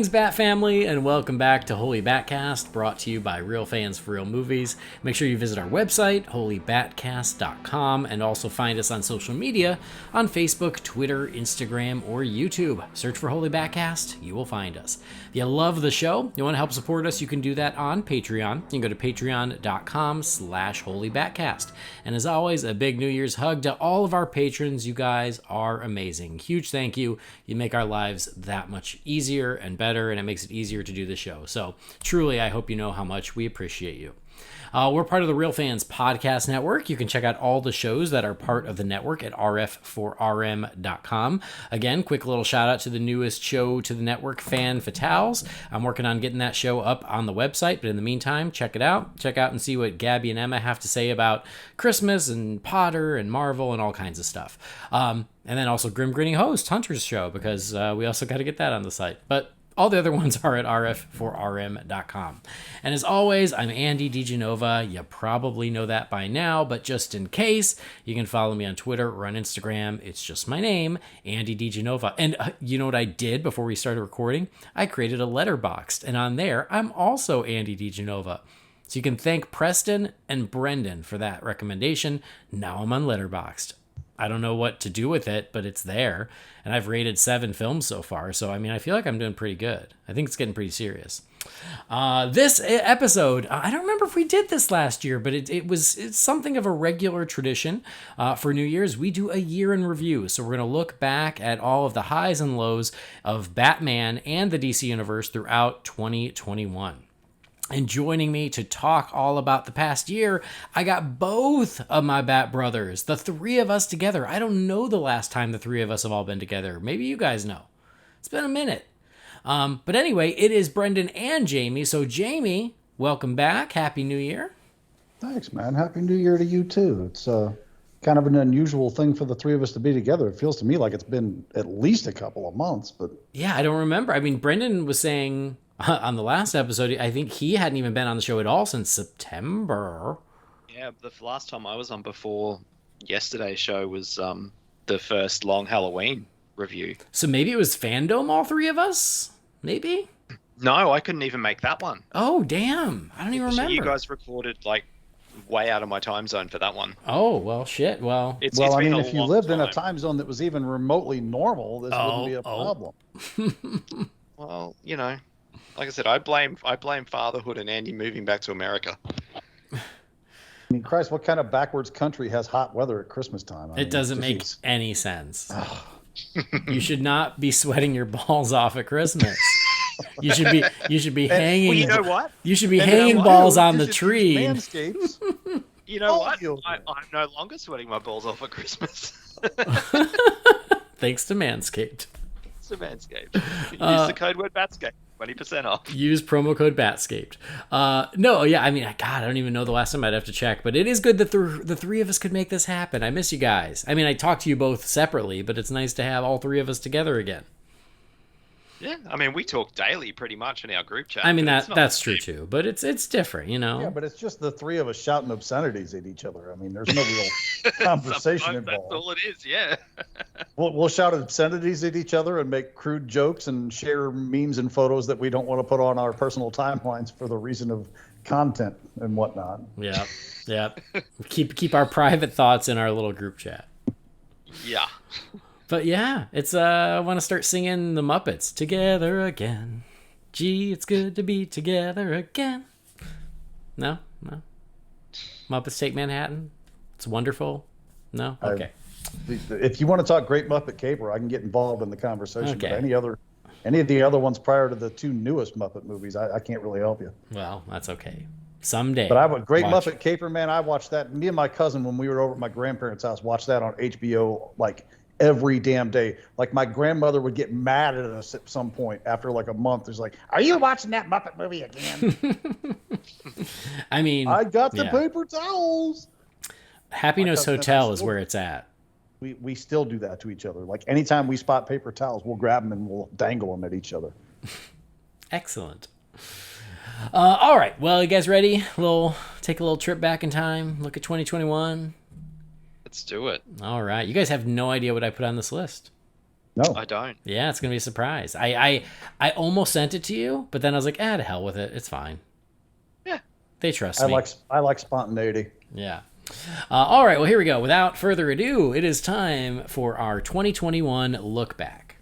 Greetings, Bat family, and welcome back to Holy BatCast, brought to you by Real Fans for Real Movies. Make sure you visit our website, holybatcast.com, and also find us on social media on Facebook, Twitter, Instagram, or YouTube. Search for Holy BatCast, you will find us. If you love the show, you want to help support us, you can do that on Patreon. You can go to patreon.com/holybatcast. And as always, a big New Year's hug to all of our patrons. You guys are amazing. Huge thank you. You make our lives that much easier and better, and it makes it easier to do the show. So truly, I hope you know how much we appreciate you. We're part of the Real Fans Podcast Network. You can check out all the shows that are part of the network at rf4rm.com. Again, quick little shout out to the newest show to the network, Fan Fatales. I'm working on getting that show up on the website, but in the meantime, check it out. Check out and see what Gabby and Emma have to say about Christmas and Potter and Marvel and all kinds of stuff. And then also Grim Grinning Host, Hunter's show, because we also got to get that on the site. But all the other ones are at rf4rm.com. And as always, I'm Andy DiGenova. You probably know that by now, but just in case, you can follow me on Twitter or on Instagram. It's just my name, Andy DiGenova. And you know what I did before we started recording? I created a Letterboxd, and on there, I'm also Andy DiGenova. So you can thank Preston and Brendan for that recommendation. Now I'm on Letterboxd. I don't know what to do with it, but it's there. And I've rated 7 films so far. So, I mean, I feel like I'm doing pretty good. I think it's getting pretty serious. This episode, I don't remember if we did this last year, but it's something of a regular tradition. For New Year's, we do a year in review. So we're going to look back at all of the highs and lows of Batman and the DC Universe throughout 2021. And joining me to talk all about the past year, I got both of my Bat brothers, the 3 of us together. I don't know the last time the 3 of us have all been together. Maybe you guys know. It's been a minute. But anyway, it is Brendan and Jamie. So Jamie, welcome back. Happy New Year. Thanks, man. Happy New Year to you, too. It's kind of an unusual thing for the 3 of us to be together. It feels to me like it's been at least a couple of months. But yeah, I don't remember. I mean, Brendan was saying on the last episode, I think he hadn't even been on the show at all since September. Yeah, the last time I was on before yesterday's show was the first Long Halloween review. So maybe it was Fandom, all 3 of us? Maybe? No, I couldn't even make that one. Oh, damn. I don't even remember. You guys recorded, like, way out of my time zone for that one. Oh, well, shit. Well, it's I been mean, if you lived time. in a time zone that was even remotely normal, this wouldn't be a problem. Well, you know, like I said, I blame fatherhood and Andy moving back to America. I mean, Christ, what kind of backwards country has hot weather at Christmas time? It doesn't make any sense. You should not be sweating your balls off at Christmas. You should be hanging. Well, you know what? You should be hanging balls on the tree. Manscapes. You know what? I'm no longer sweating my balls off at Christmas. Thanks to Manscaped. It's a Manscaped. Use the code word BATSCAPE. 20% off. Use promo code BATSCAPed. No, yeah, I mean, God, I don't even know the last time. I'd have to check. But it is good that the 3 of us could make this happen. I miss you guys. I mean, I talk to you both separately, but it's nice to have all 3 of us together again. Yeah, I mean, we talk daily pretty much in our group chat. I mean, that's true too, but it's different, you know? Yeah, but it's just the 3 of us shouting obscenities at each other. I mean, there's no real conversation involved. That's all it is, yeah. We'll shout obscenities at each other and make crude jokes and share memes and photos that we don't want to put on our personal timelines for the reason of content and whatnot. Yeah. Keep our private thoughts in our little group chat. Yeah. But yeah, it's I want to start singing the Muppets together again. Gee, it's good to be together again. No. Muppets Take Manhattan. It's wonderful. No, okay. If you want to talk Great Muppet Caper, I can get involved in the conversation. Okay. But any of the other ones prior to the 2 newest Muppet movies, I can't really help you. Well, that's okay. Someday. But I would Great Muppet Caper, man. I watched that. Me and my cousin, when we were over at my grandparents' house, watched that on HBO like every damn day. Like, my grandmother would get mad at us at some point after like a month. It's like, are you watching that Muppet movie again? I mean, I got the paper towels. Happiness Hotel is where it's at. We still do that to each other. Like, anytime we spot paper towels, we'll grab them and we'll dangle them at each other. Excellent. All right. Well, you guys ready? Take a little trip back in time. Look at 2021. Let's do it. All right. You guys have no idea what I put on this list. No. I don't. Yeah, it's gonna be a surprise. I almost sent it to you, but then I was like, to hell with it. It's fine. Yeah. They trust I me. like spontaneity. Yeah. All right. Well, here we go. Without further ado, it is time for our 2021 look back.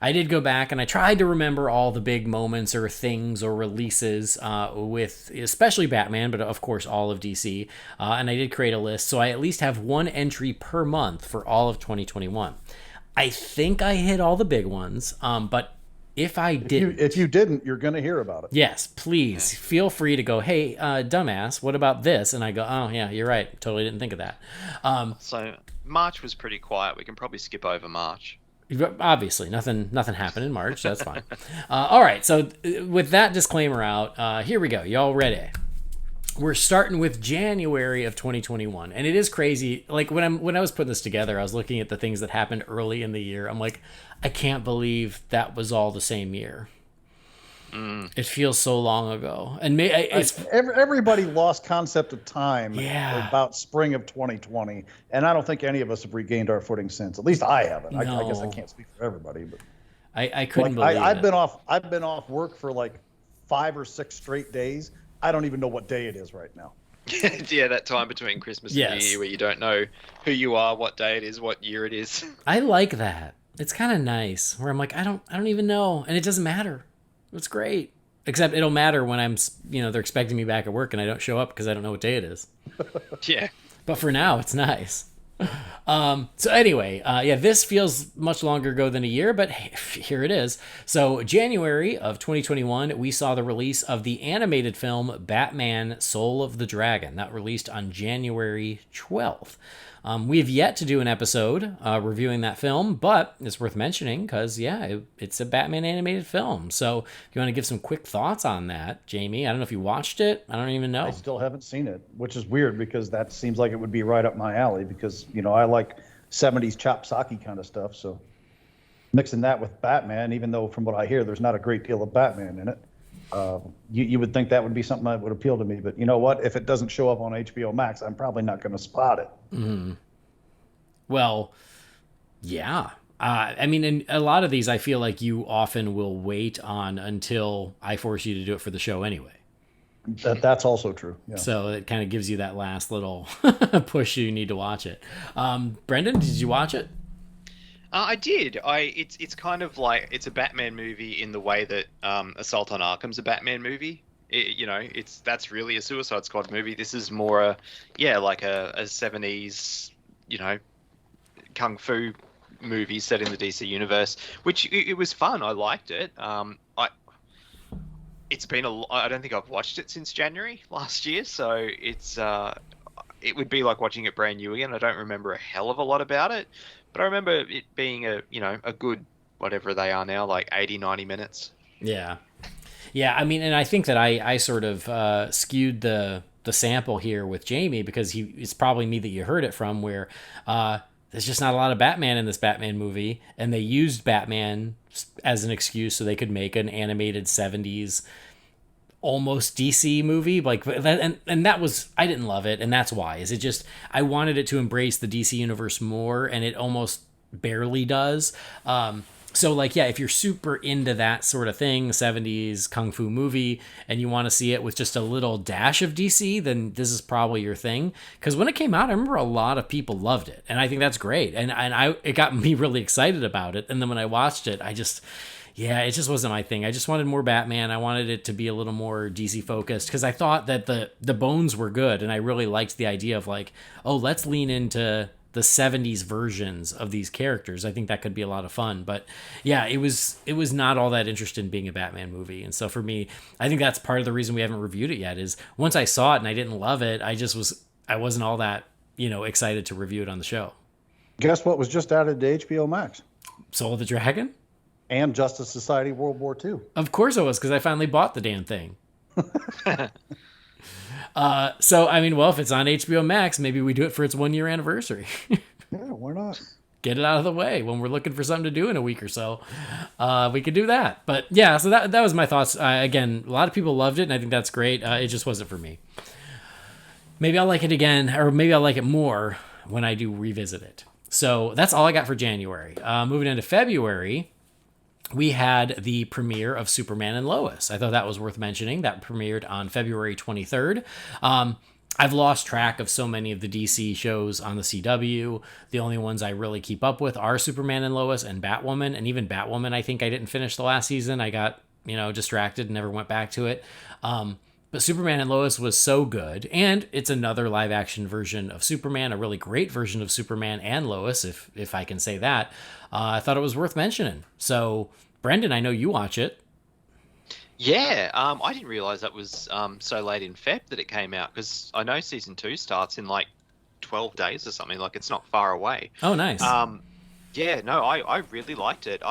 I did go back and I tried to remember all the big moments or things or releases with especially Batman, but of course all of DC. And I did create a list, so I at least have one entry per month for all of 2021. I think I hit all the big ones, but if I didn't... If you didn't, you're going to hear about it. Yes, please feel free to go, hey, dumbass, what about this? And I go, oh, yeah, you're right. Totally didn't think of that. So March was pretty quiet. We can probably skip over March. Obviously, nothing happened in March. That's fine. All right, so with that disclaimer out, here we go. Y'all ready? We're starting with January of 2021, and it is crazy. Like when I was putting this together, I was looking at the things that happened early in the year. I'm like, I can't believe that was all the same year. It feels so long ago, and everybody lost concept of time. Yeah. About spring of 2020, and I don't think any of us have regained our footing since. At least I haven't. No. I guess I can't speak for everybody, but I couldn't believe it. I've been off work for like 5 or 6 straight days. I don't even know what day it is right now. Yeah, that time between Christmas and New Year where you don't know who you are, what day it is, what year it is. I like that. It's kind of nice where I'm like, I don't even know, and it doesn't matter. It's great. Except it'll matter when I'm, they're expecting me back at work and I don't show up because I don't know what day it is. Yeah. But for now, it's nice. So anyway, this feels much longer ago than a year, but here it is. So January of 2021, we saw the release of the animated film Batman Soul of the Dragon. That released on January 12th. We have yet to do an episode reviewing that film, but it's worth mentioning because, it's a Batman animated film. So if you want to give some quick thoughts on that, Jamie, I don't know if you watched it. I don't even know. I still haven't seen it, which is weird because that seems like it would be right up my alley because, I like 70s chop-socky kind of stuff. So mixing that with Batman, even though from what I hear, there's not a great deal of Batman in it. You would think that would be something that would appeal to me, but you know what? If it doesn't show up on HBO Max, I'm probably not going to spot it. Mm-hmm. Well, yeah. In a lot of these, I feel like you often will wait on until I force you to do it for the show anyway. That's also true. Yeah. So it kind of gives you that last little push you need to watch it. Brendan, did you watch it? I did. It's kind of like it's a Batman movie in the way that Assault on Arkham's a Batman movie. That's really a Suicide Squad movie. This is more like a 70s, kung fu movie set in the DC universe, which it was fun. I liked it. It's been I don't think I've watched it since January last year, so it would be like watching it brand new again. I don't remember a hell of a lot about it. But I remember it being a good, whatever they are now, like 80, 90 minutes. Yeah. Yeah, and I think that I sort of skewed the sample here with Jamie because it's probably me that you heard it from where there's just not a lot of Batman in this Batman movie. And they used Batman as an excuse so they could make an animated 70s almost DC movie like that, and that was I didn't love it, and that's why is it just I wanted it to embrace the DC universe more, and it almost barely does. So if you're super into that sort of thing, 70s kung fu movie, and you want to see it with just a little dash of DC, then this is probably your thing. Because when it came out, I remember a lot of people loved it, and I think that's great, and it got me really excited about it. And then when I watched it, it just wasn't my thing. I just wanted more Batman. I wanted it to be a little more DC focused because I thought that the bones were good, and I really liked the idea of let's lean into the 70s versions of these characters. I think that could be a lot of fun. But yeah, it was not all that interested in being a Batman movie. And so for me, I think that's part of the reason we haven't reviewed it yet is once I saw it and I didn't love it, I wasn't all that, excited to review it on the show. Guess what was just added to HBO Max? Soul of the Dragon? And Justice Society World War II. Of course I was, because I finally bought the damn thing. So, I mean, well, if it's on HBO Max, maybe we do it for its 1 year anniversary. Yeah, why not? Get it out of the way when we're looking for something to do in a week or so. We could do that. But yeah, so that was my thoughts. Again, a lot of people loved it, and I think that's great. It just wasn't for me. Maybe I'll like it again, or maybe I'll like it more when I do revisit it. So that's all I got for January. Moving into February, we had the premiere of Superman and Lois. I thought that was worth mentioning. That premiered on February 23rd. I've lost track of so many of the DC shows on the CW. The only ones I really keep up with are Superman and Lois and Batwoman. And even Batwoman, I think I didn't finish the last season. I got, distracted and never went back to it. But Superman and Lois was so good. And it's another live action version of Superman, a really great version of Superman and Lois, if I can say that. I thought it was worth mentioning. So, Brendan, I know you watch it. Yeah, I didn't realize that was so late in Feb that it came out, because I know season 2 starts in like 12 days or something. Like, it's not far away. Oh, nice. Yeah, no, I really liked it.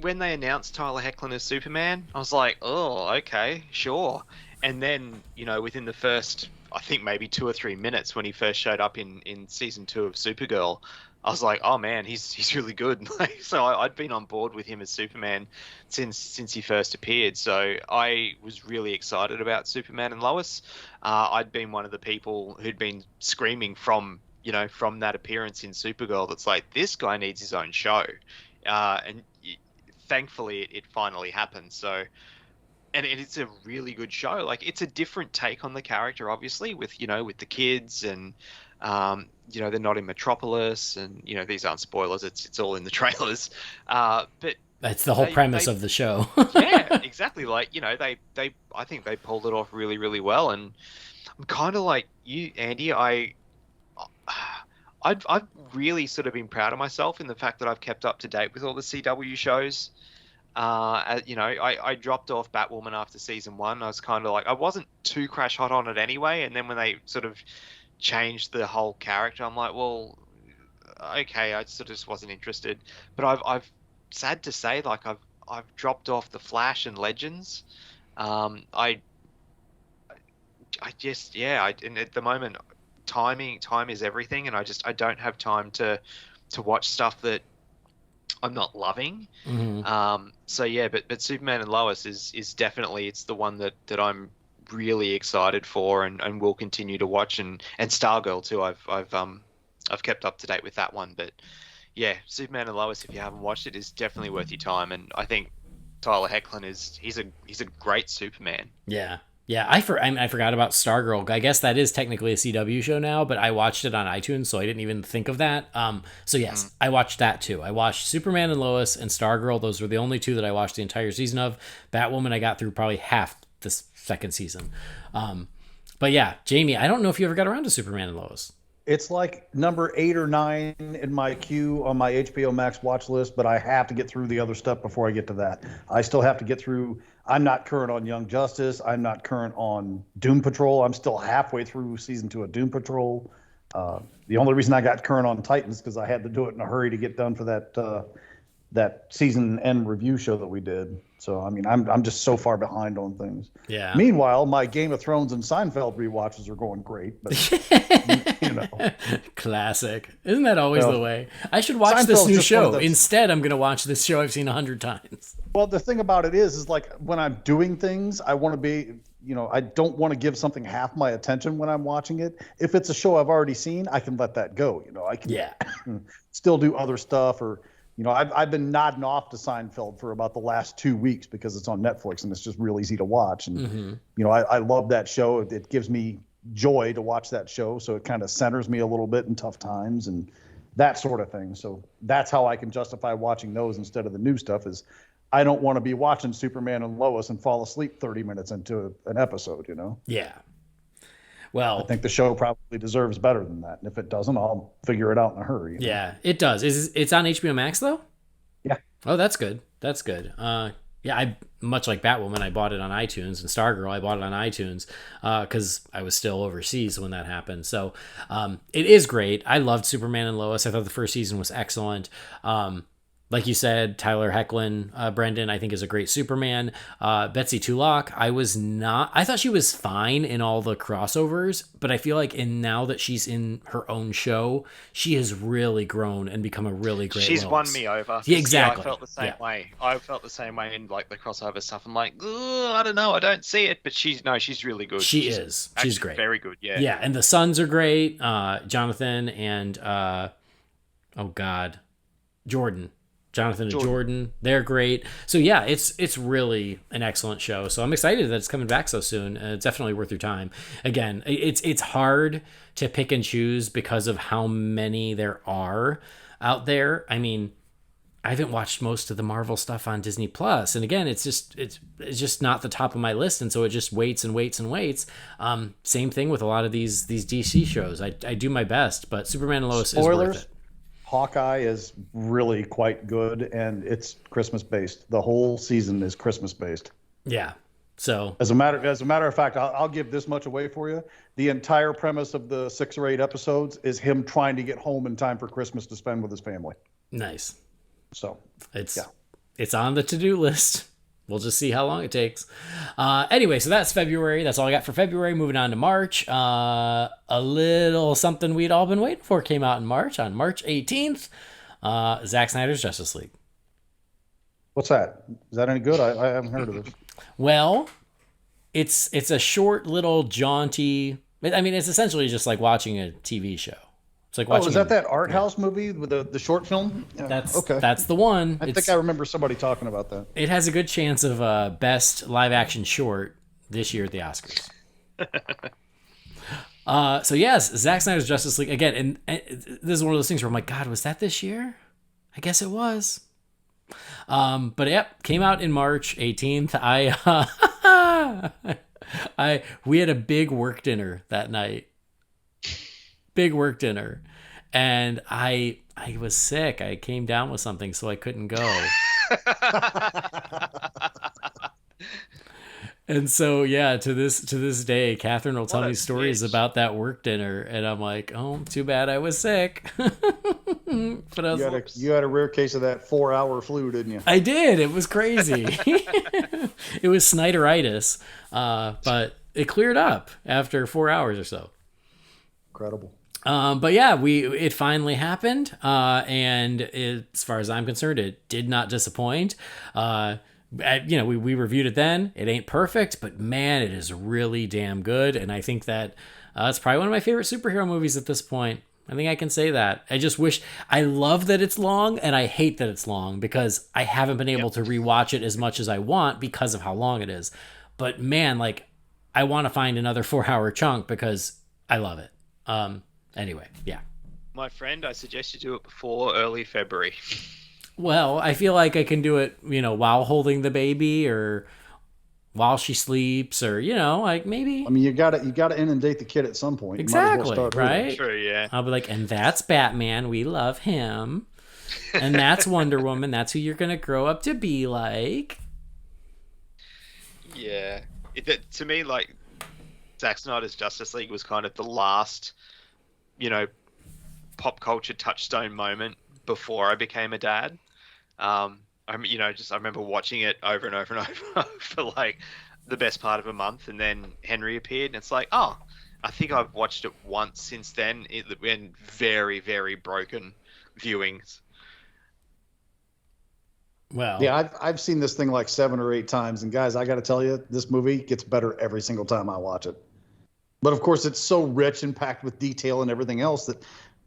When they announced Tyler Hoechlin as Superman, I was like, oh, okay, sure. And then, within the first, I think maybe 2 or 3 minutes when he first showed up in season 2 of Supergirl, I was like, oh man, he's really good. So I'd been on board with him as Superman since he first appeared. So I was really excited about Superman and Lois. I'd been one of the people who'd been screaming from that appearance in Supergirl that's like, this guy needs his own show. And thankfully it finally happened. So, and it's a really good show. Like, it's a different take on the character, obviously, with the kids, and they're not in Metropolis, and these aren't spoilers. It's all in the trailers. But that's the whole premise of the show. Yeah, exactly. Like, I think they pulled it off really, really well. And I'm kind of like you, Andy. I've really sort of been proud of myself in the fact that I've kept up to date with all the CW shows. I dropped off Batwoman after season 1. I was kind of like, I wasn't too crash hot on it anyway. And then when they sort of changed the whole character, I'm like, well, okay, I sort of just wasn't interested. But I've sad to say, like, I've dropped off the Flash and Legends. And at the moment, time is everything, and I don't have time to watch stuff that I'm not loving. Mm-hmm. So yeah, but Superman and Lois is definitely, it's the one that I'm really excited for, and will continue to watch, and Stargirl too. I've kept up to date with that one, but yeah, Superman and Lois, if you haven't watched it, is definitely worth your time. And I think Tyler Hoechlin he's a great Superman. Yeah, I forgot about Stargirl. I guess that is technically a CW show now, but I watched it on iTunes, so I didn't even think of that. So yes, I watched that too. I watched Superman and Lois and Stargirl. Those were the only 2 that I watched the entire season of. Batwoman, I got through probably half this second season. But yeah, Jamie, I don't know if you ever got around to Superman and Lois. It's like number 8 or 9 in my queue on my HBO Max watch list, but I have to get through the other stuff before I get to that. I still have to get through. I'm not current on Young Justice. I'm not current on Doom Patrol. I'm still halfway through season 2 of Doom Patrol. The only reason I got current on Titans because I had to do it in a hurry to get done for that season end review show that we did. So I mean, I'm just so far behind on things. Yeah. Meanwhile, my Game of Thrones and Seinfeld rewatches are going great, but Classic. Isn't that always the way? I should watch this new show. Instead, I'm going to watch this show I've seen 100 times. Well, the thing about it is like when I'm doing things, I want to be, I don't want to give something half my attention when I'm watching it. If it's a show I've already seen, I can let that go. I can still do other stuff, or I've been nodding off to Seinfeld for about the last 2 weeks because it's on Netflix and it's just real easy to watch. And, I love that show. It gives me joy to watch that show. So it kind of centers me a little bit in tough times and that sort of thing. So that's how I can justify watching those instead of the new stuff, is I don't want to be watching Superman and Lois and fall asleep 30 minutes into an episode, Yeah. Well, I think the show probably deserves better than that. And if it doesn't, I'll figure it out in a hurry. Yeah, it does. It's on HBO Max though? Yeah. Oh, that's good. That's good. Yeah, I much like Batwoman, I bought it on iTunes, and Stargirl, I bought it on iTunes because I was still overseas when that happened. So it is great. I loved Superman and Lois. I thought the first season was excellent. Like you said, Tyler Hoechlin, Brendan, I think is a great Superman. Betsy Tulloch, I thought she was fine in all the crossovers, but I feel like now that she's in her own show, she has really grown and become a really great She's Lois. won me over. Yeah, exactly. I felt the same way. I felt the same way in like the crossover stuff. I'm like, I don't know, I don't see it, but she's really good. She's great. Very good, yeah. Yeah, and the sons are great. Jonathan and Jonathan and Jordan, they're great. So yeah, it's really an excellent show. So I'm excited that it's coming back so soon. It's definitely worth your time. Again, it's hard to pick and choose because of how many there are out there. I mean, I haven't watched most of the Marvel stuff on Disney Plus, and again, it's just not the top of my list, and so it just waits and waits and waits. Same thing with a lot of these DC shows. I do my best, but Superman and Lois is worth it. Hawkeye is really quite good, and it's Christmas based. The whole season is Christmas based. Yeah. So as a matter of fact, I'll give this much away for you. The entire premise of the 6 or 8 episodes is him trying to get home in time for Christmas to spend with his family. Nice. So it's on the to-do list. We'll just see how long it takes. Anyway, so that's February. That's all I got for February. Moving on to March. A little something we'd all been waiting for came out in March. On March 18th, Zack Snyder's Justice League. What's that? Is that any good? I haven't heard of this. Well, it's a short little jaunty... I mean, it's essentially just like watching a TV show. It's like watching. Is that art house movie with the short film? Yeah. That's the one. I think I remember somebody talking about that. It has a good chance of best live action short this year at the Oscars. So yes, Zack Snyder's Justice League again, and this is one of those things where I'm like, God, was that this year? I guess it was. But yep, came out in March 18th. We had a big work dinner that night. Big work dinner, and I was sick. I came down with something, so I couldn't go. And so yeah, to this day, Catherine will tell me stories about that work dinner, and I'm like, oh, too bad I was sick. But you had a rare case of that 4-hour flu, didn't you? I did. It was crazy. It was Snyderitis, but it cleared up after 4 hours or so. Incredible. But yeah, it finally happened, and as far as I'm concerned, it did not disappoint. We reviewed it then. It ain't perfect, but man, it is really damn good, and I think that it's probably one of my favorite superhero movies at this point. I think I can say that. I love that it's long, and I hate that it's long because I haven't been able to rewatch it as much as I want because of how long it is. But man, like, I want to find another 4-hour chunk because I love it. Anyway, yeah. My friend, I suggest you do it before early February. Well, I feel like I can do it, while holding the baby or while she sleeps or, like maybe. I mean, you gotta inundate the kid at some point. Exactly, right? True, yeah. I'll be like, and that's Batman. We love him. And that's Wonder Woman. That's who you're going to grow up to be like. Yeah. To me, like, Zack Snyder's Justice League was kind of the last, pop culture touchstone moment before I became a dad. I remember watching it over and over and over for like the best part of a month, and then Henry appeared, and it's like, oh, I think I've watched it once since then, in very, very broken viewings. Well, yeah, I've seen this thing like 7 or 8 times, and guys, I got to tell you, this movie gets better every single time I watch it. But of course, it's so rich and packed with detail and everything else that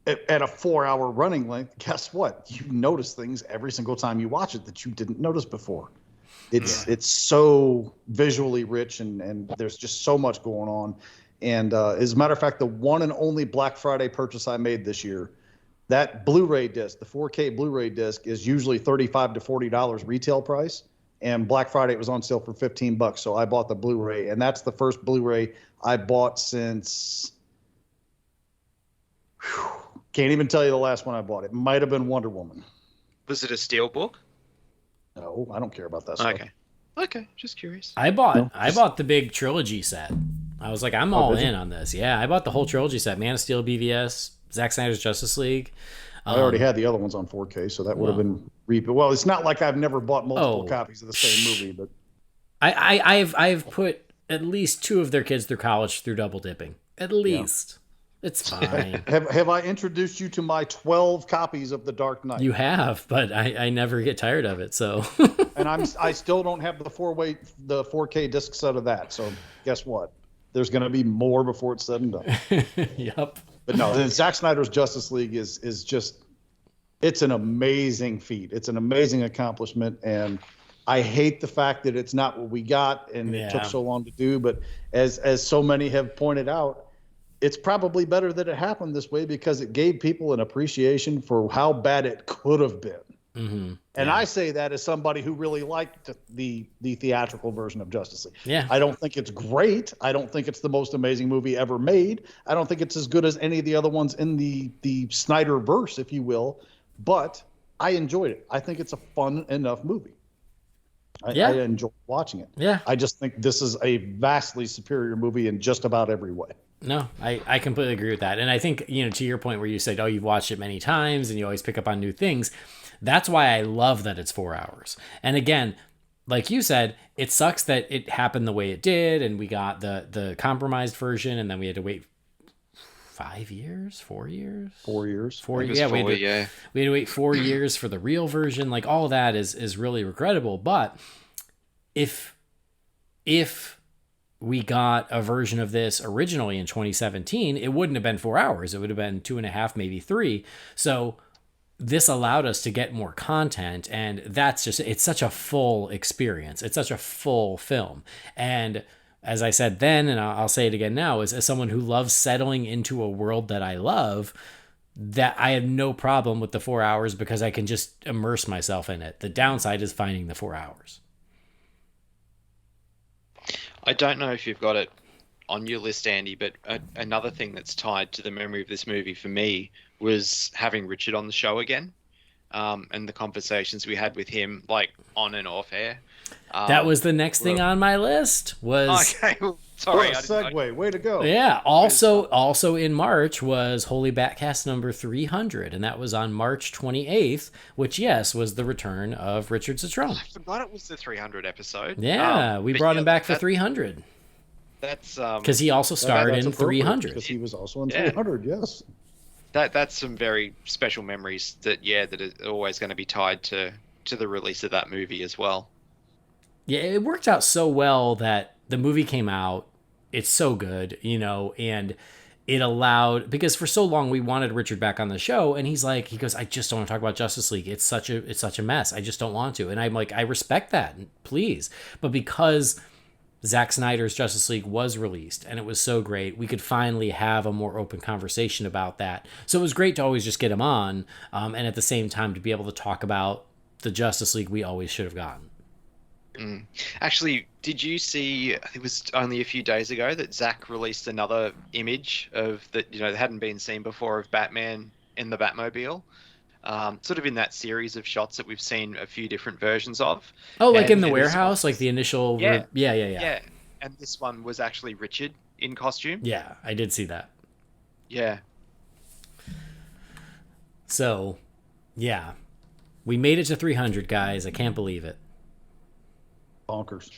at a 4-hour running length, guess what? You notice things every single time you watch it that you didn't notice before. It's so visually rich, and there's just so much going on. And as a matter of fact, the one and only Black Friday purchase I made this year, that Blu-ray disc, the 4K Blu-ray disc, is usually $35 to $40 retail price. And Black Friday, it was on sale for $15. So I bought the Blu-ray, and that's the first Blu-ray I bought since. Can't even tell you the last one I bought. It might have been Wonder Woman. Was it a steelbook? No, I don't care about that stuff. Okay, just curious. I bought the big trilogy set. I was like, I'm all in on this. Yeah, I bought the whole trilogy set: Man of Steel, BVS, Zack Snyder's Justice League. I already had the other ones on 4K, so that would have been well. It's not like I've never bought multiple copies of the same movie, but I've put at least 2 of their kids through college through double dipping. At least. It's fine. Have I introduced you to my 12 copies of The Dark Knight? You have, but I never get tired of it. So, and I still don't have the 4K disc set of that. So guess what? There's going to be more before it's said and done. Yep. But no, Zack Snyder's Justice League is just, it's an amazing feat. It's an amazing accomplishment, and I hate the fact that it's not what we got and it took so long to do. But as so many have pointed out, it's probably better that it happened this way because it gave people an appreciation for how bad it could have been. Mm-hmm. And I say that as somebody who really liked the theatrical version of Justice League. Yeah. I don't think it's great. I don't think it's the most amazing movie ever made. I don't think it's as good as any of the other ones in the Snyder verse, if you will. But I enjoyed it. I think it's a fun enough movie. I enjoy watching it. Yeah. I just think this is a vastly superior movie in just about every way. No, I completely agree with that. And I think, to your point where you said, you've watched it many times and you always pick up on new things. That's why I love that it's 4 hours. And again, like you said, it sucks that it happened the way it did. And we got the compromised version, and then we had to wait 5 years, 4 years, 4 years. 4 years. Yeah, we had to wait 4 years for the real version. Like, all of that is really regrettable. But if we got a version of this originally in 2017, it wouldn't have been 4 hours. It would have been 2.5, maybe 3. So this allowed us to get more content, and it's such a full experience. It's such a full film. And as I said then, and I'll say it again now, as someone who loves settling into a world that I love, that I have no problem with the 4 hours because I can just immerse myself in it. The downside is finding the 4 hours. I don't know if you've got it on your list, Andy, but another thing that's tied to the memory of this movie for me was having Richard on the show again, and the conversations we had with him, like on and off air. That was the next thing on my list. Okay, sorry. What a segue. Way to go. Yeah. Also in March was Holy BatCast number 300, and that was on March 28th, which, yes, was the return of Richard Citrone. I forgot it was the 300 episode. Yeah, we brought him back for 300. That's because he also starred in 300. Because he was also in 300. Yes. That's some very special memories that are always going to be tied to the release of that movie as well. Yeah, it worked out so well that the movie came out. It's so good, and it allowed, because for so long we wanted Richard back on the show, and he goes, I just don't want to talk about Justice League. It's such a mess. I just don't want to. And I'm like, I respect that, please. But because Zack Snyder's Justice League was released and it was so great, we could finally have a more open conversation about that. So it was great to always just get him on, and at the same time to be able to talk about the Justice League we always should have gotten. Actually, did you see, it was only a few days ago that Zack released another image of that hadn't been seen before of Batman in the Batmobile, sort of in that series of shots that we've seen a few different versions of. Oh, like in the warehouse, like the initial. Yeah. And this one was actually Richard in costume. Yeah, I did see that. Yeah. So, yeah, we made it to 300, guys. I can't believe it. Bonkers.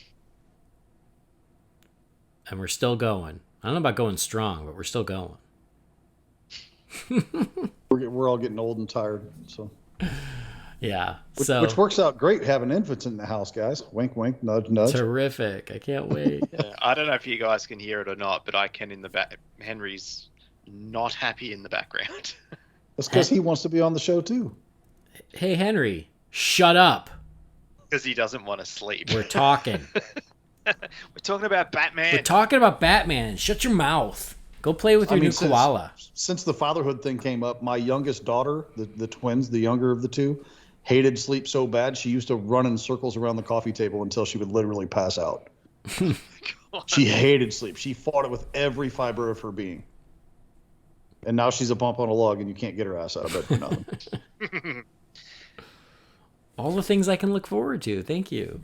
And we're still going. I don't know about going strong, but we're still going. We're all getting old and tired, so. Yeah. Which works out great having infants in the house, guys. Wink, wink, nudge, nudge. Terrific. I can't wait. Yeah, I don't know if you guys can hear it or not, but I can in the back. Henry's not happy in the background. That's because he wants to be on the show, too. Hey, Henry, shut up. Because he doesn't want to sleep. We're talking. We're talking about Batman. We're talking about Batman. Shut your mouth. Go play with your new koala. Since the fatherhood thing came up, my youngest daughter, the twins, the younger of the two, hated sleep so bad she used to run in circles around the coffee table until she would literally pass out. She hated sleep. She fought it with every fiber of her being. And now she's a bump on a log and you can't get her ass out of bed for nothing. All the things I can look forward to. Thank you.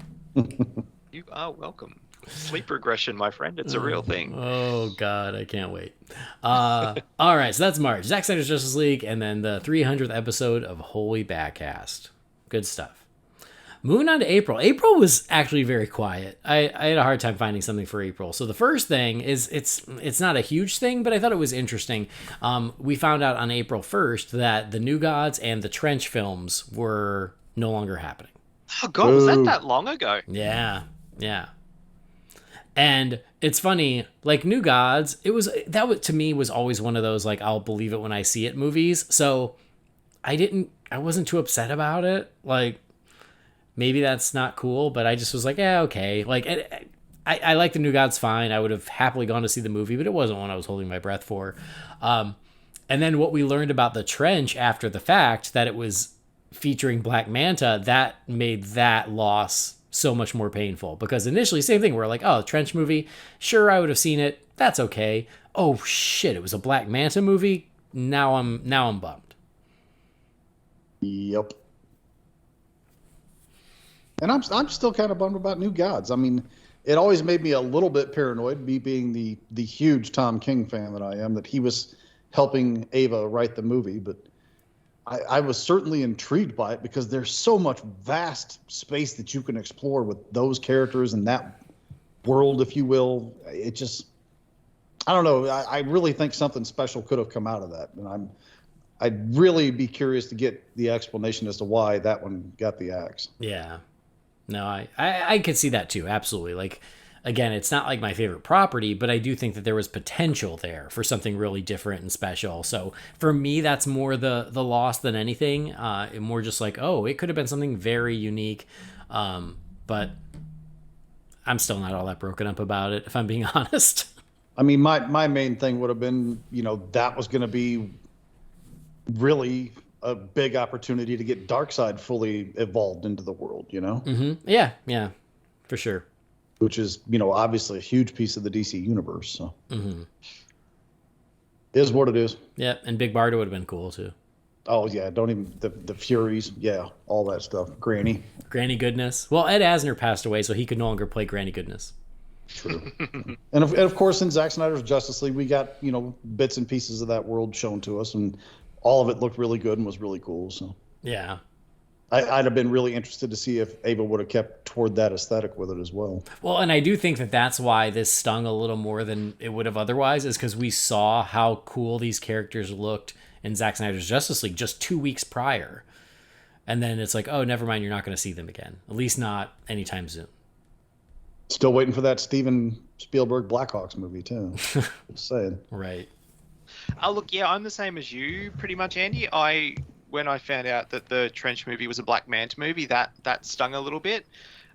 You are welcome. Sleep regression, my friend. It's a real thing. Oh, God, I can't wait. All right, so that's March. Zack Snyder's Justice League, and then the 300th episode of Holy BatCast. Good stuff. Moving on to April. April was actually very quiet. I had a hard time finding something for April. So the first thing is, it's not a huge thing, but I thought it was interesting. We found out on April 1st that the New Gods and the Trench films were no longer happening. Oh, God, was that long ago? Yeah. And it's funny, like New Gods, to me was always one of those, like, I'll believe it when I see it movies. So I wasn't too upset about it. Like, maybe that's not cool, but I just was like, yeah, okay. Like, I like the New Gods fine. I would have happily gone to see the movie, but it wasn't one I was holding my breath for. And then what we learned about the Trench after the fact, that it was featuring Black Manta, that made that loss so much more painful, because initially, same thing, we're like, oh, Trench movie, sure, I would have seen it, that's okay. Oh shit, it was a Black Manta movie. Now I'm bummed. Yep. And I'm still kind of bummed about New Gods. I mean, it always made me a little bit paranoid, me being the huge Tom King fan that I am, that he was helping Ava write the movie, but I was certainly intrigued by it because there's so much vast space that you can explore with those characters and that world, if you will. It just, I don't know. I really think something special could have come out of that. And I'd really be curious to get the explanation as to why that one got the axe. Yeah. No, I could see that too. Absolutely. Like, again, it's not like my favorite property, but I do think that there was potential there for something really different and special. So for me, that's more the loss than anything. More just like, oh, it could have been something very unique. But I'm still not all that broken up about it, if I'm being honest. I mean, my main thing would have been, that was going to be really a big opportunity to get Darkseid fully evolved into the world, Mm-hmm. Yeah, for sure. Which is, obviously a huge piece of the DC universe. So mm-hmm. Is what it is. Yeah, and Big Barda would have been cool too. Oh yeah, don't even the Furies, yeah, all that stuff. Granny Goodness. Well, Ed Asner passed away, so he could no longer play Granny Goodness. True. and of course, in Zack Snyder's Justice League, we got bits and pieces of that world shown to us, and all of it looked really good and was really cool. So yeah. I'd have been really interested to see if Ava would have kept toward that aesthetic with it as well. Well, and I do think that that's why this stung a little more than it would have otherwise, is because we saw how cool these characters looked in Zack Snyder's Justice League just 2 weeks prior. And then it's like, oh, never mind, you're not going to see them again. At least not anytime soon. Still waiting for that Steven Spielberg Blackhawks movie, too. Just saying. Right. Look, yeah, I'm the same as you, pretty much, Andy. When I found out that the Trench movie was a Black Manta movie, that stung a little bit.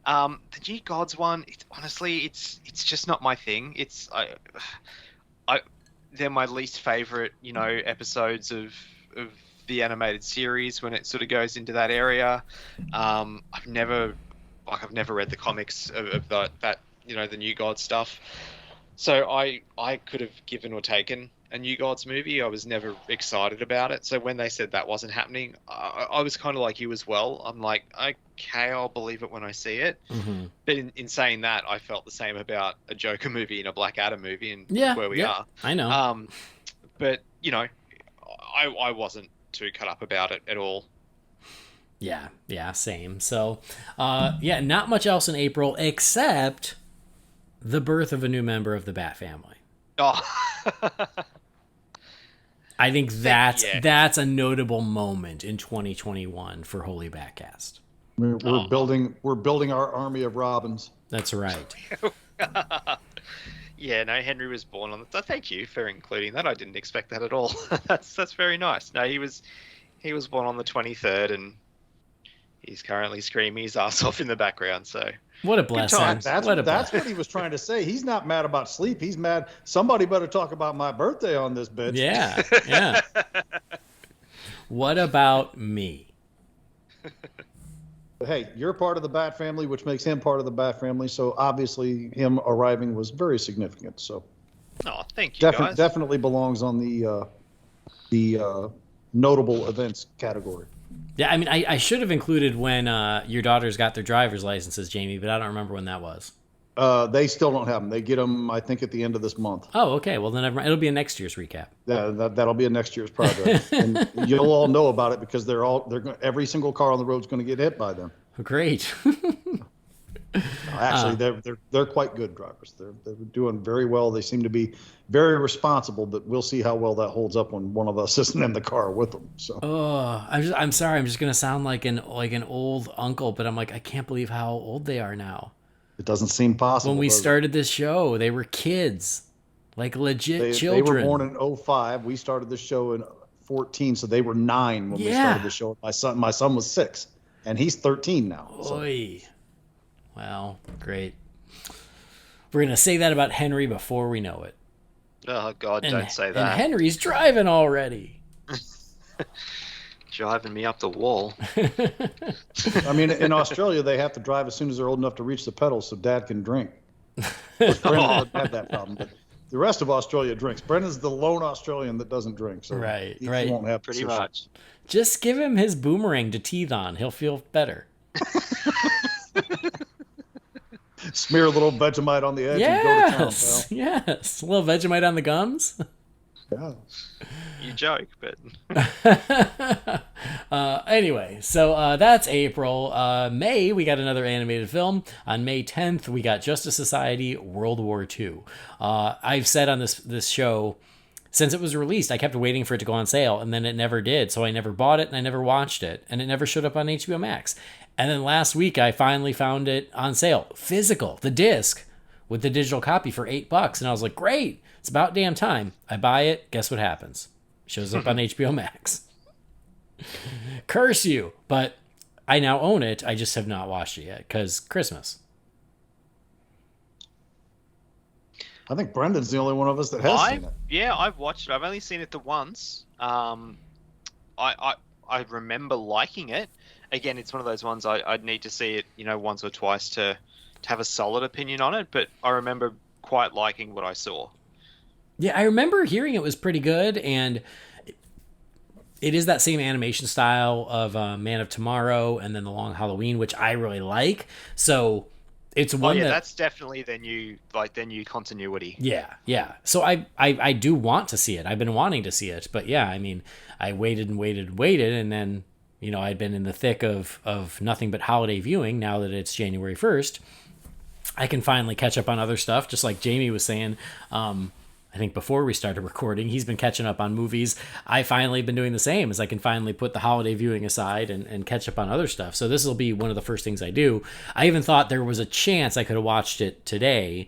The New Gods one, honestly, it's just not my thing. They're my least favorite, episodes of the animated series when it sort of goes into that area. I've never read the comics of that the New Gods stuff. So I could have given or taken a New Gods movie. I was never excited about it. So when they said that wasn't happening, I was kind of like you as well. I'm like, okay, I'll believe it when I see it. Mm-hmm. But in saying that, I felt the same about a Joker movie and a Black Adam movie, and where we are. I know. But I wasn't too cut up about it at all. Yeah, same. So, not much else in April except the birth of a new member of the Bat family. Oh. I think that's a notable moment in 2021 for Holy BatCast. We're building our army of Robins. That's right. Yeah, no, Henry was born on the. Thank you for including that. I didn't expect that at all. That's very nice. No, he was born on the 23rd, and he's currently screaming his ass off in the background. So what a blessing! That's what he was trying to say. He's not mad about sleep. He's mad. Somebody better talk about my birthday on this bitch. Yeah. What about me? Hey, you're part of the Bat family, which makes him part of the Bat family. So obviously, him arriving was very significant. So, thank you, guys. Definitely belongs on the notable events category. Yeah, I mean, I should have included when your daughters got their driver's licenses, Jamie, but I don't remember when that was. They still don't have them. They get them, I think, at the end of this month. Oh, okay. Well, then it'll be a next year's recap. That'll be a next year's project, and you'll all know about it because every single car on the road is going to get hit by them. Great. Actually, they're quite good drivers. They're doing very well. They seem to be very responsible, but we'll see how well that holds up when one of us isn't in the car with them. So. Oh, I'm sorry. I'm just gonna sound like an old uncle, but I'm like, I can't believe how old they are now. It doesn't seem possible. When we started this show, they were kids, like legit children. They were born in 2005. We started the show in 2014, so they were 9 when we started the show. My son was 6, and he's 13 now. So. Oy. Wow, great. We're going to say that about Henry before we know it. Oh, God, don't say that. And Henry's driving already. Driving me up the wall. I mean, in Australia, they have to drive as soon as they're old enough to reach the pedals so Dad can drink. Brendan doesn't have that problem, but the rest of Australia drinks. Brendan's the lone Australian that doesn't drink, so he won't have pretty much. Just give him his boomerang to teeth on. He'll feel better. Smear a little Vegemite on the edge and go to town, pal. Yes, a little Vegemite on the gums. Yeah. You joke, but... Anyway, so that's April. May, we got another animated film. On May 10th, we got Justice Society World War II. I've said on this show, since it was released, I kept waiting for it to go on sale, and then it never did. So I never bought it, and I never watched it, and it never showed up on HBO Max. And then last week, I finally found it on sale, physical, the disc, with the digital copy for $8. And I was like, great, it's about damn time. I buy it, guess what happens? Shows up on HBO Max. Curse you. But I now own it. I just have not watched it yet because Christmas. I think Brendan's the only one of us that has seen it. Yeah, I've watched it. I've only seen it the once. I remember liking it. Again, it's one of those ones I'd need to see it, once or twice to have a solid opinion on it. But I remember quite liking what I saw. Yeah, I remember hearing it was pretty good, and it is that same animation style of Man of Tomorrow and then The Long Halloween, which I really like. So it's one that's definitely the new continuity. Yeah. So I do want to see it. I've been wanting to see it, but yeah, I mean, I waited, and then I'd been in the thick of nothing but holiday viewing. Now that it's January 1st, I can finally catch up on other stuff, just like Jamie was saying. I think before we started recording, he's been catching up on movies. I finally been doing the same, as I can finally put the holiday viewing aside and catch up on other stuff. So this will be one of the first things I do. I even thought there was a chance I could have watched it today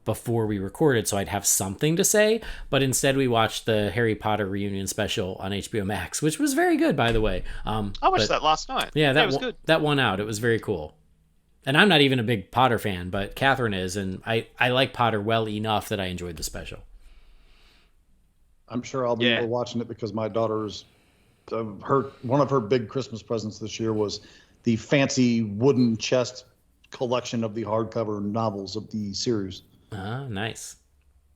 before we recorded, so I'd have something to say. But instead, we watched the Harry Potter reunion special on HBO Max, which was very good, by the way. I watched that last night. Yeah, that was good. That won out. It was very cool. And I'm not even a big Potter fan, but Catherine is, and I like Potter well enough that I enjoyed the special. I'm sure I'll be watching it because my daughter's one of her big Christmas presents this year was the fancy wooden chest collection of the hardcover novels of the series. Ah, nice.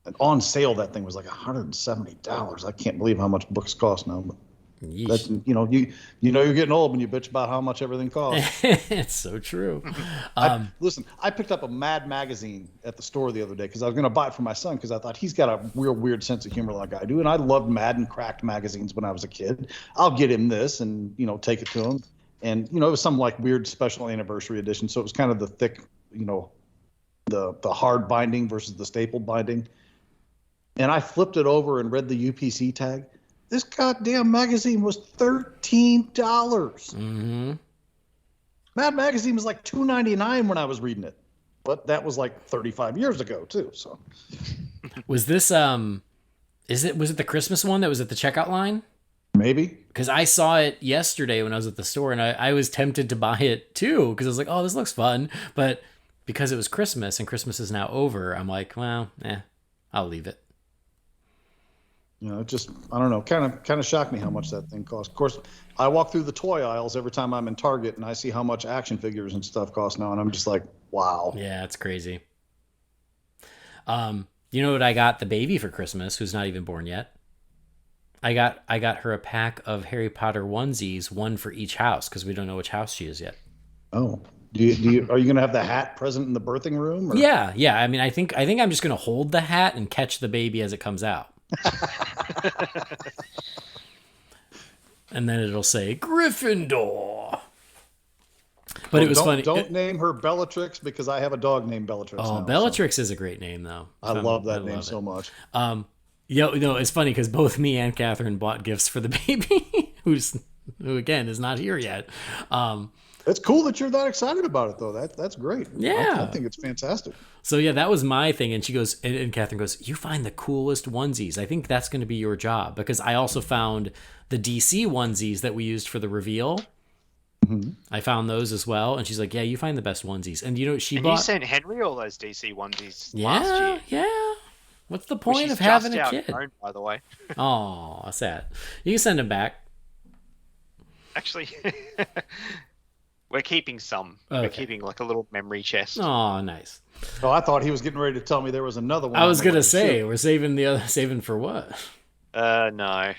And on sale, that thing was like $170. I can't believe how much books cost now. But that's, you're getting old when you bitch about how much everything costs. It's so true. Listen, I picked up a Mad magazine at the store the other day because I was going to buy it for my son because I thought he's got a real weird sense of humor like I do. And I loved Mad and Cracked magazines when I was a kid. I'll get him this and, take it to him. And, it was some like weird special anniversary edition. So it was kind of the thick, the hard binding versus the stapled binding. And I flipped it over and read the UPC tag. This goddamn magazine was $13. Mm-hmm. Mad magazine was like $2.99 when I was reading it, but that was like 35 years ago too. So, was this was it the Christmas one that was at the checkout line? Maybe, because I saw it yesterday when I was at the store, and I was tempted to buy it too because I was like, oh, this looks fun, but because it was Christmas and Christmas is now over, I'm like, well, I'll leave it. It just, I don't know, kind of shocked me how much that thing cost. Of course, I walk through the toy aisles every time I'm in Target and I see how much action figures and stuff cost now, and I'm just like, wow. Yeah, it's crazy. You know what I got the baby for Christmas, who's not even born yet? I got her a pack of Harry Potter onesies, one for each house, because we don't know which house she is yet. Oh. Are you going to have the hat present in the birthing room? Or? Yeah. I mean, I think I'm just gonna hold the hat and catch the baby as it comes out, and then it'll say Gryffindor. But it was funny. Don't name her Bellatrix because I have a dog named Bellatrix. Oh, now, Bellatrix is a great name, though. I love that name so much. It's funny because both me and Catherine bought gifts for the baby, who again is not here yet. It's cool that you're that excited about it, though. That's great. Yeah, I think it's fantastic. So yeah, that was my thing, and she goes, and Catherine goes, "You find the coolest onesies. I think that's going to be your job," because I also found the DC onesies that we used for the reveal. Mm-hmm. I found those as well, and she's like, "Yeah, you find the best onesies." And you sent Henry all those DC onesies last year. Yeah. What's the point of having a kid? Grown, by the way. Oh, sad. You can send him back. Actually, we're keeping some. Okay. We're keeping like a little memory chest. Oh, nice. Oh, I thought he was getting ready to tell me there was another one. I was gonna say we're saving for what? No.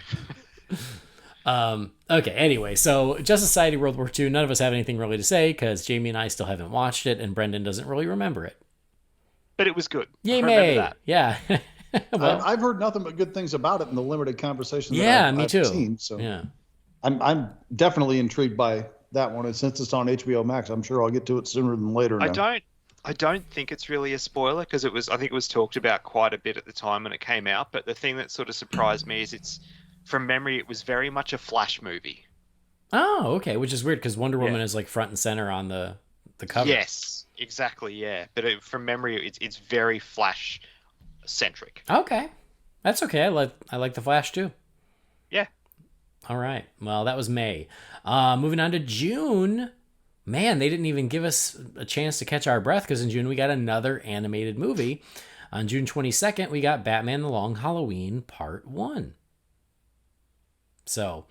Okay, anyway, so Justice Society World War II, none of us have anything really to say because Jamie and I still haven't watched it, and Brendan doesn't really remember it. But it was good. Yay, May! Yeah. Well, I've heard nothing but good things about it in the limited conversations I've too. Seen, so yeah. I'm definitely intrigued by that one, and since it's on HBO Max, I'm sure I'll get to it sooner than later. I don't think it's really a spoiler because I think it was talked about quite a bit at the time when it came out, but the thing that sort of surprised me is from memory, it was very much a Flash movie. Oh, okay, which is weird because Wonder Woman is like front and center on the cover. Yes, exactly, yeah. But from memory, it's very Flash centric. Okay, that's okay. I like the Flash too. Yeah. All right. Well, that was May. Moving on to June. Man, they didn't even give us a chance to catch our breath because in June we got another animated movie. On June 22nd, we got Batman: The Long Halloween Part 1. So,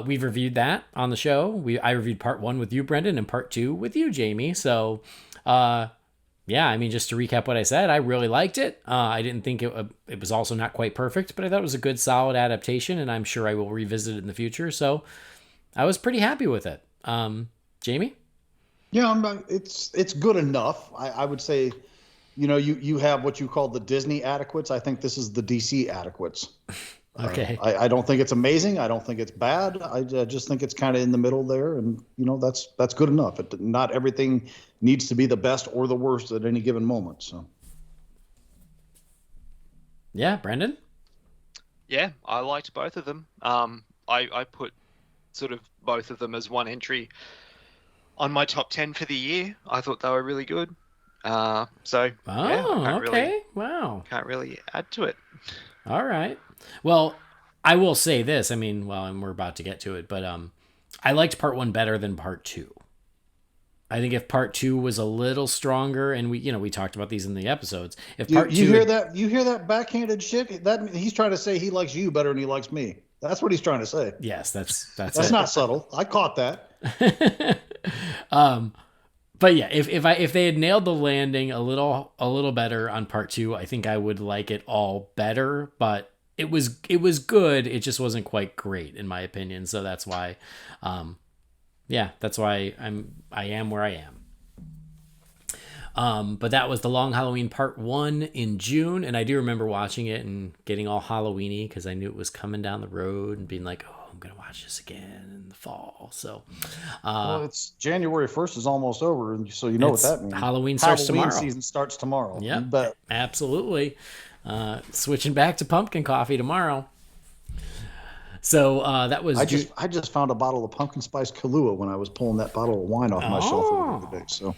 we've reviewed that on the show. I reviewed Part 1 with you, Brendan, and Part 2 with you, Jamie. So, yeah, I mean, just to recap what I said, I really liked it. I didn't think it was also not quite perfect, but I thought it was a good, solid adaptation, and I'm sure I will revisit it in the future. So, I was pretty happy with it. Jamie? Yeah, it's good enough. I would say, you have what you call the Disney adequates. I think this is the DC adequates. Okay. I don't think it's amazing. I don't think it's bad. I just think it's kind of in the middle there, and that's good enough. Not everything needs to be the best or the worst at any given moment. So. Yeah, Brendan. Yeah, I liked both of them. I put sort of both of them as one entry on my top 10 for the year. I thought they were really good. Wow. Can't really add to it. All right. Well, I will say this. I mean, and we're about to get to it, but I liked Part 1 better than Part 2. I think if Part 2 was a little stronger, and we talked about these in the episodes. If Part 2, you hear that backhanded shit? That he's trying to say he likes you better than he likes me. That's what he's trying to say. Yes, that's not subtle. I caught that. But yeah, if they had nailed the landing a little better on Part 2, I think I would like it all better. But it was good. It just wasn't quite great in my opinion. So that's why, that's why I am where I am. But that was The Long Halloween Part 1 in June, and I do remember watching it and getting all Halloweeny because I knew it was coming down the road and being like, oh, I'm gonna watch this again in the fall. So, it's January 1st is almost over, and so you know what that means. Halloween tomorrow. Season starts tomorrow. Yeah, but absolutely. Switching back to pumpkin coffee tomorrow. So that was. I just found a bottle of pumpkin spice Kahlua when I was pulling that bottle of wine off my shelf the other day. So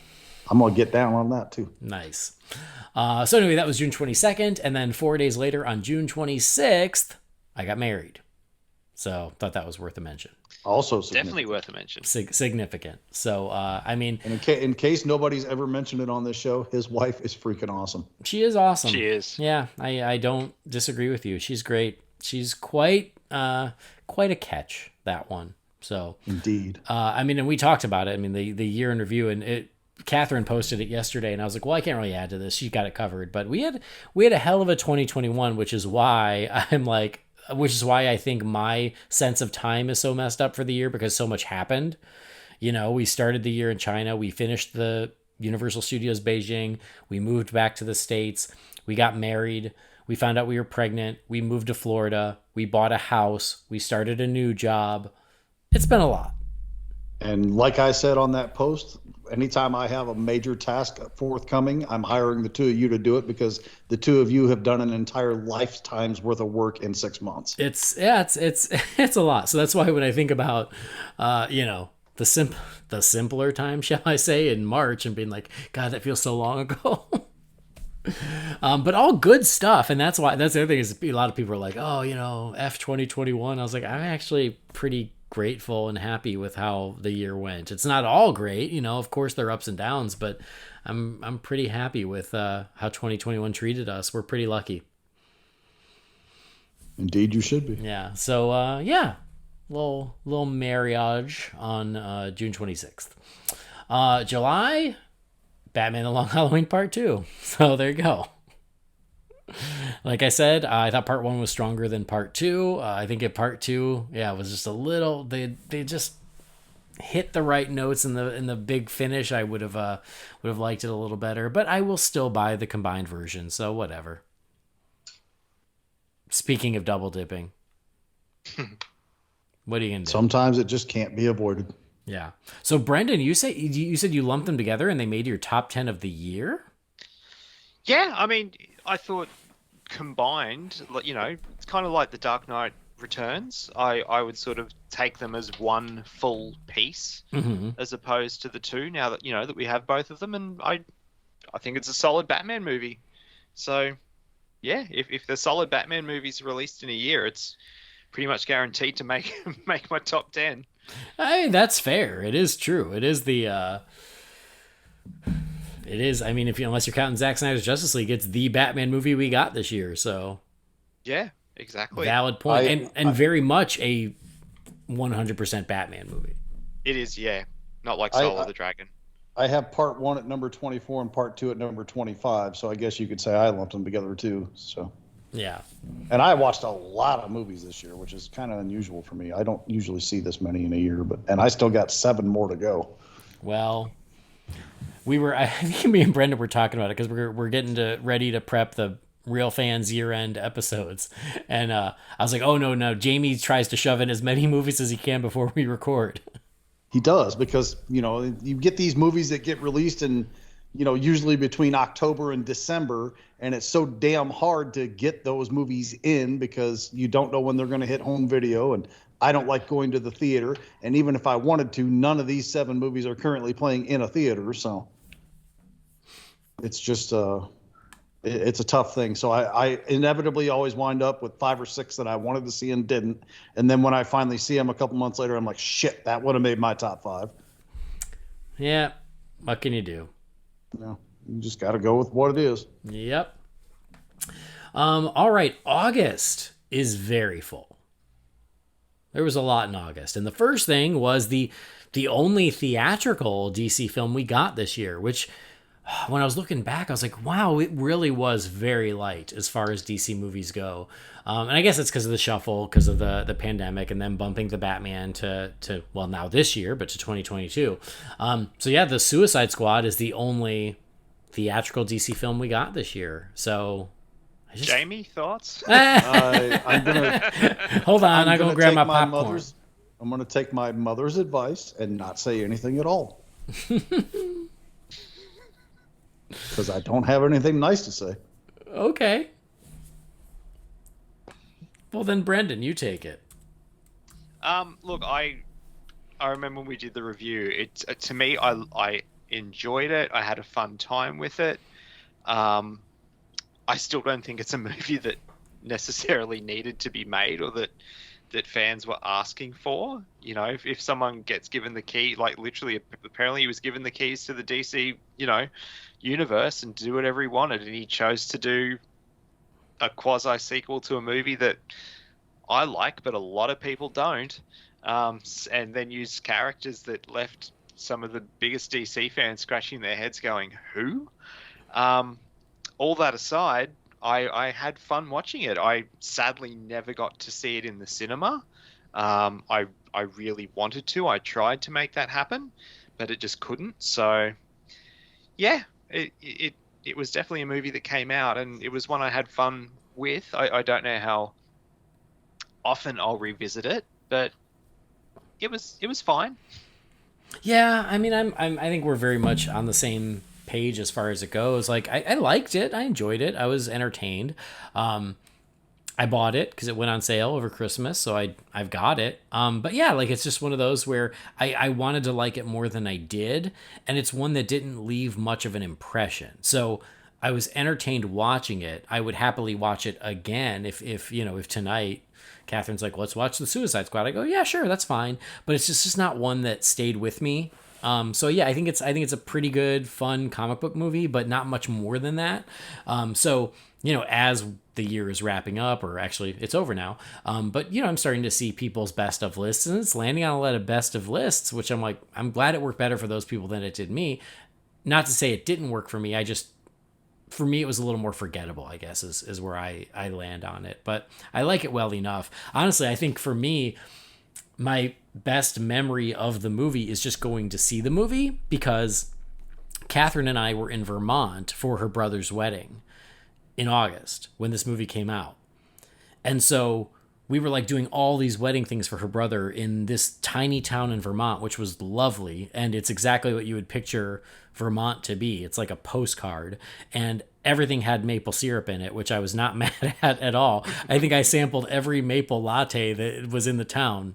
I'm gonna get down on that too. Nice. So anyway, that was June 22nd, and then 4 days later, on June 26th, I got married. So thought that was worth a mention. Also definitely worth a mention. Significant. So I mean, and in case nobody's ever mentioned it on this show, his wife is freaking awesome. She is awesome. She is. Yeah, I don't disagree with you. She's great. She's quite a catch, that one. So indeed. I mean, and we talked about it. I mean, the year in review, and Catherine posted it yesterday, and I was like, well, I can't really add to this. She got it covered, but we had a hell of a 2021, which is why I think my sense of time is so messed up for the year because so much happened. we started the year in China. We finished the Universal Studios Beijing. We moved back to the States. We got married. We found out we were pregnant. We moved to Florida. We bought a house. We started a new job. It's been a lot. And like I said on that post, anytime I have a major task forthcoming, I'm hiring the two of you to do it because the two of you have done an entire lifetime's worth of work in 6 months. It's a lot. So that's why when I think about, the simpler time, shall I say, in March and being like, God, that feels so long ago. But all good stuff. And that's the other thing is a lot of people are like, oh, F 2021. I was like, I'm actually pretty grateful and happy with how the year went. It's not all great, of course there are ups and downs, but I'm pretty happy with how 2021 treated us. We're pretty lucky. Indeed you should be. Yeah. So little marriage on June 26th. July, Batman the Long Halloween Part 2. So there you go. Like I said, I thought Part 1 was stronger than Part 2. I think at Part 2, was just a little. They just hit the right notes in the big finish. I would have liked it a little better, but I will still buy the combined version. So whatever. Speaking of double dipping, what are you gonna do? Sometimes it just can't be avoided. Yeah. So Brendan, you said you lumped them together and they made your top 10 of the year? Yeah, I mean, I thought combined, it's kind of like the Dark Knight Returns. I would sort of take them as one full piece as opposed to the two. Now that that we have both of them, and I think it's a solid Batman movie. So yeah, if the solid Batman movies are released in a year, it's pretty much guaranteed to make my top 10. I mean, that's fair. It is true. It is the. It is. I mean, unless you're counting Zack Snyder's Justice League, it's the Batman movie we got this year. So. Yeah, exactly. Valid point, and very much a 100% Batman movie. It is, yeah. Not like Soul of the Dragon. I have Part 1 at number 24 and Part 2 at number 25, so I guess you could say I lumped them together too. So. Yeah. And I watched a lot of movies this year, which is kind of unusual for me. I don't usually see this many in a year, and I still got 7 more to go. Well, I think me and Brendan were talking about it because we're getting ready to prep the Real Fans year-end episodes. And I was like, oh, no, Jamie tries to shove in as many movies as he can before we record. He does because, you get these movies that get released in, usually between October and December, and it's so damn hard to get those movies in because you don't know when they're going to hit home video, and I don't like going to the theater, and even if I wanted to, none of these 7 movies are currently playing in a theater, so it's just it's a tough thing. So I inevitably always wind up with 5 or 6 that I wanted to see and didn't, and then when I finally see them a couple months later, I'm like, shit, that would have made my top 5. Yeah, what can you do? No, you just got to go with what it is. Yep. All right, August is very full. There was a lot in August, and the first thing was the only theatrical DC film we got this year, which when I was looking back, I was like, wow, it really was very light as far as DC movies go. And I guess it's because of the shuffle, because of the pandemic, and then bumping the Batman to well, now this year, but to 2022. So yeah, the Suicide Squad is the only theatrical DC film we got this year. So Jamie, thoughts? I'm gonna hold on. I'm gonna grab my popcorn. I'm gonna take my mother's advice and not say anything at all. Because I don't have anything nice to say. Okay. Well, then, Brendan, you take it. Look, I remember when we did the review. It to me, I enjoyed it. I had a fun time with it. I still don't think it's a movie that necessarily needed to be made or that fans were asking for. If someone gets given the key, like literally, apparently he was given the keys to the DC, universe and do whatever he wanted, and he chose to do a quasi sequel to a movie that I like, but a lot of people don't, and then use characters that left some of the biggest DC fans scratching their heads going, who? All that aside, I had fun watching it. I sadly never got to see it in the cinema. I really wanted to. I tried to make that happen, but it just couldn't. So, yeah, it was definitely a movie that came out, and it was one I had fun with. I don't know how often I'll revisit it, but it was fine. Yeah, I mean, I think we're very much on the same page as far as it goes. Like, I liked it. I enjoyed it. I was entertained. I bought it because it went on sale over Christmas, so I've got it. But yeah, like, it's just one of those where I wanted to like it more than I did, and it's one that didn't leave much of an impression. So I was entertained watching it. I would happily watch it again if tonight Catherine's like, let's watch the Suicide Squad. I go, yeah, sure, that's fine. But it's just not one that stayed with me. So yeah, I think it's a pretty good, fun comic book movie, but not much more than that. So as the year is wrapping up, or actually it's over now, but I'm starting to see people's best of lists, and it's landing on a lot of best of lists, which I'm like, I'm glad it worked better for those people than it did me. Not to say it didn't work for me. For me, it was a little more forgettable, I guess, is where I land on it. But I like it well enough. Honestly, I think for me, my best memory of the movie is just going to see the movie, because Catherine and I were in Vermont for her brother's wedding in August when this movie came out. And so we were like doing all these wedding things for her brother in this tiny town in Vermont, which was lovely. And it's exactly what you would picture Vermont to be. It's like a postcard, and everything had maple syrup in it, which I was not mad at all. I think I sampled every maple latte that was in the town.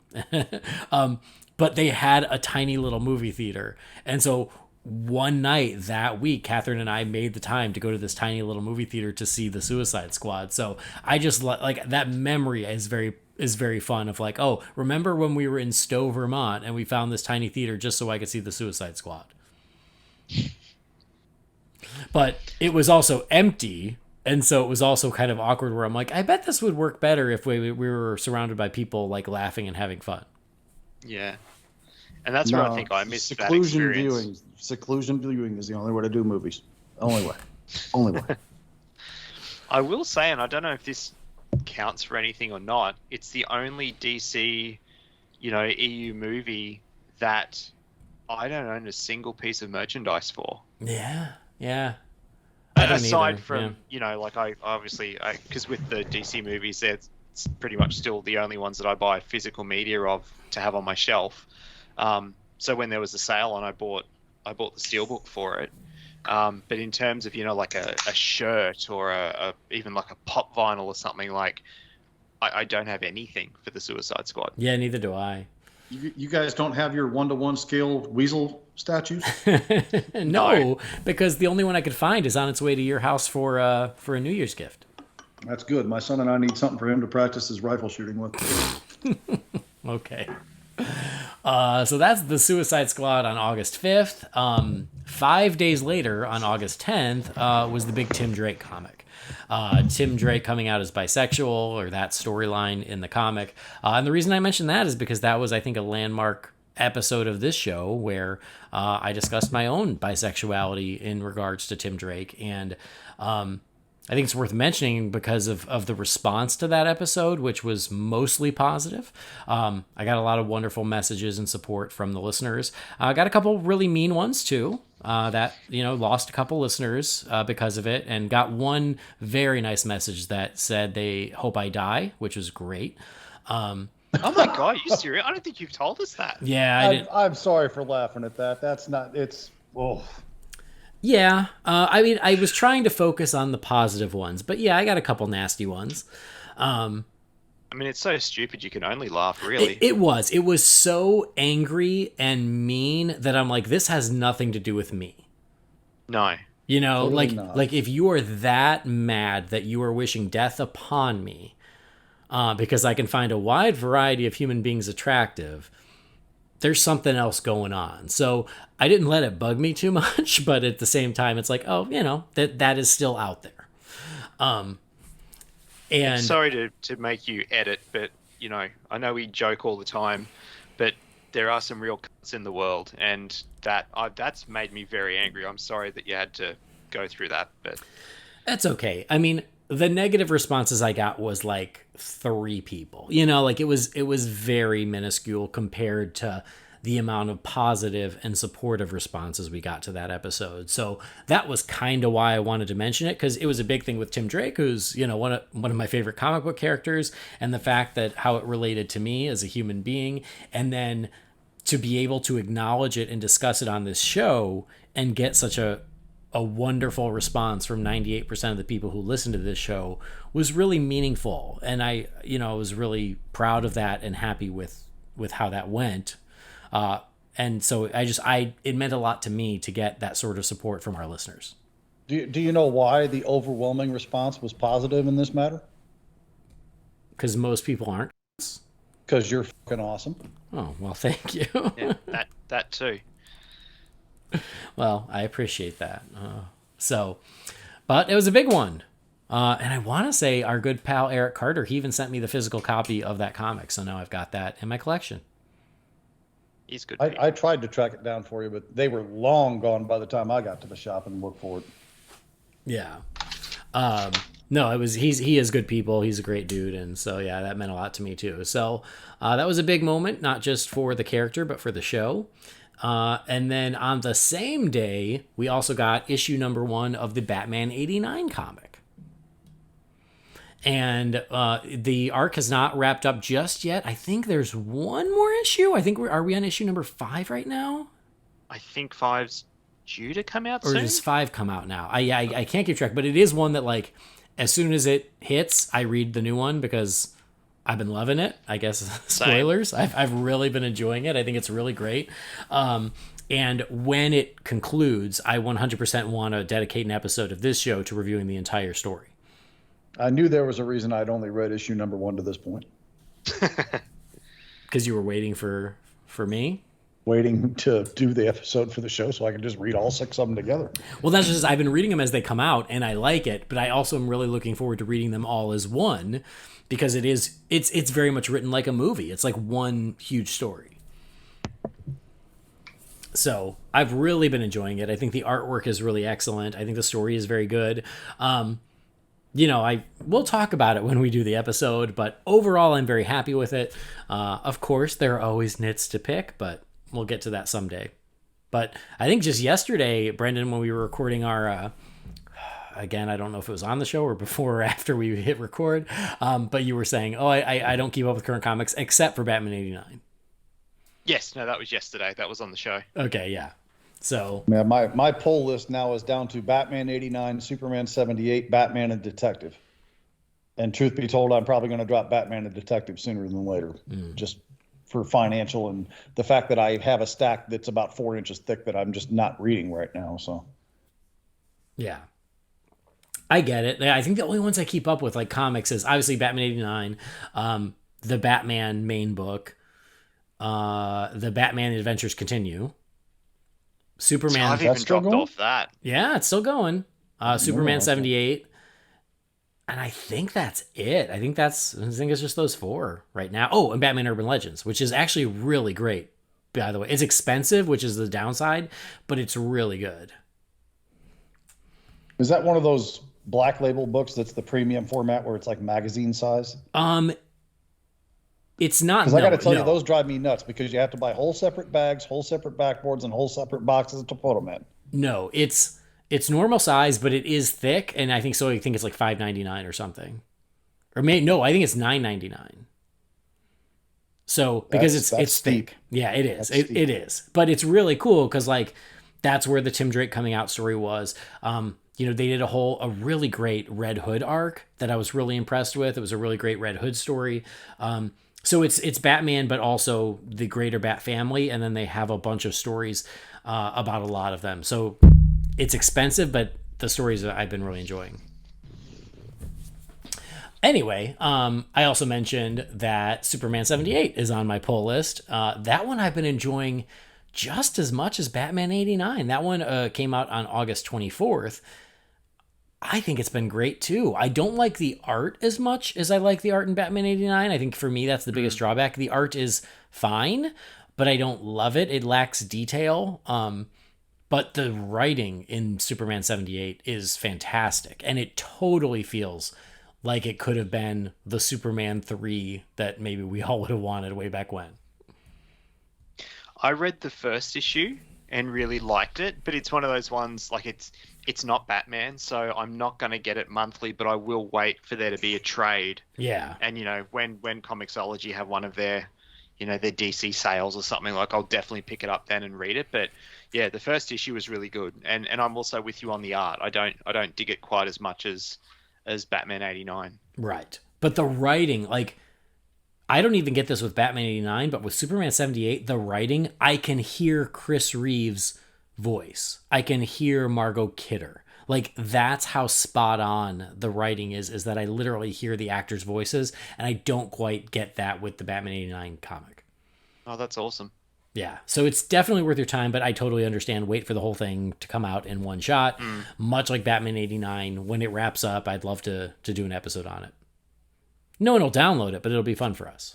But they had a tiny little movie theater. And so one night that week, Catherine and I made the time to go to this tiny little movie theater to see the Suicide Squad. So I just like that memory is very fun, of like, oh, remember when we were in Stowe, Vermont, and we found this tiny theater just so I could see the Suicide Squad. But it was also empty, and so it was also kind of awkward, where I'm like, I bet this would work better if we were surrounded by people like laughing and having fun. Yeah. And that's where I think I missed that seclusion experience. Seclusion viewing is the only way to do movies. Only way. I will say, and I don't know if this counts for anything or not, it's the only DC, EU movie that I don't own a single piece of merchandise for. Yeah. Aside from, I obviously, because with the DC movies, it's pretty much still the only ones that I buy physical media of to have on my shelf. So when there was a sale on, I bought the steelbook for it. But in terms of, like a shirt or even like a pop vinyl or something, like I don't have anything for the Suicide Squad. Yeah, neither do I. You guys don't have your 1-to-1 scale Weasel statues? No, because the only one I could find is on its way to your house for a New Year's gift. That's good. My son and I need something for him to practice his rifle shooting with. Okay. So that's the Suicide Squad on August 5th. 5 days later, on August 10th, was the big Tim Drake comic. Tim Drake coming out as bisexual, or that storyline in the comic. And the reason I mentioned that is because that was, I think, a landmark episode of this show where I discussed my own bisexuality in regards to Tim Drake. And I think it's worth mentioning because of the response to that episode, which was mostly positive. I got a lot of wonderful messages and support from the listeners. I got a couple really mean ones too, that, lost a couple listeners because of it, and got one very nice message that said they hope I die, which was great. Oh my God, are you serious? I don't think you've told us that. Yeah, I'm sorry for laughing at that. That's not, it's, oh. Yeah, I mean, I was trying to focus on the positive ones, but yeah, I got a couple nasty ones. I mean, it's so stupid you can only laugh, really. It was so angry and mean that I'm like, this has nothing to do with me. No. Totally not. Like if you are that mad that you are wishing death upon me, because I can find a wide variety of human beings attractive, there's something else going on. So I didn't let it bug me too much, but at the same time, it's like, oh, that is still out there. And sorry to make you edit, but I know we joke all the time, but there are some real cuts in the world, and that's made me very angry. I'm sorry that you had to go through that, but that's okay. I mean, the negative responses I got was like 3 people. You know, like it was very minuscule compared to the amount of positive and supportive responses we got to that episode. So that was kind of why I wanted to mention it, because it was a big thing with Tim Drake, who's, you know, one of my favorite comic book characters, and the fact that how it related to me as a human being, and then to be able to acknowledge it and discuss it on this show and get such a wonderful response from 98% of the people who listen to this show was really meaningful. And I, you know, was really proud of that and happy with how that went. And so it meant a lot to me to get that sort of support from our listeners. Do you know why the overwhelming response was positive in this matter? Because most people aren't. Because you're fucking awesome. Oh, well, thank you. Yeah, that too. Well, I appreciate that. But it was a big one. And I want to say our good pal Eric Carter, he even sent me the physical copy of that comic. So now I've got that in my collection. He's good. I tried to track it down for you, but they were long gone by the time I got to the shop and looked for it. Yeah. No, he is good people. He's a great dude. And so, yeah, that meant a lot to me too. So that was a big moment, not just for the character, but for the show. And then on the same day, we also got issue number 1 of the Batman 89 comic. And the arc has not wrapped up just yet. I think there's one more issue. I think are we on issue number 5 right now? I think 5's due to come out or soon. Or does 5 come out now? I can't keep track, but it is one that, like, as soon as it hits, I read the new one because I've been loving it. I guess spoilers. I've really been enjoying it. I think it's really great. And when it concludes, I 100% want to dedicate an episode of this show to reviewing the entire story. I knew there was a reason I'd only read issue number 1 to this point. Because you were waiting for me? Waiting to do the episode for the show so I could just read all 6 of them together. Well, that's just, I've been reading them as they come out, and I like it, but I also am really looking forward to reading them all as one, because it's very much written like a movie. It's like one huge story. So I've really been enjoying it. I think the artwork is really excellent. I think the story is very good. We'll talk about it when we do the episode, but overall I'm very happy with it. Of course, there are always nits to pick, but we'll get to that someday. But I think just yesterday, Brendan, when we were recording our, again, I don't know if it was on the show or before or after we hit record, but you were saying, I don't keep up with current comics except for Batman 89. Yes, no, that was yesterday. That was on the show. Okay, yeah. So yeah, my poll list now is down to Batman 89, Superman 78, Batman and Detective. And truth be told, I'm probably going to drop Batman and Detective sooner than later, just for financial and the fact that I have a stack that's about 4 inches thick that I'm just not reading right now. So, yeah, I get it. I think the only ones I keep up with, like comics, is obviously Batman 89, the Batman main book, the Batman Adventures Continue. Superman. So I've even dropped off that. Yeah, it's still going. Superman 78. And I think that's it. I think it's just those 4 right now. Oh, and Batman Urban Legends, which is actually really great, by the way. It's expensive, which is the downside, but it's really good. Is that one of those black label books that's the premium format where it's like magazine size? It's not. Because I got to tell you, those drive me nuts because you have to buy whole separate bags, whole separate backboards, and whole separate boxes to put them in. No, it's normal size, but it is thick, and I think so. I think it's like $5.99 or something, I think it's $9.99. So because it's thick, yeah, it is. It is, but it's really cool because like that's where the Tim Drake coming out story was. They did a really great Red Hood arc that I was really impressed with. It was a really great Red Hood story. So it's Batman, but also the greater Bat family, and then they have a bunch of stories about a lot of them. So it's expensive, but the stories I've been really enjoying. Anyway, I also mentioned that Superman 78 is on my pull list. That one I've been enjoying just as much as Batman 89. That one came out on August 24th. I think it's been great too. I don't like the art as much as I like the art in Batman 89. I think for me, that's the biggest drawback. The art is fine, but I don't love it. It lacks detail. But the writing in Superman 78 is fantastic, and it totally feels like it could have been the Superman 3 that maybe we all would have wanted way back when. I read the first issue and really liked it, but it's one of those ones, like, it's not Batman, so I'm not going to get it monthly, but I will wait for there to be a trade. Yeah. And, you know, when Comixology have one of their, you know, their DC sales or something, like, I'll definitely pick it up then and read it. But yeah, the first issue was really good, and I'm also with you on the art. I don't dig it quite as much as Batman 89. Right. But the writing, like, I don't even get this with Batman 89, but with Superman 78, the writing, I can hear Chris Reeves' voice. I can hear Margot Kidder. Like, that's how spot on the writing is that I literally hear the actors' voices, and I don't quite get that with the Batman 89 comic. Oh, that's awesome. Yeah, so it's definitely worth your time, but I totally understand. Wait for the whole thing to come out in one shot. Much like Batman 89, when it wraps up, I'd love to do an episode on it. No one will download it, but it'll be fun for us.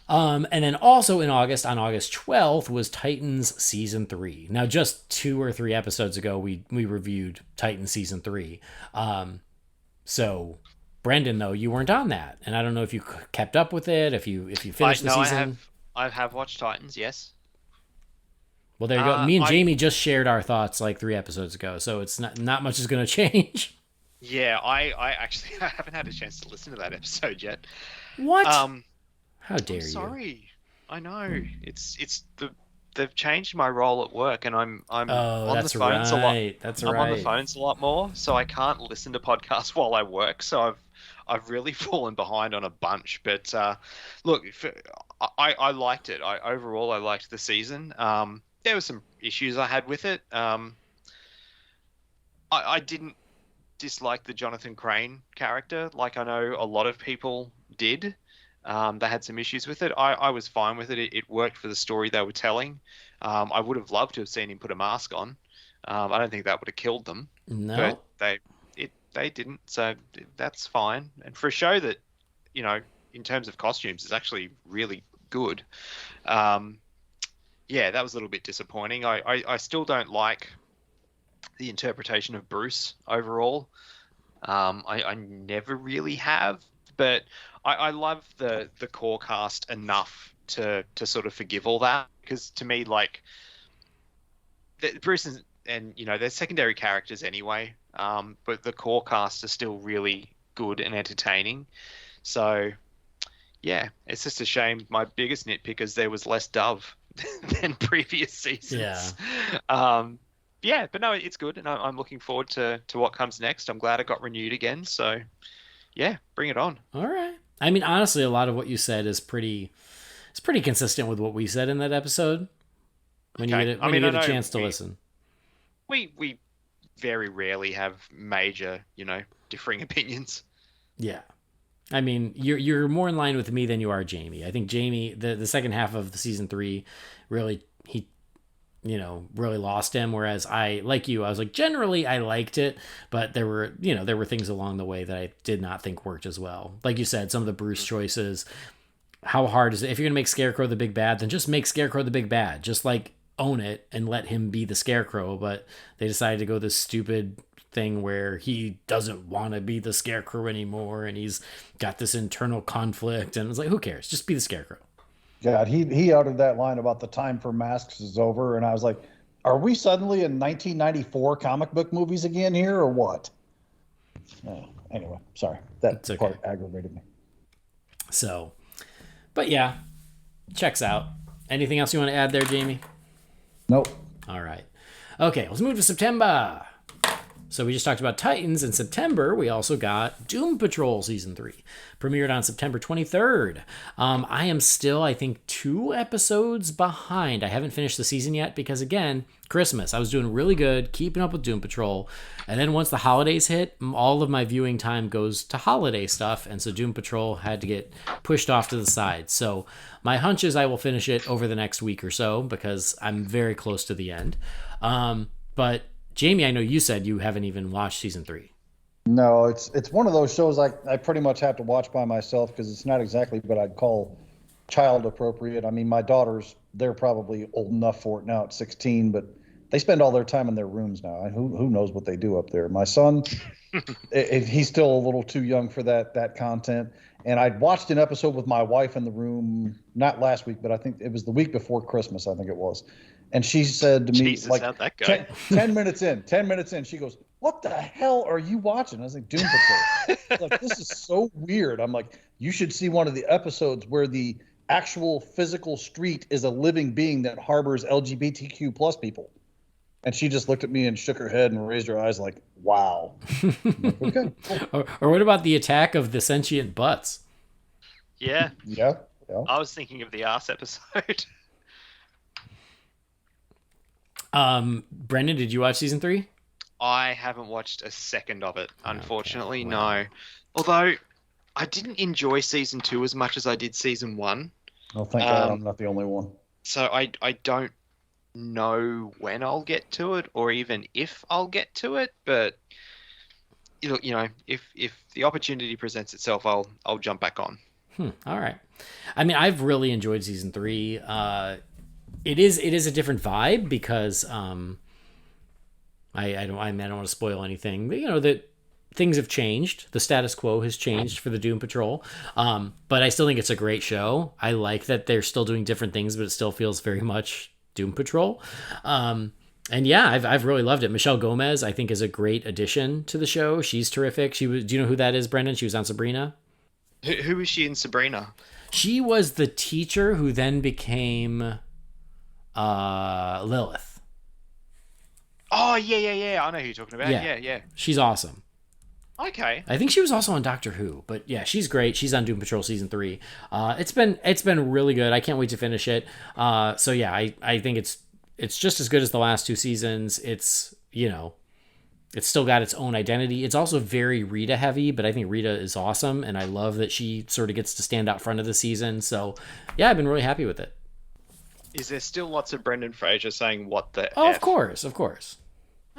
And then also in August, on August 12th, was Titans Season 3. Now, just 2 or 3 episodes ago, we reviewed Titans Season 3. So... Brendan, though, you weren't on that, and I don't know if you kept up with it, if you finished the season. I have watched Titans, yes. Well, there you go. Me and Jamie just shared our thoughts like 3 episodes ago, so it's not much is going to change. Yeah, I actually haven't had a chance to listen to that episode yet. What? How dare you? Sorry, I know they've changed my role at work, and I'm on the phones a lot. That's I'm right. on the phones a lot more, so I can't listen to podcasts while I work. So I've really fallen behind on a bunch. But look, I liked it. Overall I liked the season. There were some issues I had with it. I didn't dislike the Jonathan Crane character, like I know a lot of people did. They had some issues with it. I was fine with it. It worked for the story they were telling. I would have loved to have seen him put a mask on. I don't think that would have killed them. No. But they didn't, so that's fine. And for a show that, you know, in terms of costumes, is actually really good. Yeah, that was a little bit disappointing. I still don't like the interpretation of Bruce overall. I never really have, but I love the core cast enough to sort of forgive all that, because to me, like, Bruce and you know, they're secondary characters anyway, but the core cast is still really good and entertaining. So yeah, it's just a shame. My biggest nitpick is there was less Dove than previous seasons. Yeah, but no, it's good, and I'm looking forward to what comes next. I'm glad it got renewed again, so yeah, bring it on. All right. I mean, honestly, a lot of what you said is pretty consistent with what we said in that episode. When you get a chance to listen. We very rarely have major, you know, differing opinions. Yeah. I mean, you're more in line with me than you are Jamie. I think Jamie, the second half of the season 3, really, he, you know, really lost him. Whereas I, like you, I was like, generally I liked it, but there were things along the way that I did not think worked as well. Like you said, some of the Bruce choices, how hard is it? If you're going to make Scarecrow the big bad, then just make Scarecrow the big bad. Just like own it and let him be the Scarecrow. But they decided to go this stupid thing where he doesn't want to be the Scarecrow anymore, and he's got this internal conflict, and it's like, who cares? Just be the Scarecrow. God, he uttered that line about the time for masks is over, and I was like, are we suddenly in 1994 comic book movies again here, or what? Anyway, sorry. That part aggravated me. So, but yeah, checks out. Anything else you want to add there, Jamie? Nope. All right. Okay, let's move to September. So we just talked about Titans. In September, we also got Doom Patrol Season 3. Premiered on September 23rd. I am still, I think, 2 episodes behind. I haven't finished the season yet because, again, Christmas. I was doing really good, keeping up with Doom Patrol. And then once the holidays hit, all of my viewing time goes to holiday stuff. And so Doom Patrol had to get pushed off to the side. So my hunch is I will finish it over the next week or so because I'm very close to the end. But Jamie, I know you said you haven't even watched season 3. No, it's one of those shows I pretty much have to watch by myself because it's not exactly what I'd call child appropriate. I mean, my daughters, they're probably old enough for it now at 16, but they spend all their time in their rooms now. And who knows what they do up there? My son, he's still a little too young for that content. And I'd watched an episode with my wife in the room, not last week, but I think it was the week before Christmas, I think it was. And she said to me, Jesus, like, how'd that go? 10 minutes in, she goes, "What the hell are you watching?" I was like, "Doom Patrol." Like, this is so weird. I'm like, you should see one of the episodes where the actual physical street is a living being that harbors LGBTQ plus people. And she just looked at me and shook her head and raised her eyes like, wow. Like, okay. Or what about the attack of the sentient butts? Yeah. Yeah. I was thinking of the arse episode. Brendan, did you watch season 3? I haven't watched a second of it, unfortunately. Okay, wow. No. Although I didn't enjoy season 2 as much as I did season 1. Oh, thank God I'm not the only one. So I don't know when I'll get to it, or even if I'll get to it. But you know, if the opportunity presents itself, I'll jump back on. All right. I mean, I've really enjoyed season 3. It is a different vibe because I don't want to spoil anything, but, you know, that things have changed. The status quo has changed for the Doom Patrol. But I still think it's a great show. I like that they're still doing different things, but it still feels very much Doom Patrol. And yeah, I've really loved it. Michelle Gomez, I think, is a great addition to the show. She's terrific. Do you know who that is, Brendan? She was on Sabrina. Who is she in Sabrina? She was the teacher who then became Lilith. Oh, yeah. I know who you're talking about. Yeah. She's awesome. Okay. I think she was also on Doctor Who, but yeah, she's great. She's on Doom Patrol season 3. It's been really good. I can't wait to finish it. So yeah, I think it's just as good as the last 2 seasons. It's, you know, it's still got its own identity. It's also very Rita heavy, but I think Rita is awesome, and I love that she sort of gets to stand out front of the season. So yeah, I've been really happy with it. Is there still lots of Brendan Fraser saying "what the"? Oh, F? of course.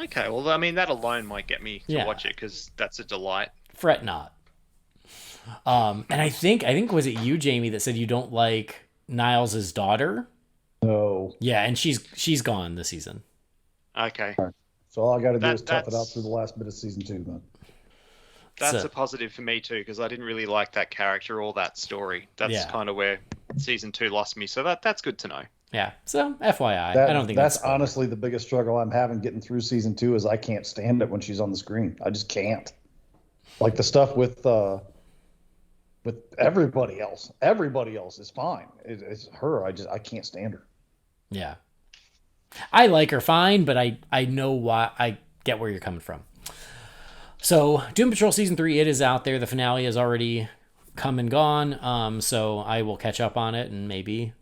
Okay, well, I mean, that alone might get me to Yeah. watch it, because that's a delight. Fret not. And I think was it you, Jamie, that said you don't like Niles' daughter? No. Yeah, and she's gone this season. Okay. So all I got to do is tough it that's- out through the last bit of season 2, then. That's So- a positive for me, too, because I didn't really like that character or that story. That's kind of where season 2 lost me, so that's good to know. Yeah. So FYI, I don't think that's honestly the biggest struggle I'm having getting through season 2 is I can't stand it when she's on the screen. I just can't. Like the stuff with everybody else. Everybody else is fine. It's her. I can't stand her. Yeah. I like her fine, but I know why. I get where you're coming from. So Doom Patrol season 3, it is out there. The finale has already come and gone. So I will catch up on it, and maybe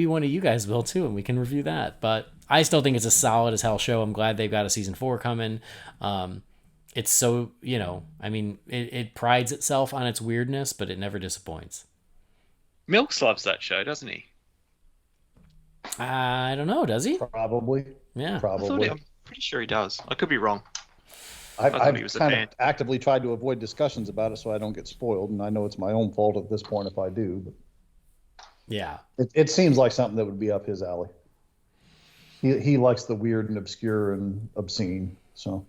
one of you guys will too, and we can review that. But I still think it's a solid as hell show. I'm glad they've got a season 4 coming. It's so, you know, I mean, it prides itself on its weirdness, but it never disappoints. Milks loves that show, doesn't he? I don't know, does he? Probably. Yeah. Probably. I'm pretty sure he does. I could be wrong. I've he was a kind fan. of actively tried to avoid discussions about it so I don't get spoiled, and I know it's my own fault at this point if I do. But Yeah. it seems like something that would be up his alley. He likes the weird and obscure and obscene. So.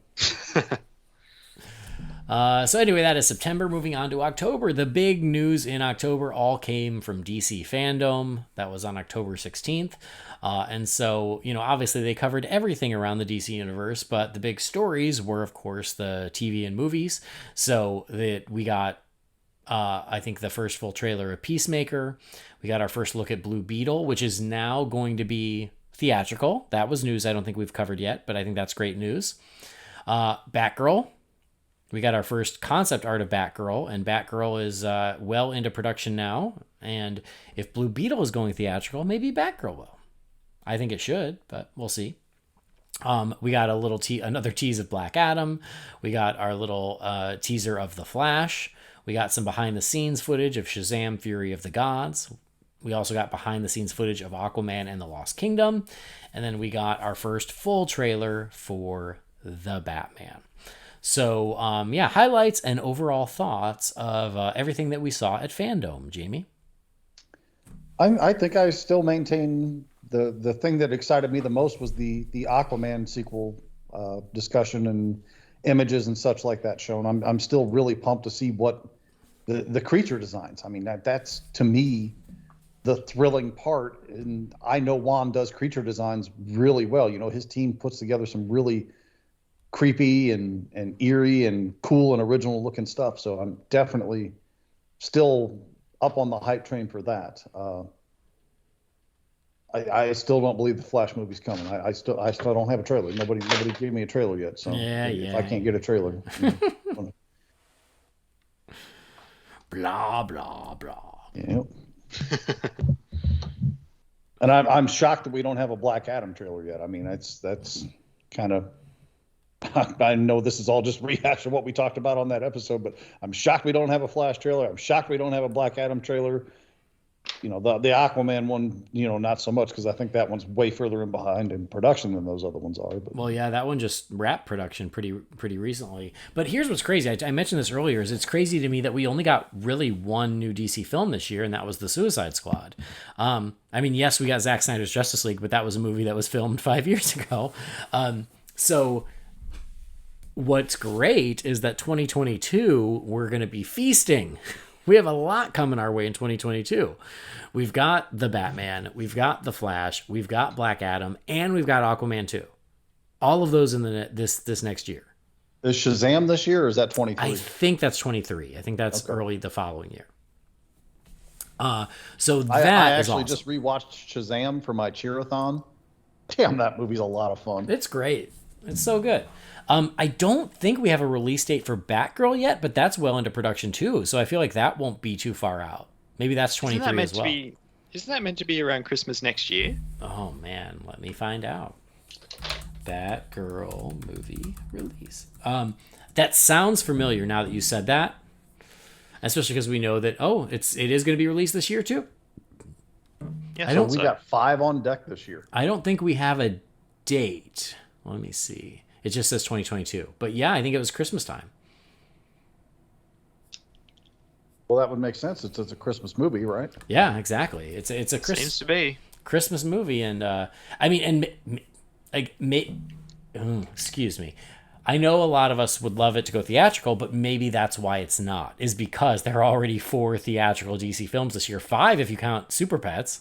So anyway, that is September. Moving on to October. The big news in October all came from DC Fandom. That was on October 16th. And so, you know, obviously they covered everything around the DC universe, but the big stories were, of course, the TV and movies. So that we got, I think, the first full trailer of Peacemaker. We got our first look at Blue Beetle, which is now going to be theatrical. That was news I don't think we've covered yet, but I think that's great news. Batgirl. We got our first concept art of Batgirl, and Batgirl is well into production now. And if Blue Beetle is going theatrical, maybe Batgirl will. I think it should, but we'll see. We got another tease of Black Adam. We got our little teaser of The Flash. We got some behind-the-scenes footage of Shazam! Fury of the Gods. We also got behind-the-scenes footage of Aquaman and the Lost Kingdom. And then we got our first full trailer for The Batman. So, highlights and overall thoughts of everything that we saw at Fandom, Jamie. I think I still maintain the thing that excited me the most was the Aquaman sequel discussion and images and such like that shown. I'm still really pumped to see what the creature designs. I mean, that's to me the thrilling part. And I know Juan does creature designs really well. You know, his team puts together some really creepy and eerie and cool and original looking stuff. So I'm definitely still up on the hype train for that. I still don't believe the Flash movie's coming. I still don't have a trailer. Nobody gave me a trailer yet. So if I can't get a trailer, blah blah blah. Yeah. And I'm shocked that we don't have a Black Adam trailer yet. I mean, that's kind of. I know this is all just rehash of what we talked about on that episode, but I'm shocked we don't have a Flash trailer. I'm shocked we don't have a Black Adam trailer. You know, the Aquaman one, you know, not so much because I think that one's way further in behind in production than those other ones are. But. Well, yeah, that one just wrapped production pretty recently. But here's what's crazy. I mentioned this earlier. Is it's crazy to me that we only got really one new DC film this year, and that was the Suicide Squad. I mean, yes, we got Zack Snyder's Justice League, but that was a movie that was filmed 5 years ago. So what's great is that 2022, we're going to be feasting. We have a lot coming our way in 2022. We've got the Batman, we've got the Flash, we've got Black Adam, and we've got Aquaman 2. All of those in this next year. Is Shazam this year, or is that 23? I think that's 23. I think that's early the following year. So that I is actually awesome. just rewatched Shazam for my cheer-a-thon. Damn, that movie's a lot of fun. It's great. It's so good. I don't think we have a release date for Batgirl yet, but that's well into production too. So I feel like that won't be too far out. Maybe that's 23 as well. Isn't that meant to be around Christmas next year? Oh man, let me find out. Batgirl movie release. That sounds familiar now that you said that. Especially because we know that it is going to be released this year too. Yeah, We got 5 on deck this year. I don't think we have a date. Let me see. It just says 2022. But yeah, I think it was Christmas time. Well, that would make sense. It's a Christmas movie, right? Yeah, exactly. It's a seems to be Christmas movie, and excuse me. I know a lot of us would love it to go theatrical, but maybe that's why it's not. Is because there are already 4 theatrical DC films this year, 5 if you count Super Pets.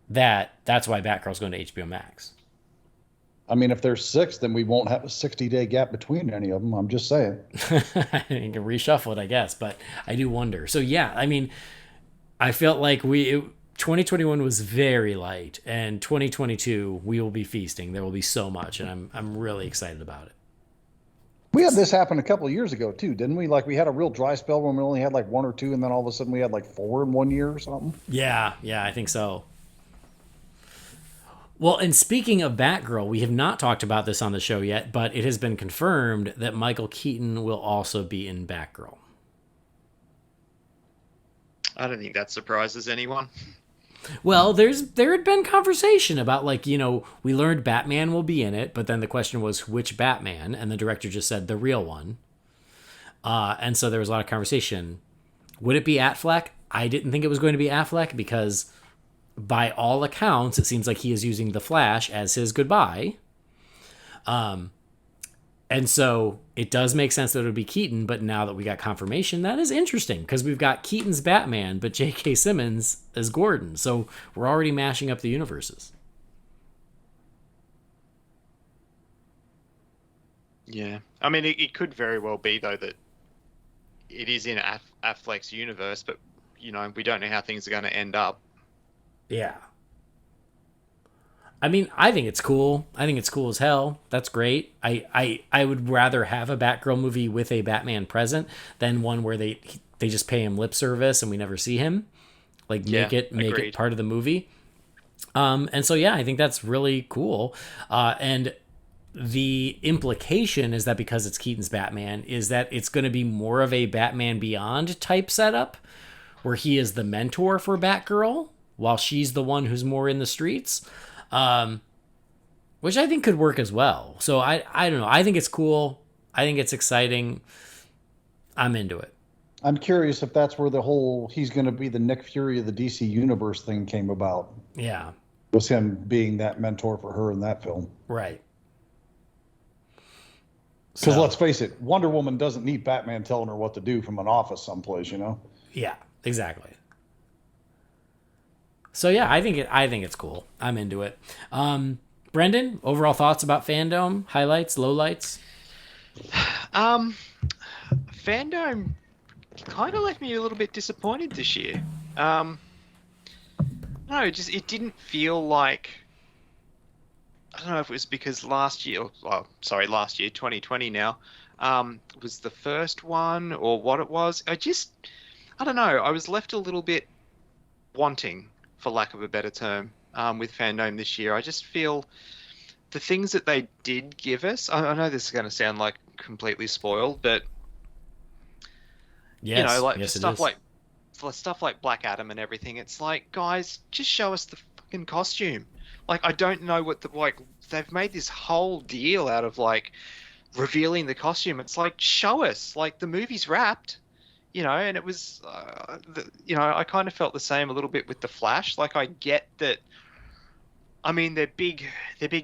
That's why Batgirl's going to HBO Max. I mean, if there's 6, then we won't have a 60-day gap between any of them. I'm just saying. You can reshuffle it, I guess, but I do wonder. So yeah, I mean, I felt like 2021 was very light, and 2022 we will be feasting. There will be so much, and I'm really excited about it. We had this happen a couple of years ago too, didn't we? Like we had a real dry spell when we only had like 1 or 2, and then all of a sudden we had like 4 in 1 year or something. Yeah, I think so. Well, and speaking of Batgirl, we have not talked about this on the show yet, but it has been confirmed that Michael Keaton will also be in Batgirl. I don't think that surprises anyone. Well, there had been conversation about, like, you know, we learned Batman will be in it, but then the question was which Batman, and the director just said the real one. And so there was a lot of conversation. Would it be Affleck? I didn't think it was going to be Affleck because by all accounts, it seems like he is using the Flash as his goodbye. And so it does make sense that it would be Keaton, but now that we got confirmation, that is interesting because we've got Keaton's Batman, but J.K. Simmons as Gordon. So we're already mashing up the universes. Yeah. I mean, it could very well be, though, that it is in Affleck's universe, but, you know, we don't know how things are going to end up. Yeah. I mean, I think it's cool. I think it's cool as hell. That's great. I would rather have a Batgirl movie with a Batman present than one where they just pay him lip service and we never see him. Like make it part of the movie. And so yeah, I think that's really cool. And the implication is that because it's Keaton's Batman, is that it's going to be more of a Batman Beyond type setup where he is the mentor for Batgirl while she's the one who's more in the streets. Which I think could work as well. So I don't know. I think it's cool. I think it's exciting. I'm into it. I'm curious if that's where the whole he's going to be the Nick Fury of the DC universe thing came about. Yeah. Was him being that mentor for her in that film. Right. Because let's face it, Wonder Woman doesn't need Batman telling her what to do from an office someplace, you know? Yeah, exactly. So yeah, I think it's cool. I'm into it. Brendan, overall thoughts about fandom, highlights, lowlights? Fandom kind of left me a little bit disappointed this year. No, it didn't feel like. I don't know if it was because last year, 2020 now, was the first one or what it was. I don't know. I was left a little bit wanting, for lack of a better term, with fandom this year. I just feel the things that they did give us. I know this is going to sound like completely spoiled, but stuff like Black Adam and everything. It's like, guys, just show us the fucking costume. Like, I don't know what they've made this whole deal out of like revealing the costume. It's like, show us, like, the movie's wrapped, and it was, I kind of felt the same a little bit with the Flash. Like, I get that. I mean, their big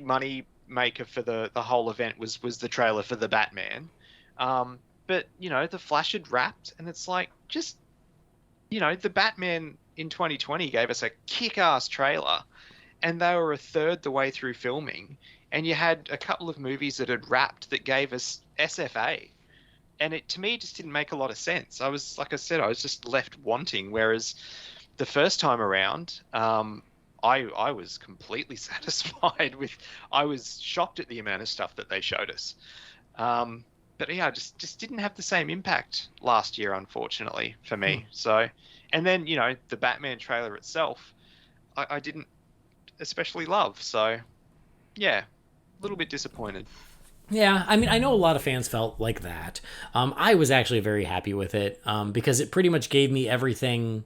money maker for the whole event was the trailer for the Batman. But the Flash had wrapped, and it's like, just, the Batman in 2020 gave us a kick-ass trailer. And they were a third the way through filming, and you had a couple of movies that had wrapped that gave us SFA, and it to me just didn't make a lot of sense. I was just left wanting. Whereas the first time around, I was completely satisfied with. I was shocked at the amount of stuff that they showed us, but yeah, just didn't have the same impact last year, unfortunately for me. So, and then the Batman trailer itself, I didn't especially love. So yeah, a little bit disappointed. Yeah, I mean, I know a lot of fans felt like that. I was actually very happy with it because it pretty much gave me everything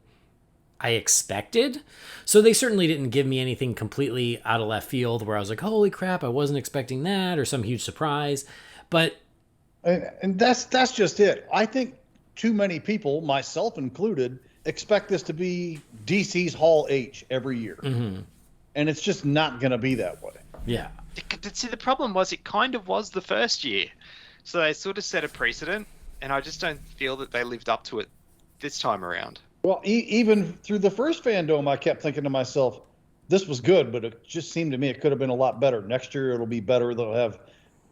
I expected. So they certainly didn't give me anything completely out of left field where I was like, holy crap, I wasn't expecting that, or some huge surprise. But and that's just it. I think too many people, myself included, expect this to be DC's Hall H every year. Mm-hmm. And it's just not going to be that way. Yeah. See, the problem was it kind of was the first year. So they sort of set a precedent, and I just don't feel that they lived up to it this time around. Well, even through the first fandom, I kept thinking to myself, this was good, but it just seemed to me it could have been a lot better. Next year, it'll be better. They'll have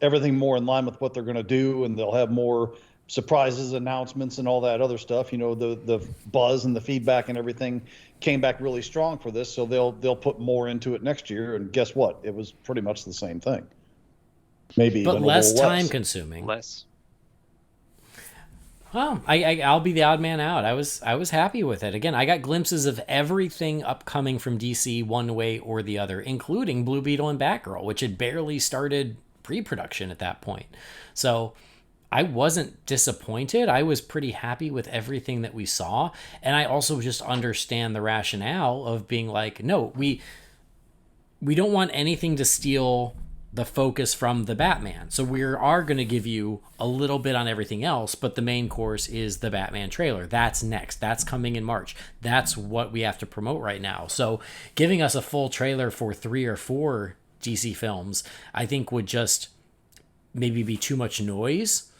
everything more in line with what they're going to do, and they'll have more surprises, announcements, and all that other stuff. The buzz and the feedback and everything came back really strong for this, so they'll put more into it next year. And guess what? It was pretty much the same thing. Maybe but even less a little time consuming. Less. Well, I'll be the odd man out. I was happy with it. Again, I got glimpses of everything upcoming from DC one way or the other, including Blue Beetle and Batgirl, which had barely started pre-production at that point. So I wasn't disappointed. I was pretty happy with everything that we saw. And I also just understand the rationale of being like, no, we don't want anything to steal the focus from the Batman. So we are going to give you a little bit on everything else, but the main course is the Batman trailer. That's next. That's coming in March. That's what we have to promote right now. So giving us a full trailer for 3 or 4 DC films, I think would just maybe be too much noise.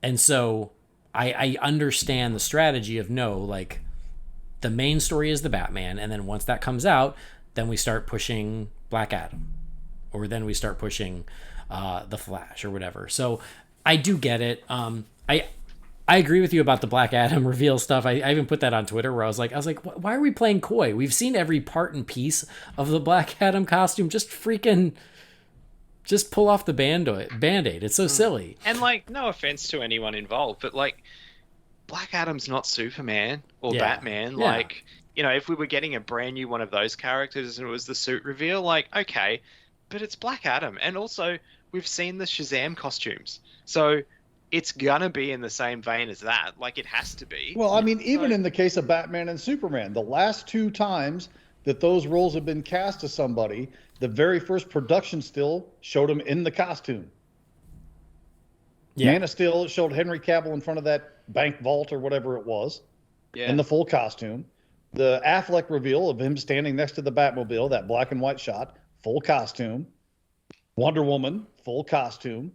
And so I understand the strategy of the main story is the Batman, and then once that comes out, then we start pushing Black Adam, or then we start pushing the Flash or whatever. So I do get it. I agree with you about the Black Adam reveal stuff. I even put that on Twitter where I was like, why are we playing coy? We've seen every part and piece of the Black Adam costume. Just pull off the Band-Aid. It's so silly. And, no offense to anyone involved, but, Black Adam's not Superman or Batman. Yeah. If we were getting a brand new one of those characters and it was the suit reveal, okay. But it's Black Adam. And also, we've seen the Shazam costumes. So it's going to be in the same vein as that. It has to be. Well, I mean, even in the case of Batman and Superman, the last 2 times that those roles have been cast to somebody, the very first production still showed him in the costume. Yeah. Man of Steel showed Henry Cavill in front of that bank vault or whatever it was, Yeah. in the full costume. The Affleck reveal of him standing next to the Batmobile, that black and white shot, full costume. Wonder Woman, full costume.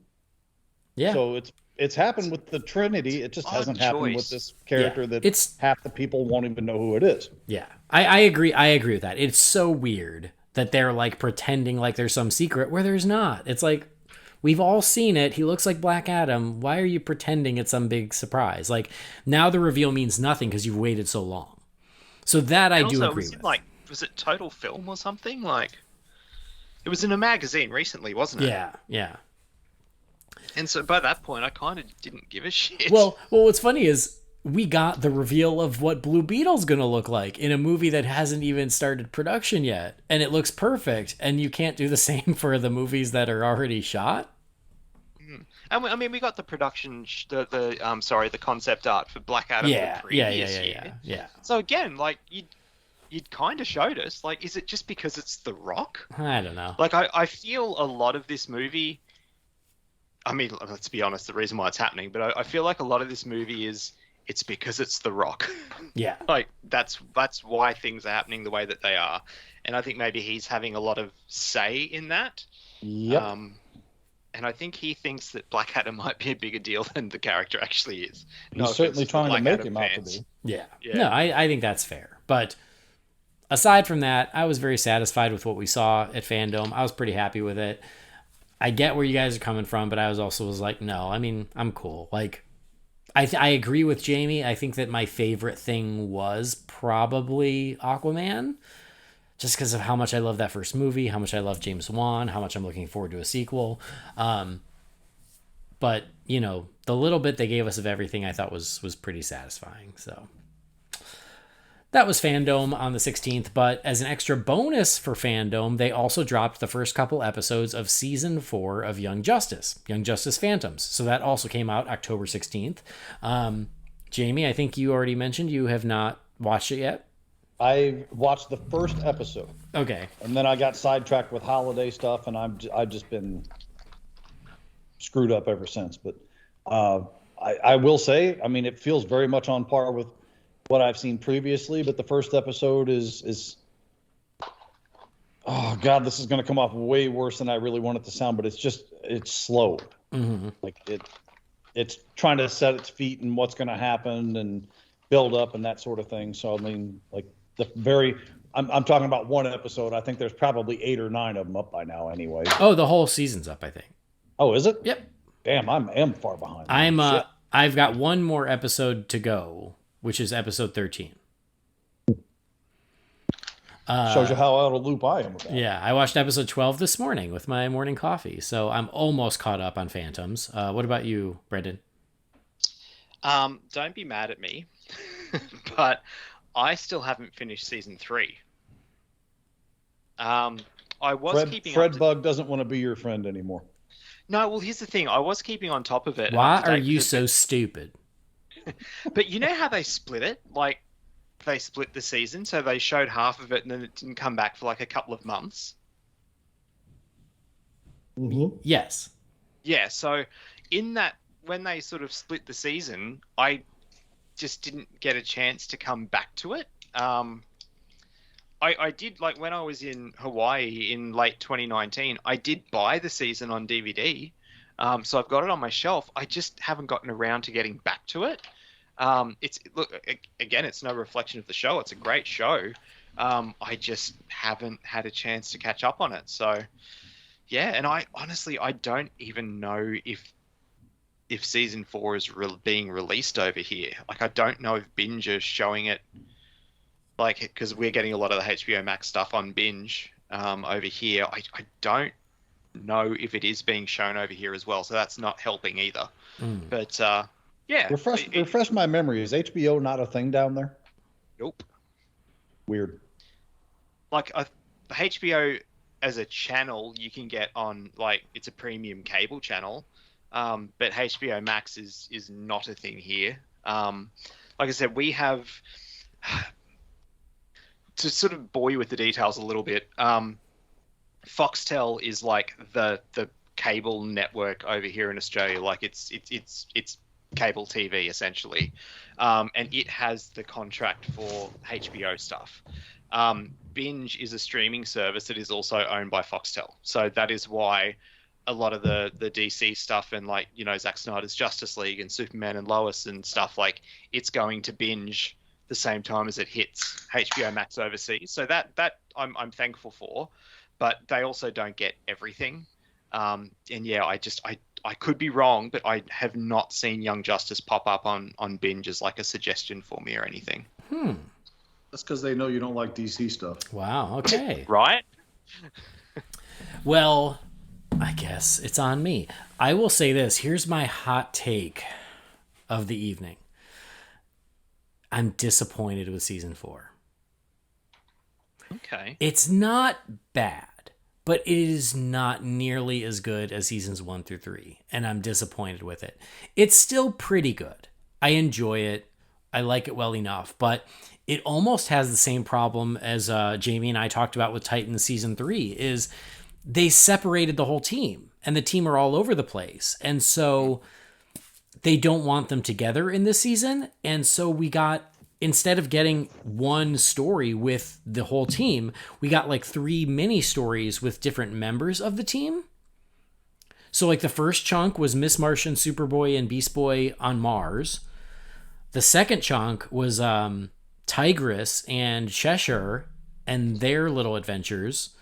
Yeah. So it's happened with the Trinity. It just hasn't happened with this character that it's half the people won't even know who it is. Yeah, I agree. I agree with that. It's so weird that they're like pretending like there's some secret where there's not. It's like, we've all seen it. He looks like Black Adam. Why are you pretending it's some big surprise? Like, now the reveal means nothing because you've waited so long. So that I do agree with. Like, was it Total Film or something? Like, it was in a magazine recently, wasn't it? Yeah, yeah. And so by that point, I kind of didn't give a shit. Well, what's funny is we got the reveal of what Blue Beetle's going to look like in a movie that hasn't even started production yet. And it looks perfect. And you can't do the same for the movies that are already shot. I mean, we got the production, the concept art for Black Adam the previous year. Yeah. So again, like, you'd kind of showed us, like, is it just because it's The Rock? I don't know. Like, I feel a lot of this movie, I mean, let's be honest, the reason why it's happening, but I feel like a lot of this movie it's because it's The Rock. Yeah. Like, that's why things are happening the way that they are. And I think maybe he's having a lot of say in that. Yep. And I think he thinks that Black Adam might be a bigger deal than the character actually is. He's certainly trying to make him out to be. Yeah. No, I think that's fair. But aside from that, I was very satisfied with what we saw at Fandom. I was pretty happy with it. I get where you guys are coming from, but I was like, no, I mean, I'm cool. Like, I agree with Jamie. I think that my favorite thing was probably Aquaman, just because of how much I love that first movie, how much I love James Wan, how much I'm looking forward to a sequel. But, you know, the little bit they gave us of everything I thought was pretty satisfying. So that was Fandom on the 16th, but as an extra bonus for Fandom, they also dropped the first couple episodes of Season 4 of Young Justice Phantoms. So that also came out October 16th. Jamie, I think you already mentioned you have not watched it yet. I watched the first episode. Okay. And then I got sidetracked with holiday stuff, and I've just been screwed up ever since. But I will say, I mean, it feels very much on par with what I've seen previously, but the first episode is oh god, this is going to come off way worse than I really want it to sound, but it's slow. Mm-hmm. Like it's trying to set its feet and what's going to happen and build up and that sort of thing. So I mean, like I'm talking about one episode. I think there's probably 8 or 9 of them up by now anyway. Oh, the whole season's up, I think. Oh, is it? Yep. Damn, I am far behind. I've got one more episode to go, which is episode 13. Shows you how out of loop I am with that. Yeah, I watched episode 12 this morning with my morning coffee, so I'm almost caught up on Phantoms. What about you, Brendan? Don't be mad at me, but I still haven't finished season 3. I was keeping Fred Bug doesn't want to be your friend anymore. No, well, here's the thing. I was keeping on top of it. Why are you so stupid? But you know how they split it? Like, they split the season, so they showed half of it and then it didn't come back for like a couple of months. Mm-hmm. Yes. Yeah, so in that, when they sort of split the season, I just didn't get a chance to come back to it. I did, like, when I was in Hawaii in late 2019, I did buy the season on DVD. So I've got it on my shelf. I just haven't gotten around to getting back to it. It's no reflection of the show. It's a great show. I just haven't had a chance to catch up on it. So, yeah, and I don't even know if season 4 is being released over here. Like, I don't know if Binge is showing it. Like, because we're getting a lot of the HBO Max stuff on Binge over here. I don't know if it is being shown over here as well, so that's not helping either. But yeah, refresh my memory. Is HBO not a thing down there? Nope. Weird. Like, the HBO as a channel you can get on, like, it's a premium cable channel, but HBO Max is not a thing here. Like I said, we have, to sort of bore you with the details a little bit, Foxtel is like the cable network over here in Australia. Like, it's cable TV essentially, and it has the contract for HBO stuff. Binge is a streaming service that is also owned by Foxtel, so that is why a lot of the DC stuff and like, you know, Zack Snyder's Justice League and Superman and Lois and stuff, like it's going to Binge the same time as it hits HBO Max overseas. So that I'm thankful for, but they also don't get everything. And yeah, I could be wrong, but I have not seen Young Justice pop up on Binge as like a suggestion for me or anything. That's because they know you don't like DC stuff. Wow. Okay. Right? Well, I guess it's on me. I will say this. Here's my hot take of the evening. I'm disappointed with season 4. Okay. It's not bad, but it is not nearly as good as seasons 1 through 3, and I'm disappointed with it. It's still pretty good. I enjoy it. I like it well enough, but it almost has the same problem as Jamie and I talked about with Titans season 3, is they separated the whole team, and the team are all over the place. And so they don't want them together in this season. And so we got, instead of getting one story with the whole team, we got like 3 mini stories with different members of the team. So like the first chunk was Miss Martian, Superboy, and Beast Boy on Mars. The second chunk was Tigress and Cheshire and their little adventures.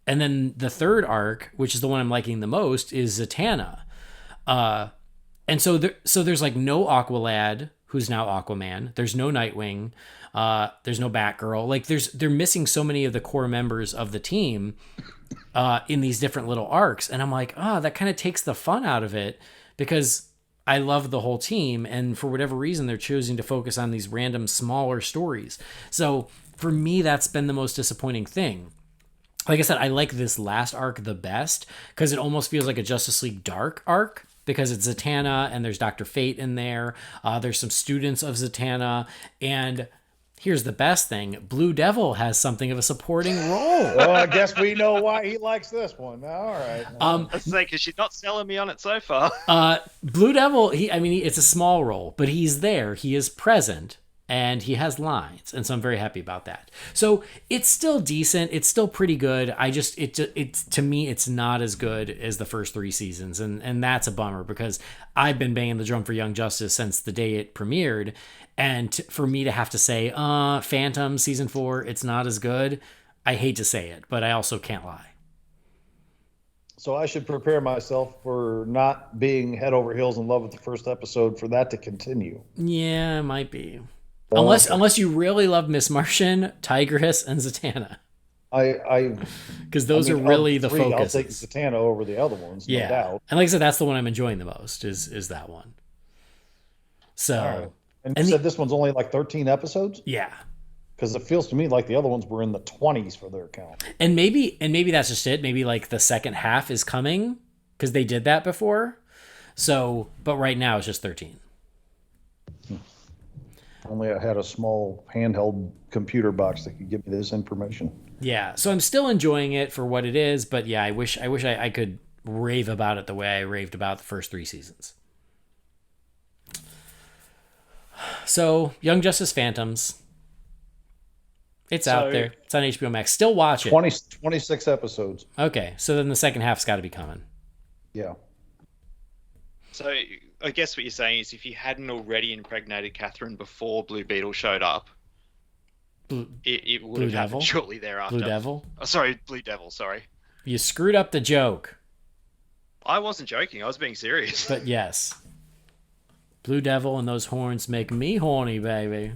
And then the third arc, which is the one I'm liking the most, is Zatanna. And so there's like no Aqualad, who's now Aquaman. There's no Nightwing. There's no Batgirl. Like they're missing so many of the core members of the team in these different little arcs. And I'm like, that kind of takes the fun out of it, because I love the whole team. And for whatever reason, they're choosing to focus on these random smaller stories. So for me, that's been the most disappointing thing. Like I said, I like this last arc the best because it almost feels like a Justice League Dark arc, because it's Zatanna and there's Dr. Fate in there. There's some students of Zatanna. And here's the best thing. Blue Devil has something of a supporting role. Well, I guess we know why he likes this one. All right. Let's say, because she's not selling me on it so far. Blue Devil, it's a small role, but he's there. He is present. And he has lines, and so I'm very happy about that. So it's still decent. It's still pretty good. It's to me, it's not as good as the first 3 seasons, and that's a bummer, because I've been banging the drum for Young Justice since the day it premiered, and for me to have to say, Phantom season 4, it's not as good. I hate to say it, but I also can't lie. So I should prepare myself for not being head over heels in love with the first episode for that to continue. Yeah, it might be. Unless you really love Miss Martian, Tigress, and Zatanna. Because those are really the focus. I'll take Zatanna over the other ones, no doubt. And like I said, that's the one I'm enjoying the most, is that one. So, right. And you said this one's only like 13 episodes? Yeah. Because it feels to me like the other ones were in the 20s for their count. And maybe that's just it. Maybe like the second half is coming, because they did that before. So, but right now it's just 13. Only I had a small handheld computer box that could give me this information. Yeah, so I'm still enjoying it for what it is, but yeah, I wish I could rave about it the way I raved about the first 3 seasons. So, Young Justice Phantoms. It's out there. It's on HBO Max. Still watch it. 26 episodes. Okay, so then the second half's got to be coming. Yeah. So I guess what you're saying is, if you hadn't already impregnated Catherine before Blue Beetle showed up, it would have happened shortly thereafter. Blue Devil? Oh, sorry, Blue Devil, sorry. You screwed up the joke. I wasn't joking. I was being serious. But yes. Blue Devil and those horns make me horny, baby.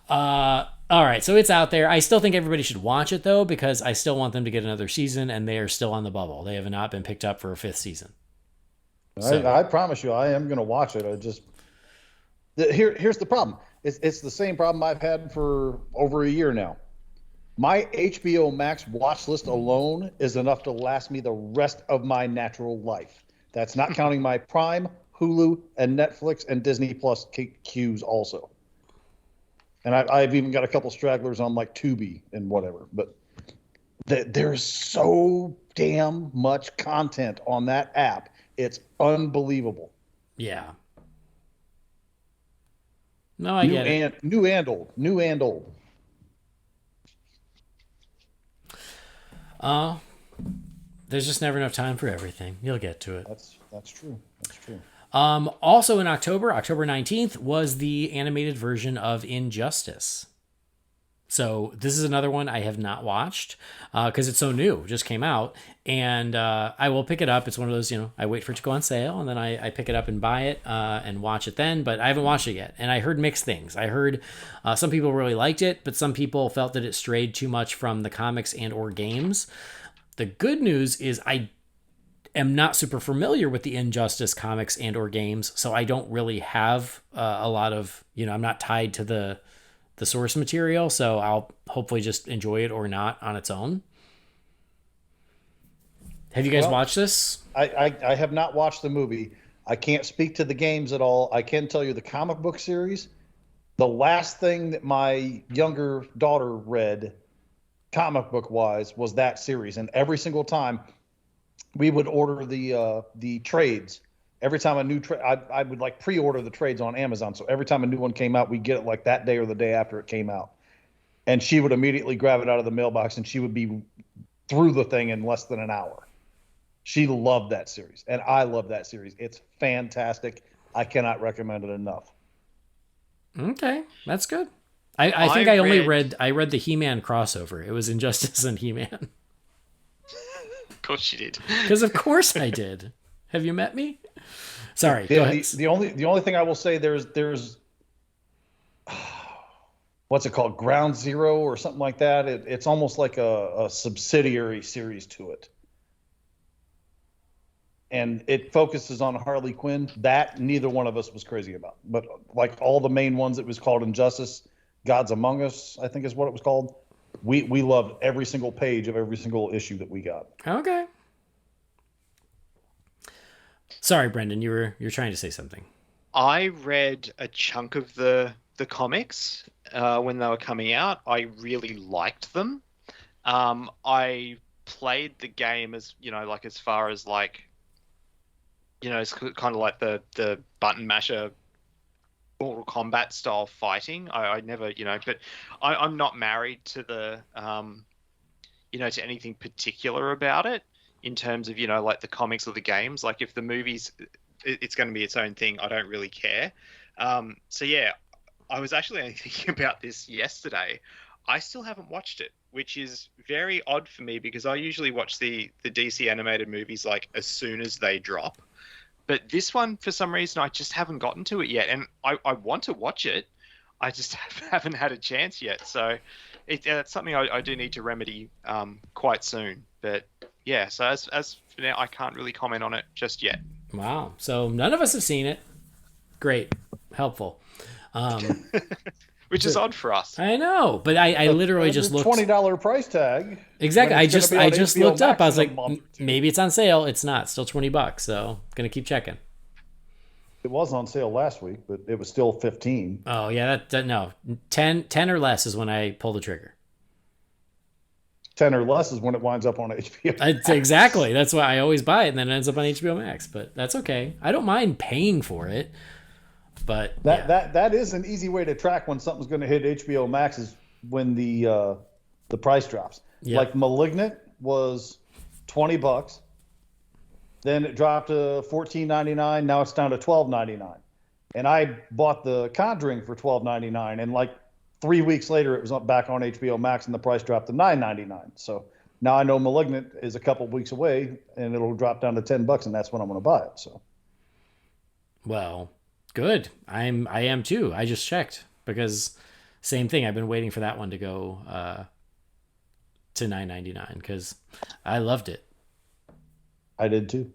All right, so it's out there. I still think everybody should watch it, though, because I still want them to get another season, and they are still on the bubble. They have not been picked up for a 5th season. So. I promise you, I am going to watch it. Here's the problem. It's the same problem I've had for over a year now. My HBO Max watch list alone is enough to last me the rest of my natural life. That's not counting my Prime, Hulu, and Netflix, and Disney Plus queues also. And I've even got a couple stragglers on like Tubi and whatever. But there's so damn much content on that app It's unbelievable. Yeah. No, I get it. New and old. New and old. There's just never enough time for everything. You'll get to it. That's true. That's true. Also in October 19th, was the animated version of Injustice. So this is another one I have not watched because it's so new, just came out, and I will pick it up. It's one of those, I wait for it to go on sale, and then I pick it up and buy it and watch it then, but I haven't watched it yet. And I heard mixed things. I heard some people really liked it, but some people felt that it strayed too much from the comics and or games. The good news is I am not super familiar with the Injustice comics and or games, so I don't really have a lot of, I'm not tied to the source material, so I'll hopefully just enjoy it or not on its own. Have you guys watched this? I have not watched the movie. I can't speak to the games at all. I can tell you the comic book series. The last thing that my younger daughter read comic book wise was that series, and every single time we would order the trades. Every time a new I would like pre-order the trades on Amazon. So every time a new one came out, we'd get it like that day or the day after it came out. And she would immediately grab it out of the mailbox, and she would be through the thing in less than an hour. She loved that series, and I love that series. It's fantastic. I cannot recommend it enough. Okay, that's good. I think I read the He-Man crossover. It was Injustice and He-Man. Of course you did. Because of course I did. Have you met me? Sorry. Go ahead. The only thing I will say, there's what's it called, Ground Zero or something like that. It's almost like a subsidiary series to it, and it focuses on Harley Quinn. That neither one of us was crazy about, but like all the main ones, it was called Injustice, Gods Among Us, I think is what it was called. We loved every single page of every single issue that we got. Okay. Sorry, Brendan, you're trying to say something. I read a chunk of the comics when they were coming out. I really liked them. I played the game as as far as it's kind of like the button masher Mortal Kombat style fighting. I never, but I'm not married to the to anything particular about it. In terms of, the comics or the games, like if the movies, it's going to be its own thing. I don't really care. So yeah, I was actually only thinking about this yesterday. I still haven't watched it, which is very odd for me because I usually watch the DC animated movies like as soon as they drop. But this one, for some reason, I just haven't gotten to it yet. And I want to watch it. I just haven't had a chance yet. So it's something I do need to remedy quite soon. But yeah, so as for now, I can't really comment on it just yet. Wow. So none of us have seen it. Great. Helpful. Which is odd for us. I know, but I literally just looked. $20 price tag. Exactly. I just looked up. I was like, maybe it's on sale. It's not. Still $20. So gonna keep checking. It was on sale last week, but it was still 15. Oh yeah, no. 10 or less is when I pull the trigger. 10 or less is when it winds up on HBO Max. Exactly. That's why I always buy it, and then it ends up on HBO Max. But that's okay. I don't mind paying for it. But that is an easy way to track when something's going to hit HBO Max is when the price drops. Yep. Like Malignant was $20, then it dropped to $14.99. Now it's down to $12.99, and I bought The Conjuring for $12.99, and like 3 weeks later it was back on HBO Max, and the price dropped to $9.99. So now I know Malignant is a couple weeks away, and it'll drop down to $10, and that's when I'm going to buy it. So, well. Good. I am too. I just checked because same thing. I've been waiting for that one to go to $9.99 because I loved it. I did too.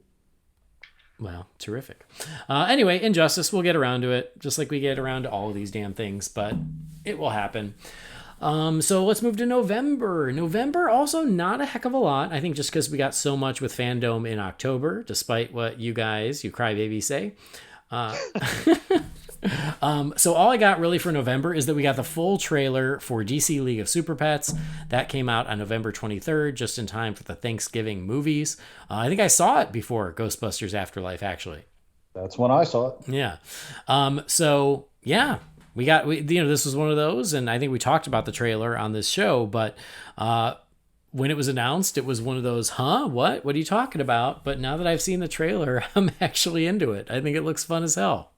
Well, terrific. Anyway, Injustice, we'll get around to it just like we get around to all of these damn things, but it will happen. So let's move to November. November, also not a heck of a lot. I think just because we got so much with fandom in October, despite what you crybabies say. So all I got really for November is that we got the full trailer for DC League of Super Pets. That came out on November 23rd, just in time for the Thanksgiving movies. I think I saw it before Ghostbusters Afterlife, actually. That's when I saw it. Yeah. So yeah, this was one of those, and I think we talked about the trailer on this show, but when it was announced, it was one of those, what are you talking about? But now that I've seen the trailer, I'm actually into it. I think it looks fun as hell.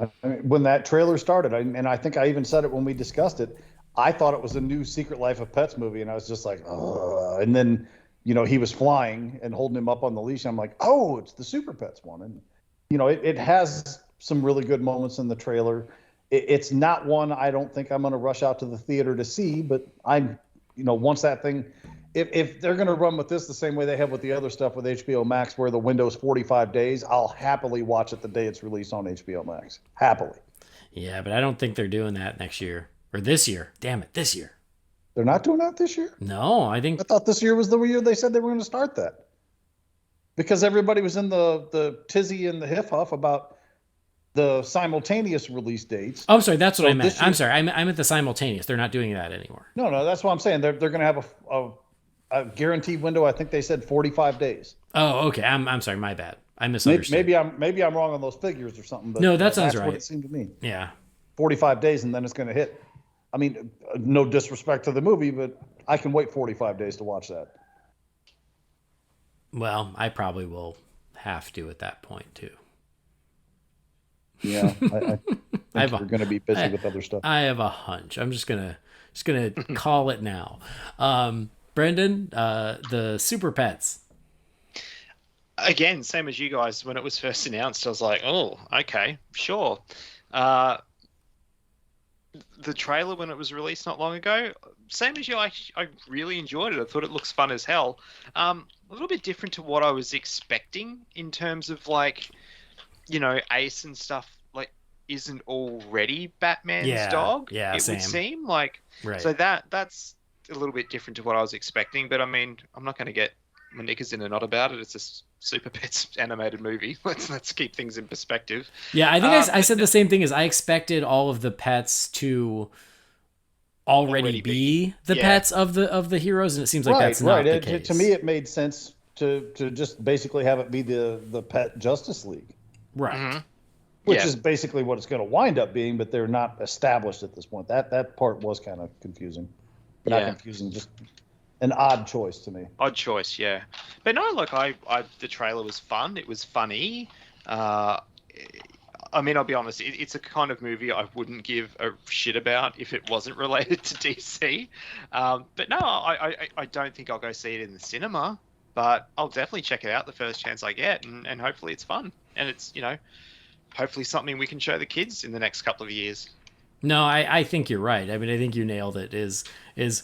I mean, when that trailer started, and I think I even said it when we discussed it, I thought it was a new Secret Life of Pets movie, and I was just like, ugh. And then, he was flying and holding him up on the leash, and I'm like, oh, it's the Super Pets one. And, it has some really good moments in the trailer. It's not one I don't think I'm going to rush out to the theater to see, but I'm, once that thing, if they're going to run with this the same way they have with the other stuff with HBO Max, where the window's 45 days, I'll happily watch it the day it's released on HBO Max. Happily. Yeah, but I don't think they're doing that next year or this year. Damn it, this year. They're not doing that this year? No, I thought this year was the year they said they were going to start that. Because everybody was in the tizzy and the hiff-huff about the simultaneous release dates. Oh, I'm sorry, that's what I meant. I'm sorry, I meant the simultaneous. They're not doing that anymore. No, that's what I'm saying. They're going to have a guaranteed window. I think they said 45 days. Oh, okay. I'm sorry, my bad. I misunderstood. Maybe I'm wrong on those figures or something. But no, that sounds that's right. what it seemed to me. Yeah. 45 days and then it's going to hit. I mean, no disrespect to the movie, but I can wait 45 days to watch that. Well, I probably will have to at that point too. Yeah, I think we're going to be busy with other stuff. I have a hunch. I'm just gonna call it now. Brendan, the Super Pets. Again, same as you guys. When it was first announced, I was like, "Oh, okay, sure." The trailer when it was released not long ago, same as you, I really enjoyed it. I thought it looks fun as hell. A little bit different to what I was expecting in terms of Ace and stuff isn't already Batman's dog. Yeah, it would seem like. Right. So that's a little bit different to what I was expecting. But I mean, I'm not going to get my knickers in a knot about it. It's a Super Pets animated movie. Let's keep things in perspective. Yeah, I think I said the same thing. As I expected all of the pets to already be the pets of the heroes, and it seems like that's not the case. To me, it made sense to just basically have it be the Pet Justice League, right? Mm-hmm. Which is basically what it's going to wind up being, but they're not established at this point. That part was kind of confusing. Not confusing, just an odd choice to me. Odd choice, yeah. But no, the trailer was fun. It was funny. I mean, I'll be honest, it's a kind of movie I wouldn't give a shit about if it wasn't related to DC. But no, I don't think I'll go see it in the cinema, but I'll definitely check it out the first chance I get, and hopefully it's fun. And it's, hopefully something we can show the kids in the next couple of years. No, I think you're right. I mean, I think you nailed it. Is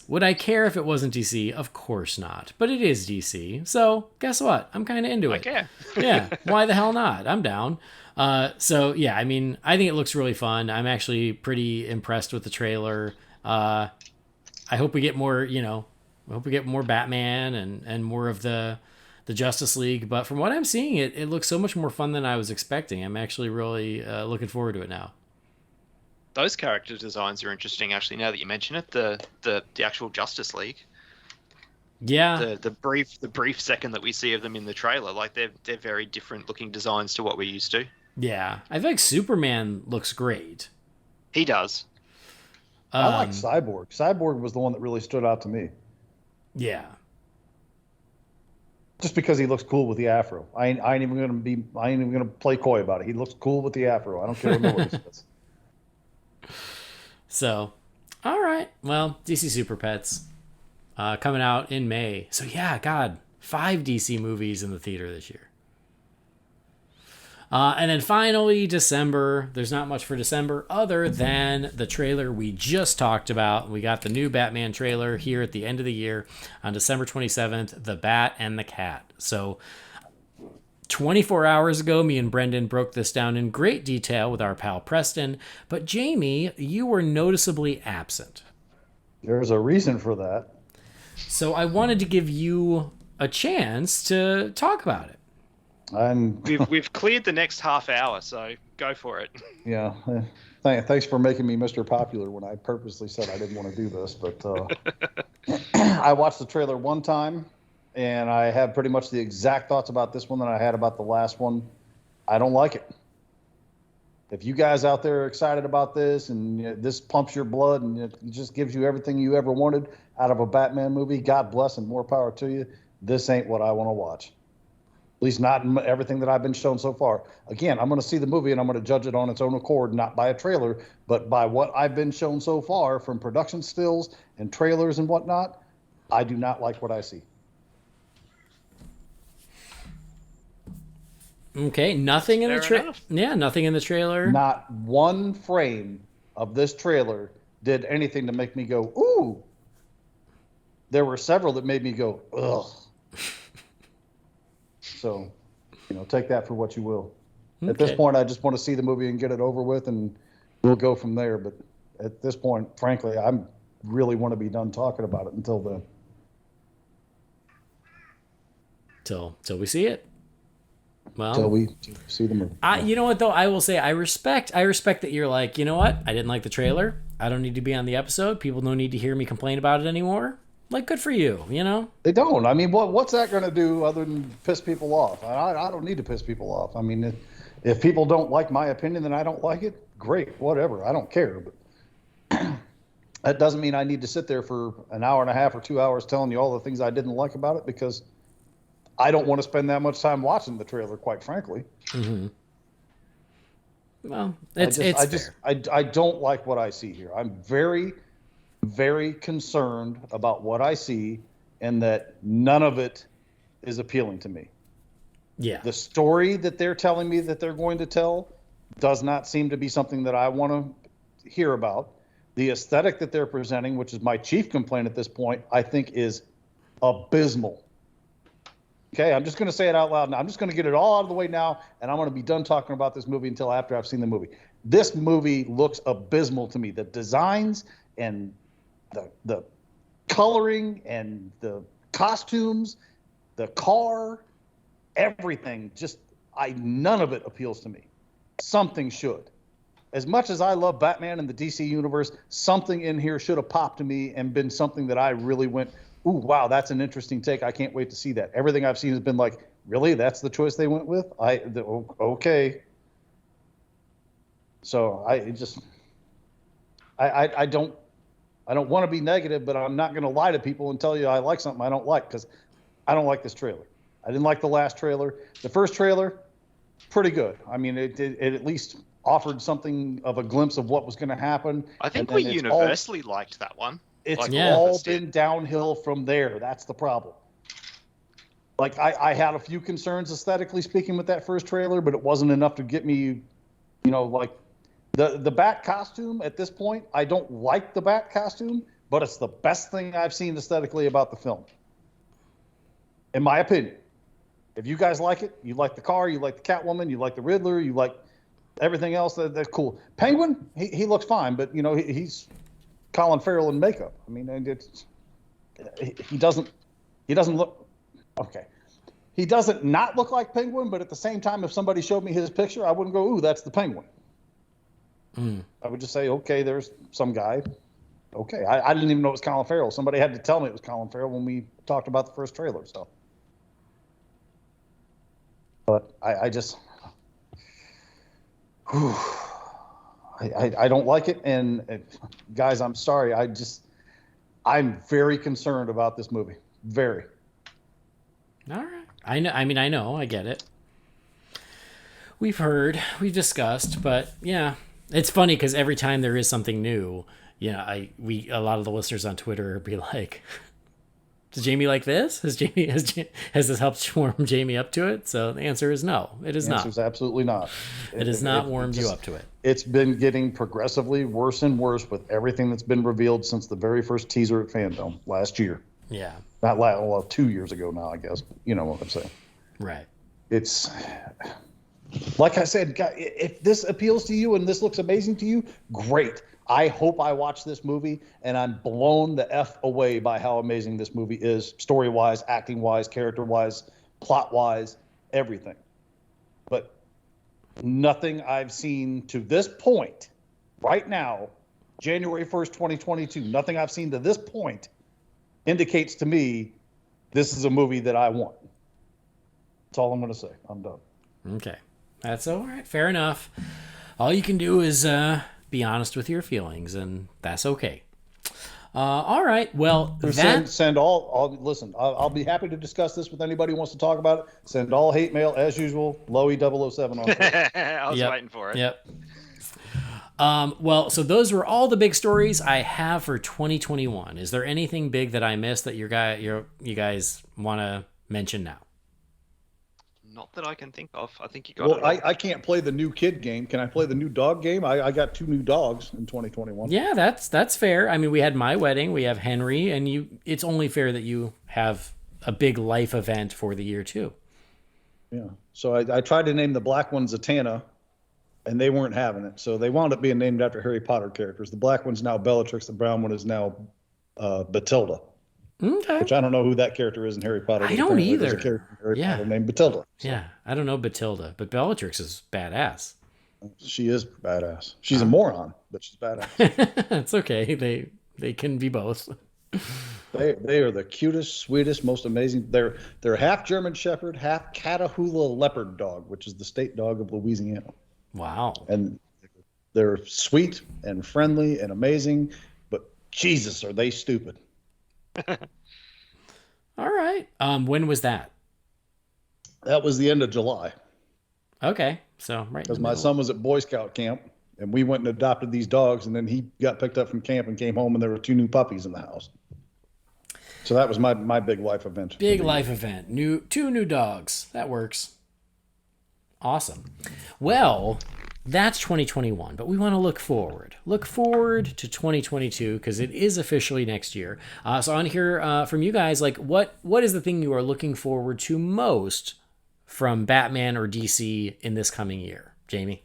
would I care if it wasn't DC? Of course not. But it is DC. So guess what? I'm kind of into it. I care. Yeah. Why the hell not? I'm down. So yeah, I mean, I think it looks really fun. I'm actually pretty impressed with the trailer. I hope we get more, I hope we get more Batman and more of the Justice League. But from what I'm seeing, it looks so much more fun than I was expecting. I'm actually really looking forward to it now. Those character designs are interesting, actually. Now that you mention it, the actual Justice League. Yeah. The brief second that we see of them in the trailer, they're very different looking designs to what we're used to. Yeah, I think Superman looks great. He does. I like Cyborg. Cyborg was the one that really stood out to me. Yeah. Just because he looks cool with the afro. I ain't even gonna play coy about it. He looks cool with the afro. I don't care what he says. So, all right. Well, DC Super Pets coming out in May. So yeah, God, 5 DC movies in the theater this year. And then finally, December. There's not much for December other than the trailer we just talked about. We got the new Batman trailer here at the end of the year on December 27th, The Bat and the Cat. So 24 hours ago, me and Brendan broke this down in great detail with our pal Preston. But Jamie, you were noticeably absent. There's a reason for that. So I wanted to give you a chance to talk about it. And We've cleared the next half hour, so go for it. yeah, thanks for making me Mr. Popular when I purposely said I didn't want to do this. But I watched the trailer one time, and I have pretty much the exact thoughts about this one that I had about the last one. I don't like it. If you guys out there are excited about this and this pumps your blood and it just gives you everything you ever wanted out of a Batman movie, God bless and more power to you. This ain't what I want to watch. At least not in everything that I've been shown so far. Again, I'm going to see the movie and I'm going to judge it on its own accord, not by a trailer, but by what I've been shown so far from production stills and trailers and whatnot. I do not like what I see. Okay, nothing in the trailer. Yeah, nothing in the trailer. Not one frame of this trailer did anything to make me go, ooh. There were several that made me go, ugh. So, take that for what you will. Okay. At this point, I just want to see the movie and get it over with, and we'll go from there. But at this point, frankly, I really want to be done talking about it until then. Till we see it. Well, until we see the movie. You know what, though? I will say I respect that you're like, you know what? I didn't like the trailer. I don't need to be on the episode. People don't need to hear me complain about it anymore. Like, good for you, They don't. I mean, what's that going to do other than piss people off? I don't need to piss people off. I mean, if people don't like my opinion, then I don't like it. Great, whatever. I don't care. But that doesn't mean I need to sit there for an hour and a half or 2 hours telling you all the things I didn't like about it, because I don't want to spend that much time watching the trailer, quite frankly. Mm-hmm. Well, I don't like what I see here. I'm very, very concerned about what I see, and that none of it is appealing to me. Yeah. The story that they're telling me that they're going to tell does not seem to be something that I want to hear about. The aesthetic that they're presenting, which is my chief complaint at this point, I think is abysmal. Okay, I'm just going to say it out loud now. I'm just going to get it all out of the way now, and I'm going to be done talking about this movie until after I've seen the movie. This movie looks abysmal to me. The designs and the coloring and the costumes, the car, everything, none of it appeals to me. Something should. As much as I love Batman and the DC universe, something in here should have popped to me and been something that I really went, ooh, wow, that's an interesting take. I can't wait to see that. Everything I've seen has been like, really? That's the choice they went with? Okay. So I don't want to be negative, but I'm not going to lie to people and tell you I like something I don't like, because I don't like this trailer. I didn't like the last trailer. The first trailer, pretty good. I mean, it at least offered something of a glimpse of what was going to happen. I think we universally liked that one. It's all been downhill from there. That's the problem. Like, I had a few concerns aesthetically speaking with that first trailer, but it wasn't enough to get me, like the Bat costume at this point. I don't like the Bat costume, but it's the best thing I've seen aesthetically about the film, in my opinion. If you guys like it, you like the car, you like the Catwoman, you like the Riddler, you like everything else, that's cool. Penguin, he looks fine, but he's Colin Farrell in makeup. I mean, he doesn't look okay. He doesn't not look like Penguin, but at the same time, if somebody showed me his picture, I wouldn't go, ooh, that's the Penguin. I would just say, okay, there's some guy. Okay, I didn't even know it was Colin Farrell. Somebody had to tell me it was Colin Farrell when we talked about the first trailer. So, but I just, I don't like it. And guys, I'm sorry. I'm very concerned about this movie. Very. All right. I know. I get it. We've heard, we've discussed, but yeah, it's funny because every time there is something new, a lot of the listeners on Twitter be like, does Jamie like this? Has this helped warm Jamie up to it? So the answer is no. It is not. The answer is absolutely not. It has not warmed you up to it. It's been getting progressively worse and worse with everything that's been revealed since the very first teaser at Fandom last year. Yeah. Not last, well, 2 years ago now, I guess. You know what I'm saying. Right. It's, like I said, if this appeals to you and this looks amazing to you, great. I hope I watch this movie and I'm blown the F away by how amazing this movie is, story-wise, acting-wise, character-wise, plot-wise, everything. but nothing I've seen to this point, right now, January 1st, 2022, nothing I've seen to this point indicates to me this is a movie that I want. That's all I'm going to say. I'm done. Okay. That's all right. Fair enough. All you can do is be honest with your feelings, and that's okay. All right. Well, send all. Listen, I'll be happy to discuss this with anybody who wants to talk about it. Send all hate mail as usual. Loey007 on Twitter. I was waiting for it. Yep. Well, so those were all the big stories I have for 2021. Is there anything big that I missed that you guys want to mention now? Not that I can think of. I think you got it. I can't play the new kid game. Can I play the new dog game? I got 2 new dogs in 2021. Yeah, that's fair. I mean, we had my wedding, we have Henry, and it's only fair that you have a big life event for the year too. Yeah. So I tried to name the black one Zatanna, and they weren't having it. So they wound up being named after Harry Potter characters. The black one's now Bellatrix. The brown one is now Batilda. Okay. Which I don't know who that character is in Harry Potter. I don't either. There's a character in Harry Potter named Batilda. So. Yeah, I don't know Batilda, but Bellatrix is badass. She is badass. She's a moron, but she's badass. It's okay. They can be both. They are the cutest, sweetest, most amazing. They're half German Shepherd, half Catahoula Leopard Dog, which is the state dog of Louisiana. Wow. And they're sweet and friendly and amazing, but Jesus, are they stupid. All right. When was that? That was the end of July. Okay. So right. Because my son was at Boy Scout camp, and we went and adopted these dogs, and then he got picked up from camp and came home, and there were 2 new puppies in the house. So that was my big life event. Big life event. 2 new dogs. That works. Awesome. Well, that's 2021, but we want to look forward. Look forward to 2022 because it is officially next year. So I want to hear from you guys, like what is the thing you are looking forward to most from Batman or DC in this coming year? Jamie?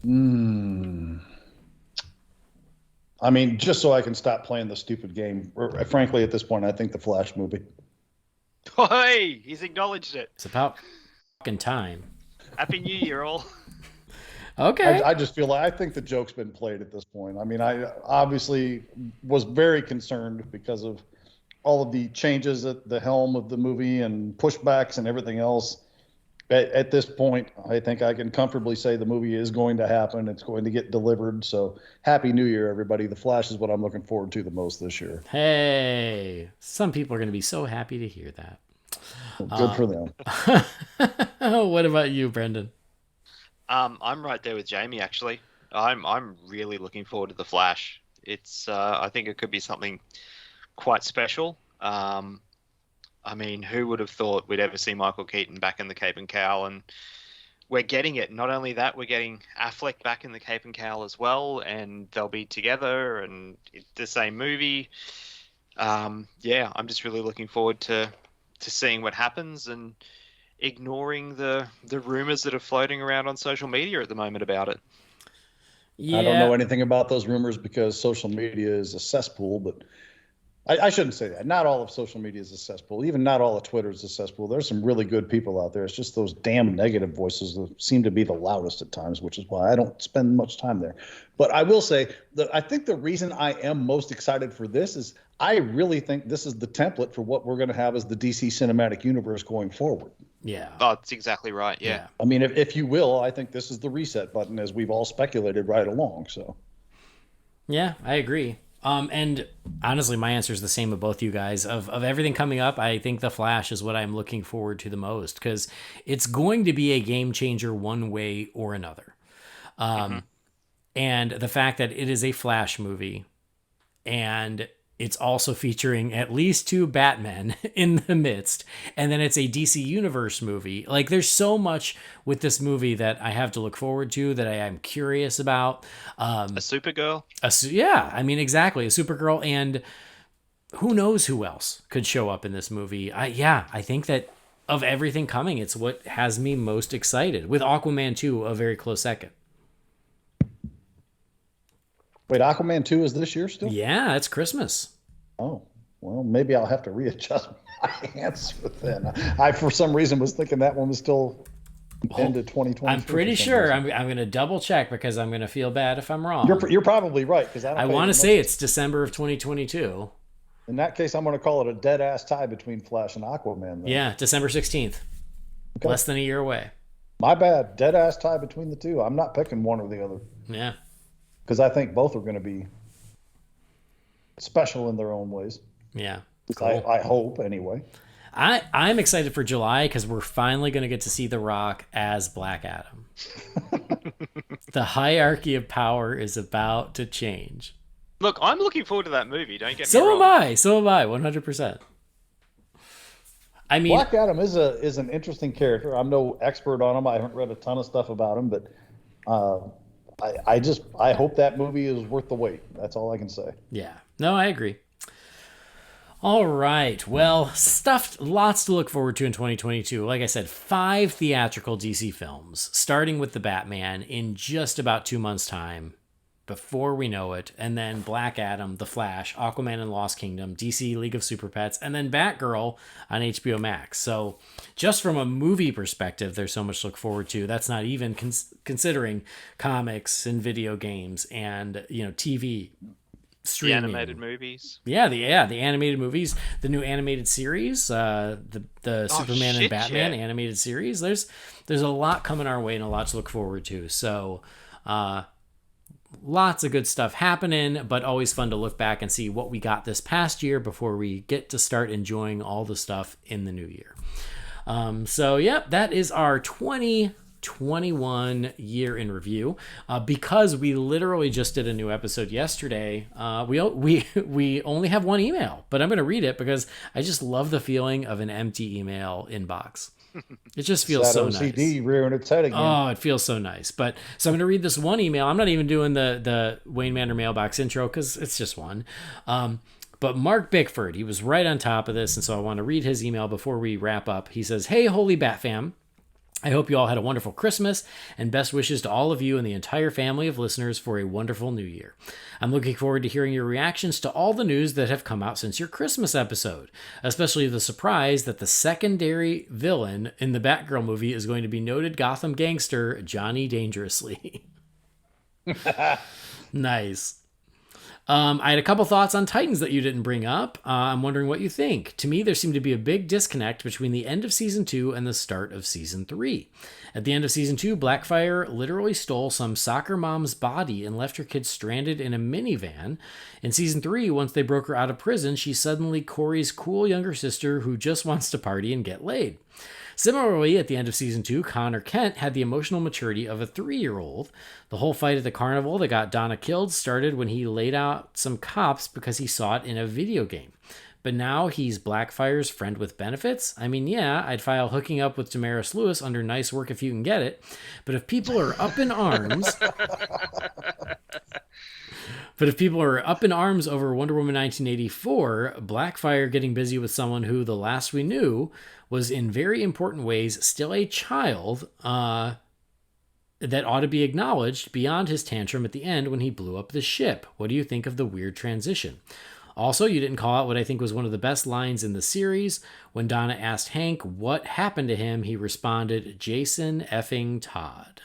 I mean, just so I can stop playing the stupid game. Frankly, at this point, I think the Flash movie. Hey, he's acknowledged it. It's about fucking time. Happy New Year, all. Okay. I just feel like I think the joke's been played at this point. I mean, I obviously was very concerned because of all of the changes at the helm of the movie and pushbacks and everything else. At this point, I think I can comfortably say the movie is going to happen. It's going to get delivered. So Happy New Year, everybody. The Flash is what I'm looking forward to the most this year. Hey, some people are going to be so happy to hear that. Good for them. What about you, Brendan? I'm right there with Jamie, actually. I'm really looking forward to The Flash. It's I think it could be something quite special. I mean, who would have thought we'd ever see Michael Keaton back in the Cape and Cowl? And we're getting it. Not only that, we're getting Affleck back in the Cape and Cowl as well, and they'll be together and it's the same movie. Yeah, I'm just really looking forward to seeing what happens and ignoring the rumors that are floating around on social media at the moment about it. Yeah. I don't know anything about those rumors because social media is a cesspool, but I shouldn't say that. Not all of social media is a cesspool. Even not all of Twitter is a cesspool. There's some really good people out there. It's just those damn negative voices that seem to be the loudest at times, which is why I don't spend much time there. But I will say that I think the reason I am most excited for this is I really think this is the template for what we're going to have as the DC cinematic universe going forward. Yeah. Oh, that's exactly right. Yeah. I mean, if you will, I think this is the reset button as we've all speculated right along. So. Yeah, I agree. And honestly, my answer is the same with both you guys. Of everything coming up, I think The Flash is what I'm looking forward to the most because it's going to be a game changer one way or another. And the fact that it is a Flash movie and it's also featuring at least 2 Batmen in the midst. And then it's a DC Universe movie. Like, there's so much with this movie that I have to look forward to, that I am curious about. A Supergirl? Yeah, I mean, exactly. A Supergirl. And who knows who else could show up in this movie. I think that of everything coming, it's what has me most excited. With Aquaman 2, a very close second. Wait, Aquaman 2 is this year still? Yeah, it's Christmas. Oh. Well, maybe I'll have to readjust my answer then. I for some reason was thinking that one was still into 2020. I'm pretty sure. I'm going to double check because I'm going to feel bad if I'm wrong. You're probably right because I want to say it's December of 2022. In that case, I'm going to call it a dead ass tie between Flash and Aquaman. Then. Yeah, December 16th. Okay. Less than a year away. My bad. Dead ass tie between the two. I'm not picking one or the other. Yeah. Because I think both are going to be special in their own ways. Yeah. Cool. I hope anyway. I'm excited for July because we're finally going to get to see The Rock as Black Adam. The hierarchy of power is about to change. Look, I'm looking forward to that movie. Don't get me wrong. So am I. 100%. I mean, Black Adam is an interesting character. I'm no expert on him. I haven't read a ton of stuff about him, but I hope that movie is worth the wait. That's all I can say. Yeah. No, I agree. All right. Well, lots to look forward to in 2022. Like I said, 5 theatrical DC films, starting with The Batman in just about 2 months' time, before we know it, and then Black Adam, The Flash, Aquaman and Lost Kingdom, DC League of Super Pets, and then Batgirl on HBO Max. So just from a movie perspective, there's so much to look forward to. That's not even considering comics and video games and, TV. Streaming. The animated movies. Yeah, the animated movies, the new animated series, the Superman and Batman animated series. There's a lot coming our way and a lot to look forward to. So, lots of good stuff happening, but always fun to look back and see what we got this past year before we get to start enjoying all the stuff in the new year. That is our 2021 year in review. Because we literally just did a new episode yesterday, we only have one email, but I'm going to read it because I just love the feeling of an empty email inbox. It just feels so nice. Rearing its head again. Oh, it feels so nice. So I'm going to read this one email. I'm not even doing the Wayne Manor mailbox intro because it's just one. But Mark Bickford, he was right on top of this, and so I want to read his email before we wrap up. He says, "Hey, Holy Bat fam. I hope you all had a wonderful Christmas, and best wishes to all of you and the entire family of listeners for a wonderful new year. I'm looking forward to hearing your reactions to all the news that have come out since your Christmas episode, especially the surprise that the secondary villain in the Batgirl movie is going to be noted Gotham gangster Johnny Dangerously." Nice. I had a couple thoughts on Titans that you didn't bring up. I'm wondering what you think. To me, there seemed to be a big disconnect between the end of Season 2 and the start of Season 3. At the end of Season 2, Blackfire literally stole some soccer mom's body and left her kids stranded in a minivan. In Season 3, once they broke her out of prison, she's suddenly Corey's cool younger sister who just wants to party and get laid. Similarly, at the end of Season 2, Connor Kent had the emotional maturity of a 3-year-old. The whole fight at the carnival that got Donna killed started when he laid out some cops because he saw it in a video game. But now he's Blackfire's friend with benefits? I mean, yeah, I'd file hooking up with Damaris Lewis under nice work if you can get it. But if people are up in arms... But if people are up in arms over Wonder Woman 1984, Blackfire getting busy with someone who, the last we knew, was in very important ways still a child that ought to be acknowledged beyond his tantrum at the end when he blew up the ship. What do you think of the weird transition? Also, you didn't call out what I think was one of the best lines in the series. When Donna asked Hank what happened to him, he responded, "Jason effing Todd."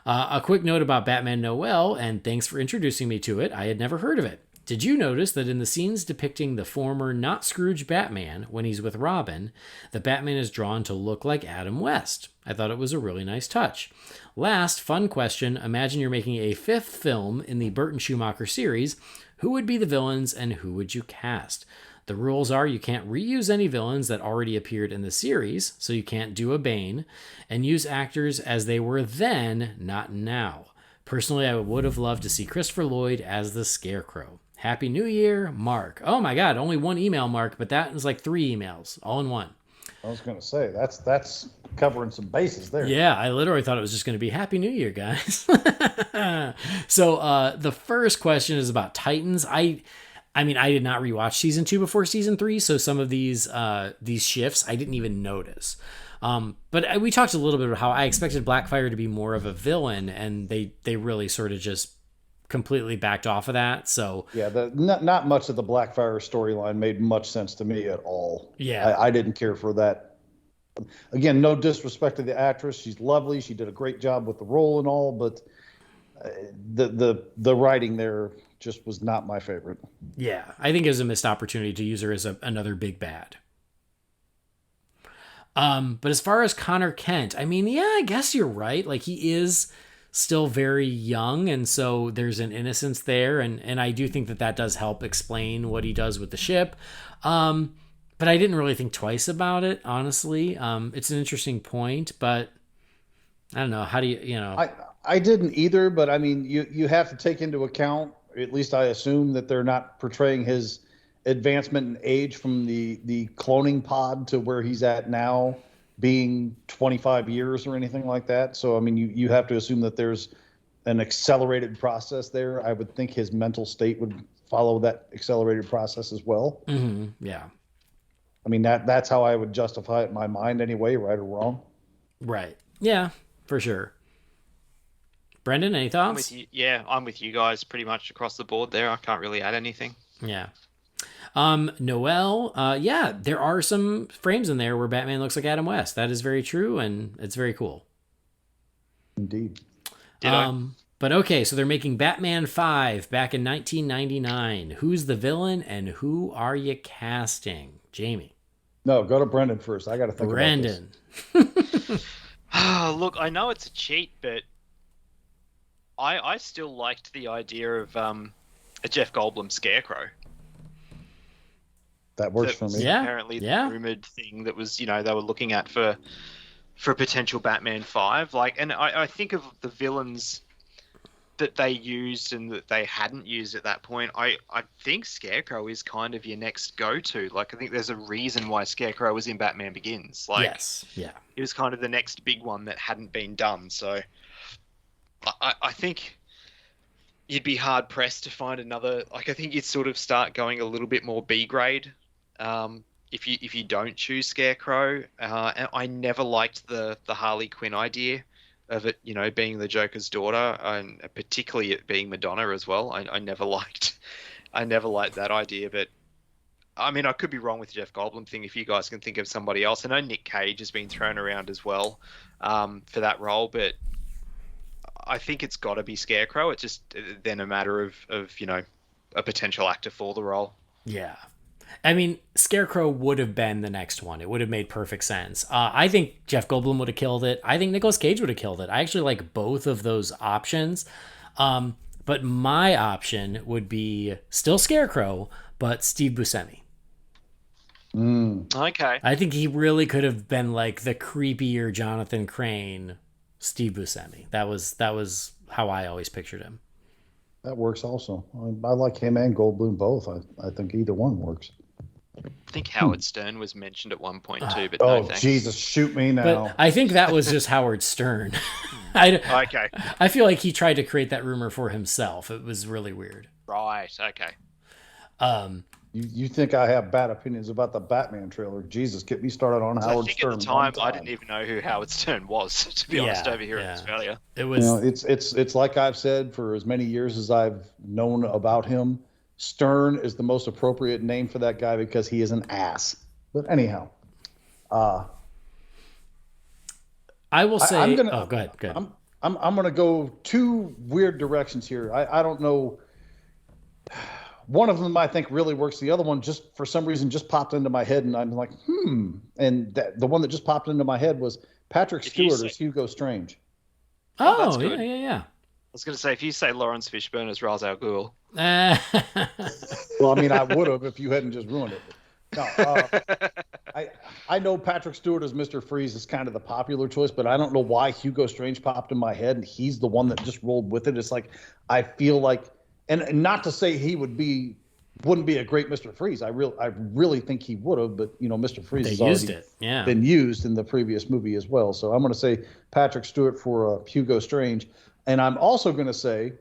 A quick note about Batman Noel, and thanks for introducing me to it. I had never heard of it. Did you notice that in the scenes depicting the former not Scrooge Batman, when he's with Robin, the Batman is drawn to look like Adam West? I thought it was a really nice touch. Last, fun question. Imagine you're making a 5th film in the Burton Schumacher series. Who would be the villains and who would you cast? The rules are you can't reuse any villains that already appeared in the series, so you can't do a Bane, and use actors as they were then, not now. Personally, I would have loved to see Christopher Lloyd as the Scarecrow. Happy New Year, Mark. Oh my God, only one email, Mark, but that was like 3 emails, all in one. I was going to say, that's covering some bases there. Yeah, I literally thought it was just going to be Happy New Year, guys. So the first question is about Titans. I mean, I did not rewatch Season 2 before Season 3, so some of these shifts I didn't even notice. But we talked a little bit about how I expected Blackfire to be more of a villain, and they really sort of just completely backed off of that. So yeah, not much of the Blackfire storyline made much sense to me at all. Yeah. I didn't care for that. Again, no disrespect to the actress. She's lovely. She did a great job with the role and all, but the writing there just was not my favorite. Yeah, I think it was a missed opportunity to use her as another big bad. But as far as Connor Kent, I mean, yeah, I guess you're right. Like, he is still very young, and so there's an innocence there, and I do think that does help explain what he does with the ship. But I didn't really think twice about it, honestly. It's an interesting point, but I don't know. How do you know? I didn't either, but I mean, you have to take into account, at least I assume, that they're not portraying his advancement in age from the cloning pod to where he's at now being 25 years or anything like that. So, I mean, you have to assume that there's an accelerated process there. I would think his mental state would follow that accelerated process as well. Mm-hmm. Yeah. I mean, that's how I would justify it in my mind anyway, right or wrong. Right. Yeah, for sure. Brendan, any thoughts? I'm with you guys pretty much across the board there. I can't really add anything. Yeah. Noel, yeah, there are some frames in there where Batman looks like Adam West. That is very true, and it's very cool. Indeed. But okay, so they're making Batman 5 back in 1999. Who's the villain, and who are you casting? Jamie. No, go to Brendan first. I got to think Brendan. about this. Look, I know it's a cheat, but I still liked the idea of a Jeff Goldblum Scarecrow. That works for me. Yeah. Apparently the rumored thing that was, they were looking at for potential Batman 5. Like, and I think of the villains that they used and that they hadn't used at that point. I think Scarecrow is kind of your next go-to. Like, I think there's a reason why Scarecrow was in Batman Begins. Like, yes. Yeah. It was kind of the next big one that hadn't been done. So I think you'd be hard pressed to find another. Like, I think you'd sort of start going a little bit more B grade if you don't choose Scarecrow. And I never liked the Harley Quinn idea of it, being the Joker's daughter, and particularly it being Madonna as well. I never liked that idea. But I mean, I could be wrong with the Jeff Goldblum thing. If you guys can think of somebody else, I know Nick Cage has been thrown around as well for that role, but I think it's got to be Scarecrow. It's just then a matter of a potential actor for the role. Yeah. I mean, Scarecrow would have been the next one. It would have made perfect sense. I think Jeff Goldblum would have killed it. I think Nicolas Cage would have killed it. I actually like both of those options. But my option would be still Scarecrow, but Steve Buscemi. Okay. I think he really could have been like the creepier Jonathan Crane, Steve Buscemi. That was how I always pictured him. That works also. I like him and Goldblum both. I think either one works. I think Howard Stern was mentioned at one point too, but no thanks. Oh, Jesus, shoot me now. But I think that was just Howard Stern. Okay. I feel like he tried to create that rumor for himself. It was really weird. Right. Okay. You think I have bad opinions about the Batman trailer? Jesus, get me started on Howard Stern. At the time, I didn't even know who Howard Stern was, to be honest, over here in Australia. It was. It's like I've said for as many years as I've known about him. Stern is the most appropriate name for that guy because he is an ass. But anyhow, I will say. Go ahead. I'm gonna go two weird directions here. I don't know. One of them I think really works. The other one just for some reason just popped into my head, and I'm like, And the one that just popped into my head was Patrick Stewart as Hugo Strange. Oh, yeah. I was going to say, if you say Lawrence Fishburne as Ra's al Ghul. Well, I mean, I would have if you hadn't just ruined it. No, I know Patrick Stewart as Mr. Freeze is kind of the popular choice, but I don't know why Hugo Strange popped in my head, and he's the one that just rolled with it. It's like I feel like, and not to say he wouldn't be a great Mr. Freeze. I really think he would have, but Mr. Freeze has already been used in the previous movie as well. So I'm going to say Patrick Stewart for Hugo Strange. And I'm also going to say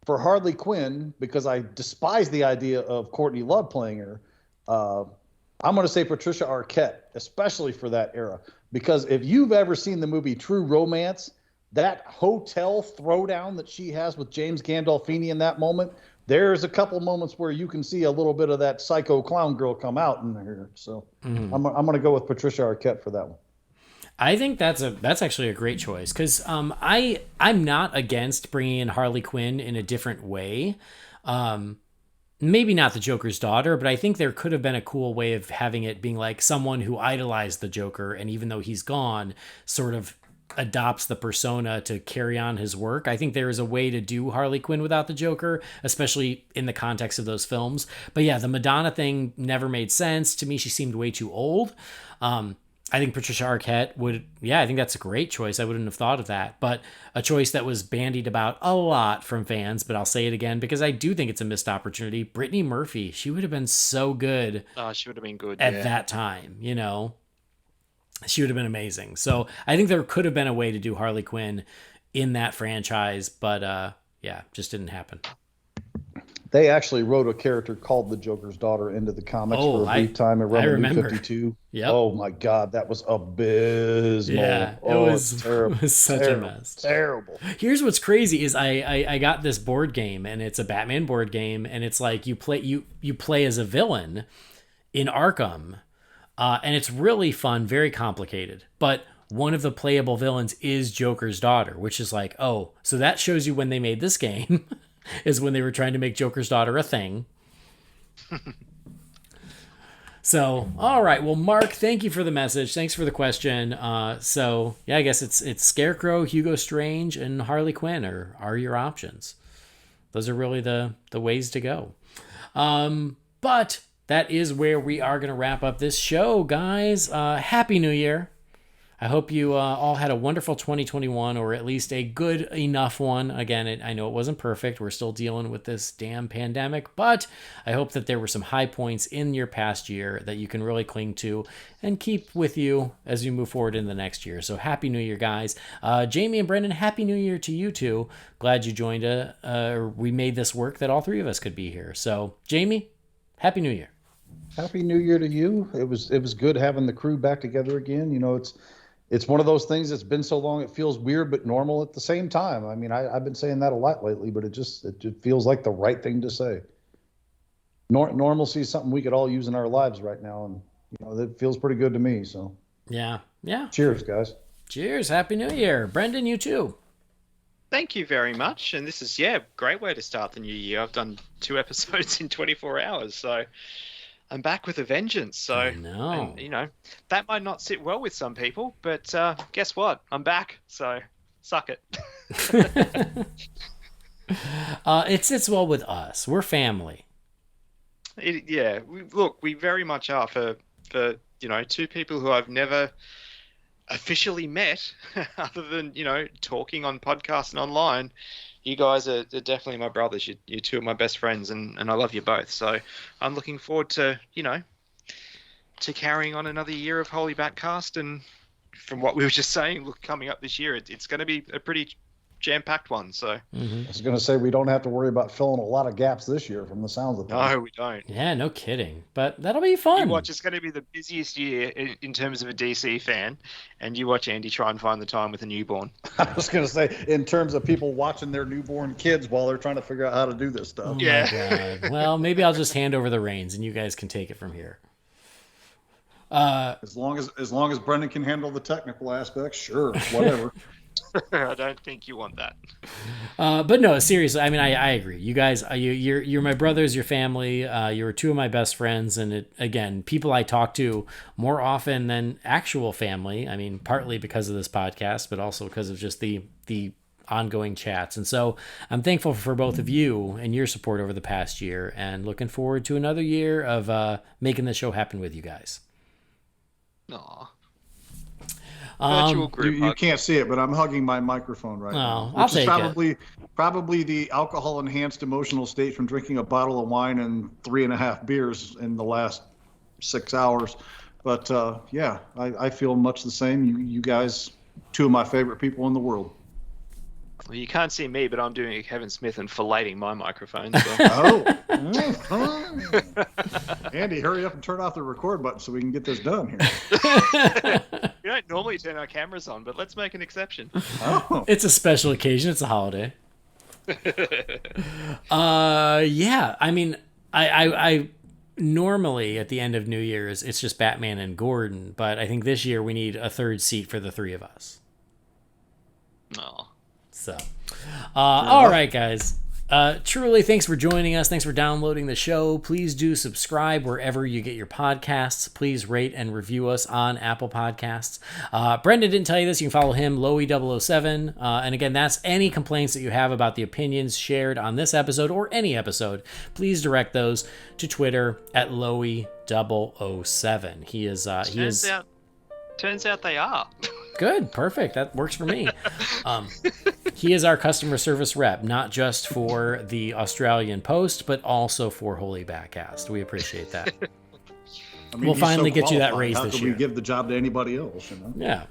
for Harley Quinn, because I despise the idea of Courtney Love playing her, I'm going to say Patricia Arquette, especially for that era. Because if you've ever seen the movie True Romance, that hotel throwdown that she has with James Gandolfini in that moment, there's a couple moments where you can see a little bit of that psycho clown girl come out in here. So I'm going to go with Patricia Arquette for that one. I think that's actually a great choice because I'm not against bringing in Harley Quinn in a different way. Maybe not the Joker's daughter, but I think there could have been a cool way of having it being like someone who idolized the Joker, and even though he's gone, sort of adopts the persona to carry on his work. I think there is a way to do Harley Quinn without the Joker, especially in the context of those films. But yeah, the Madonna thing never made sense. To me, she seemed way too old. I think Patricia Arquette I think that's a great choice. I wouldn't have thought of that, but a choice that was bandied about a lot from fans, but I'll say it again because I do think it's a missed opportunity. Brittany Murphy, she would have been so good. Oh, she would have been good at that time, you know? She would have been amazing. So I think there could have been a way to do Harley Quinn in that franchise, but just didn't happen. They actually wrote a character called the Joker's daughter into the comics for a brief time around the New 52. Yep. Oh my God, that was abysmal. Yeah, it was terrible. It was such a mess. Terrible. Here's what's crazy is I got this board game, and it's a Batman board game, and it's like you play as a villain in Arkham, and it's really fun, very complicated. But one of the playable villains is Joker's daughter, which is like, oh, so that shows you when they made this game. Is when they were trying to make Joker's daughter a thing. So, all right. Well, Mark, thank you for the message. Thanks for the question. I guess it's Scarecrow, Hugo Strange, and Harley Quinn are your options. Those are really the ways to go. But that is where we are going to wrap up this show, guys. Happy New Year. I hope you all had a wonderful 2021, or at least a good enough one. Again, I know it wasn't perfect. We're still dealing with this damn pandemic, but I hope that there were some high points in your past year that you can really cling to and keep with you as you move forward in the next year. So Happy New Year, guys. Jamie and Brendan, Happy New Year to you too. Glad you joined. We made this work that all three of us could be here. So Jamie, Happy New Year. Happy New Year to you. It was good having the crew back together again. You know, it's one of those things that's been so long it feels weird but normal at the same time. I mean, I've been saying that a lot lately, but it just feels like the right thing to say. Normalcy is something we could all use in our lives right now, and that feels pretty good to me. So yeah. Cheers, guys. Cheers. Happy New Year, Brendan. You too. Thank you very much. And this is great way to start the new year. I've done 2 episodes in 24 hours, so I'm back with a vengeance. So, I know. And, that might not sit well with some people, but guess what? I'm back. So, suck it. It sits well with us. We're family. We very much are for 2 people who I've never officially met, other than talking on podcasts and online. You guys are definitely my brothers. You're 2 of my best friends, and I love you both. So I'm looking forward to to carrying on another year of Holy BatCast. And from what we were just saying, coming up this year, it's going to be a pretty jam-packed one. So I was going to say we don't have to worry about filling a lot of gaps this year from the sounds of things. No, we don't. Yeah, no kidding. But that'll be fun. You watch, it's going to be the busiest year in terms of a DC fan, and you watch Andy try and find the time with a newborn. I was going to say, in terms of people watching their newborn kids while they're trying to figure out how to do this stuff. Oh my God. Well, maybe I'll just hand over the reins and you guys can take it from here. As long as Brendan can handle the technical aspects, sure, whatever. I don't think you want that. But no, seriously, I mean, I agree. You guys, you're my brothers, your family. You're 2 of my best friends, and again, people I talk to more often than actual family. I mean, partly because of this podcast, but also because of just the ongoing chats. And so I'm thankful for both of you and your support over the past year, and looking forward to another year of making the show happen with you guys. Aww. You can't see it, but I'm hugging my microphone right now. I'll take it. Probably the alcohol-enhanced emotional state from drinking a bottle of wine and 3.5 beers in the last 6 hours. But I feel much the same. You guys, 2 of my favorite people in the world. Well, you can't see me, but I'm doing a Kevin Smith and filleting my microphone. So. Andy, hurry up and turn off the record button so we can get this done here. don't normally turn our cameras on, but let's make an exception. Oh. It's a special occasion. It's a holiday. Yeah. I mean, I normally at the end of New Year's, it's just Batman and Gordon, but I think this year we need a third seat for the three of us. Oh. So, all right, guys. Truly, thanks for joining us. Thanks for downloading the show. Please do subscribe wherever you get your podcasts. Please rate and review us on Apple Podcasts. Brendan didn't tell you this. You can follow him, Loey007. And again, that's any complaints that you have about the opinions shared on this episode or any episode. Please direct those to Twitter at Loey007. He is. Turns out they are. Good, perfect. That works for me. He is our customer service rep, not just for the Australian Post, but also for Holy BatCast. We appreciate that. I mean, We'll he's finally so get you that qualified. raise How this could year. we give the job to anybody else? Yeah.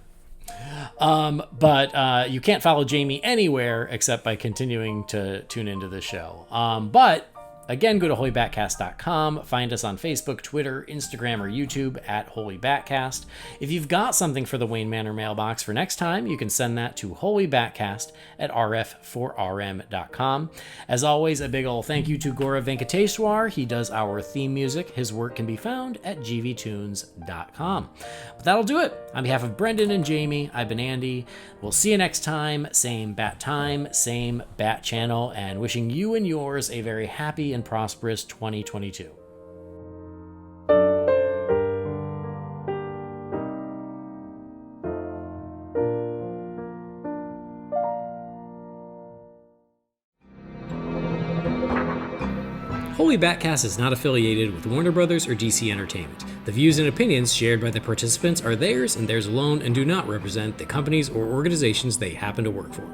But you can't follow Jamie anywhere except by continuing to tune into the show. But again, go to holybatcast.com. Find us on Facebook, Twitter, Instagram, or YouTube at Holy BatCast. If you've got something for the Wayne Manor mailbox for next time, you can send that to holybatcast@rf4rm.com. As always, a big ol' thank you to Gaurav Venkateswar. He does our theme music. His work can be found at gvtunes.com. But that'll do it. On behalf of Brendan and Jamie, I've been Andy. We'll see you next time. Same bat time, same bat channel, and wishing you and yours a very happy and prosperous 2022. Holy BatCast is not affiliated with Warner Brothers or DC Entertainment. The views and opinions shared by the participants are theirs and theirs alone and do not represent the companies or organizations they happen to work for.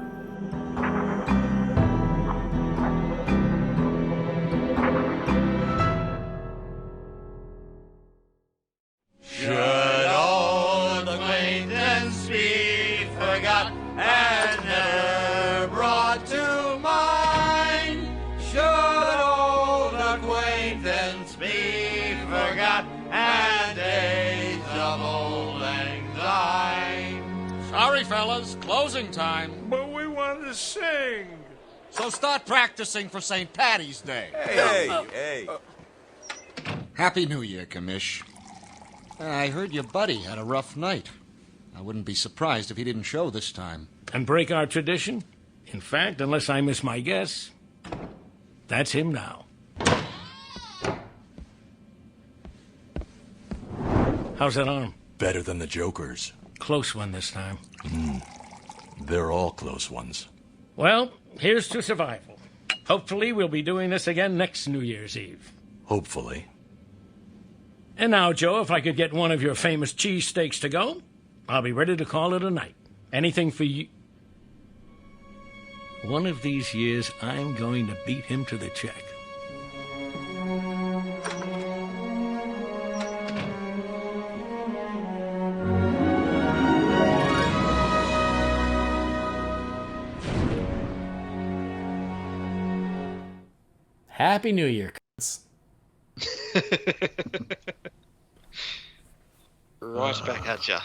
Should old acquaintance be forgot and never brought to mind? Should old acquaintance be forgot and days of old lang syne? Sorry, fellas, closing time. But we want to sing. So start practicing for St. Patty's Day. Hey. Happy New Year, Commish. I heard your buddy had a rough night. I wouldn't be surprised if he didn't show this time. And break our tradition? In fact, unless I miss my guess, that's him now. How's that arm? Better than the Joker's. Close one this time. They're all close ones. Well, here's to survival. Hopefully we'll be doing this again next New Year's Eve. Hopefully. And now, Joe, if I could get one of your famous cheesesteaks to go, I'll be ready to call it a night. Anything for you. One of these years, I'm going to beat him to the check. Happy New Year, cunts. Right back at ya.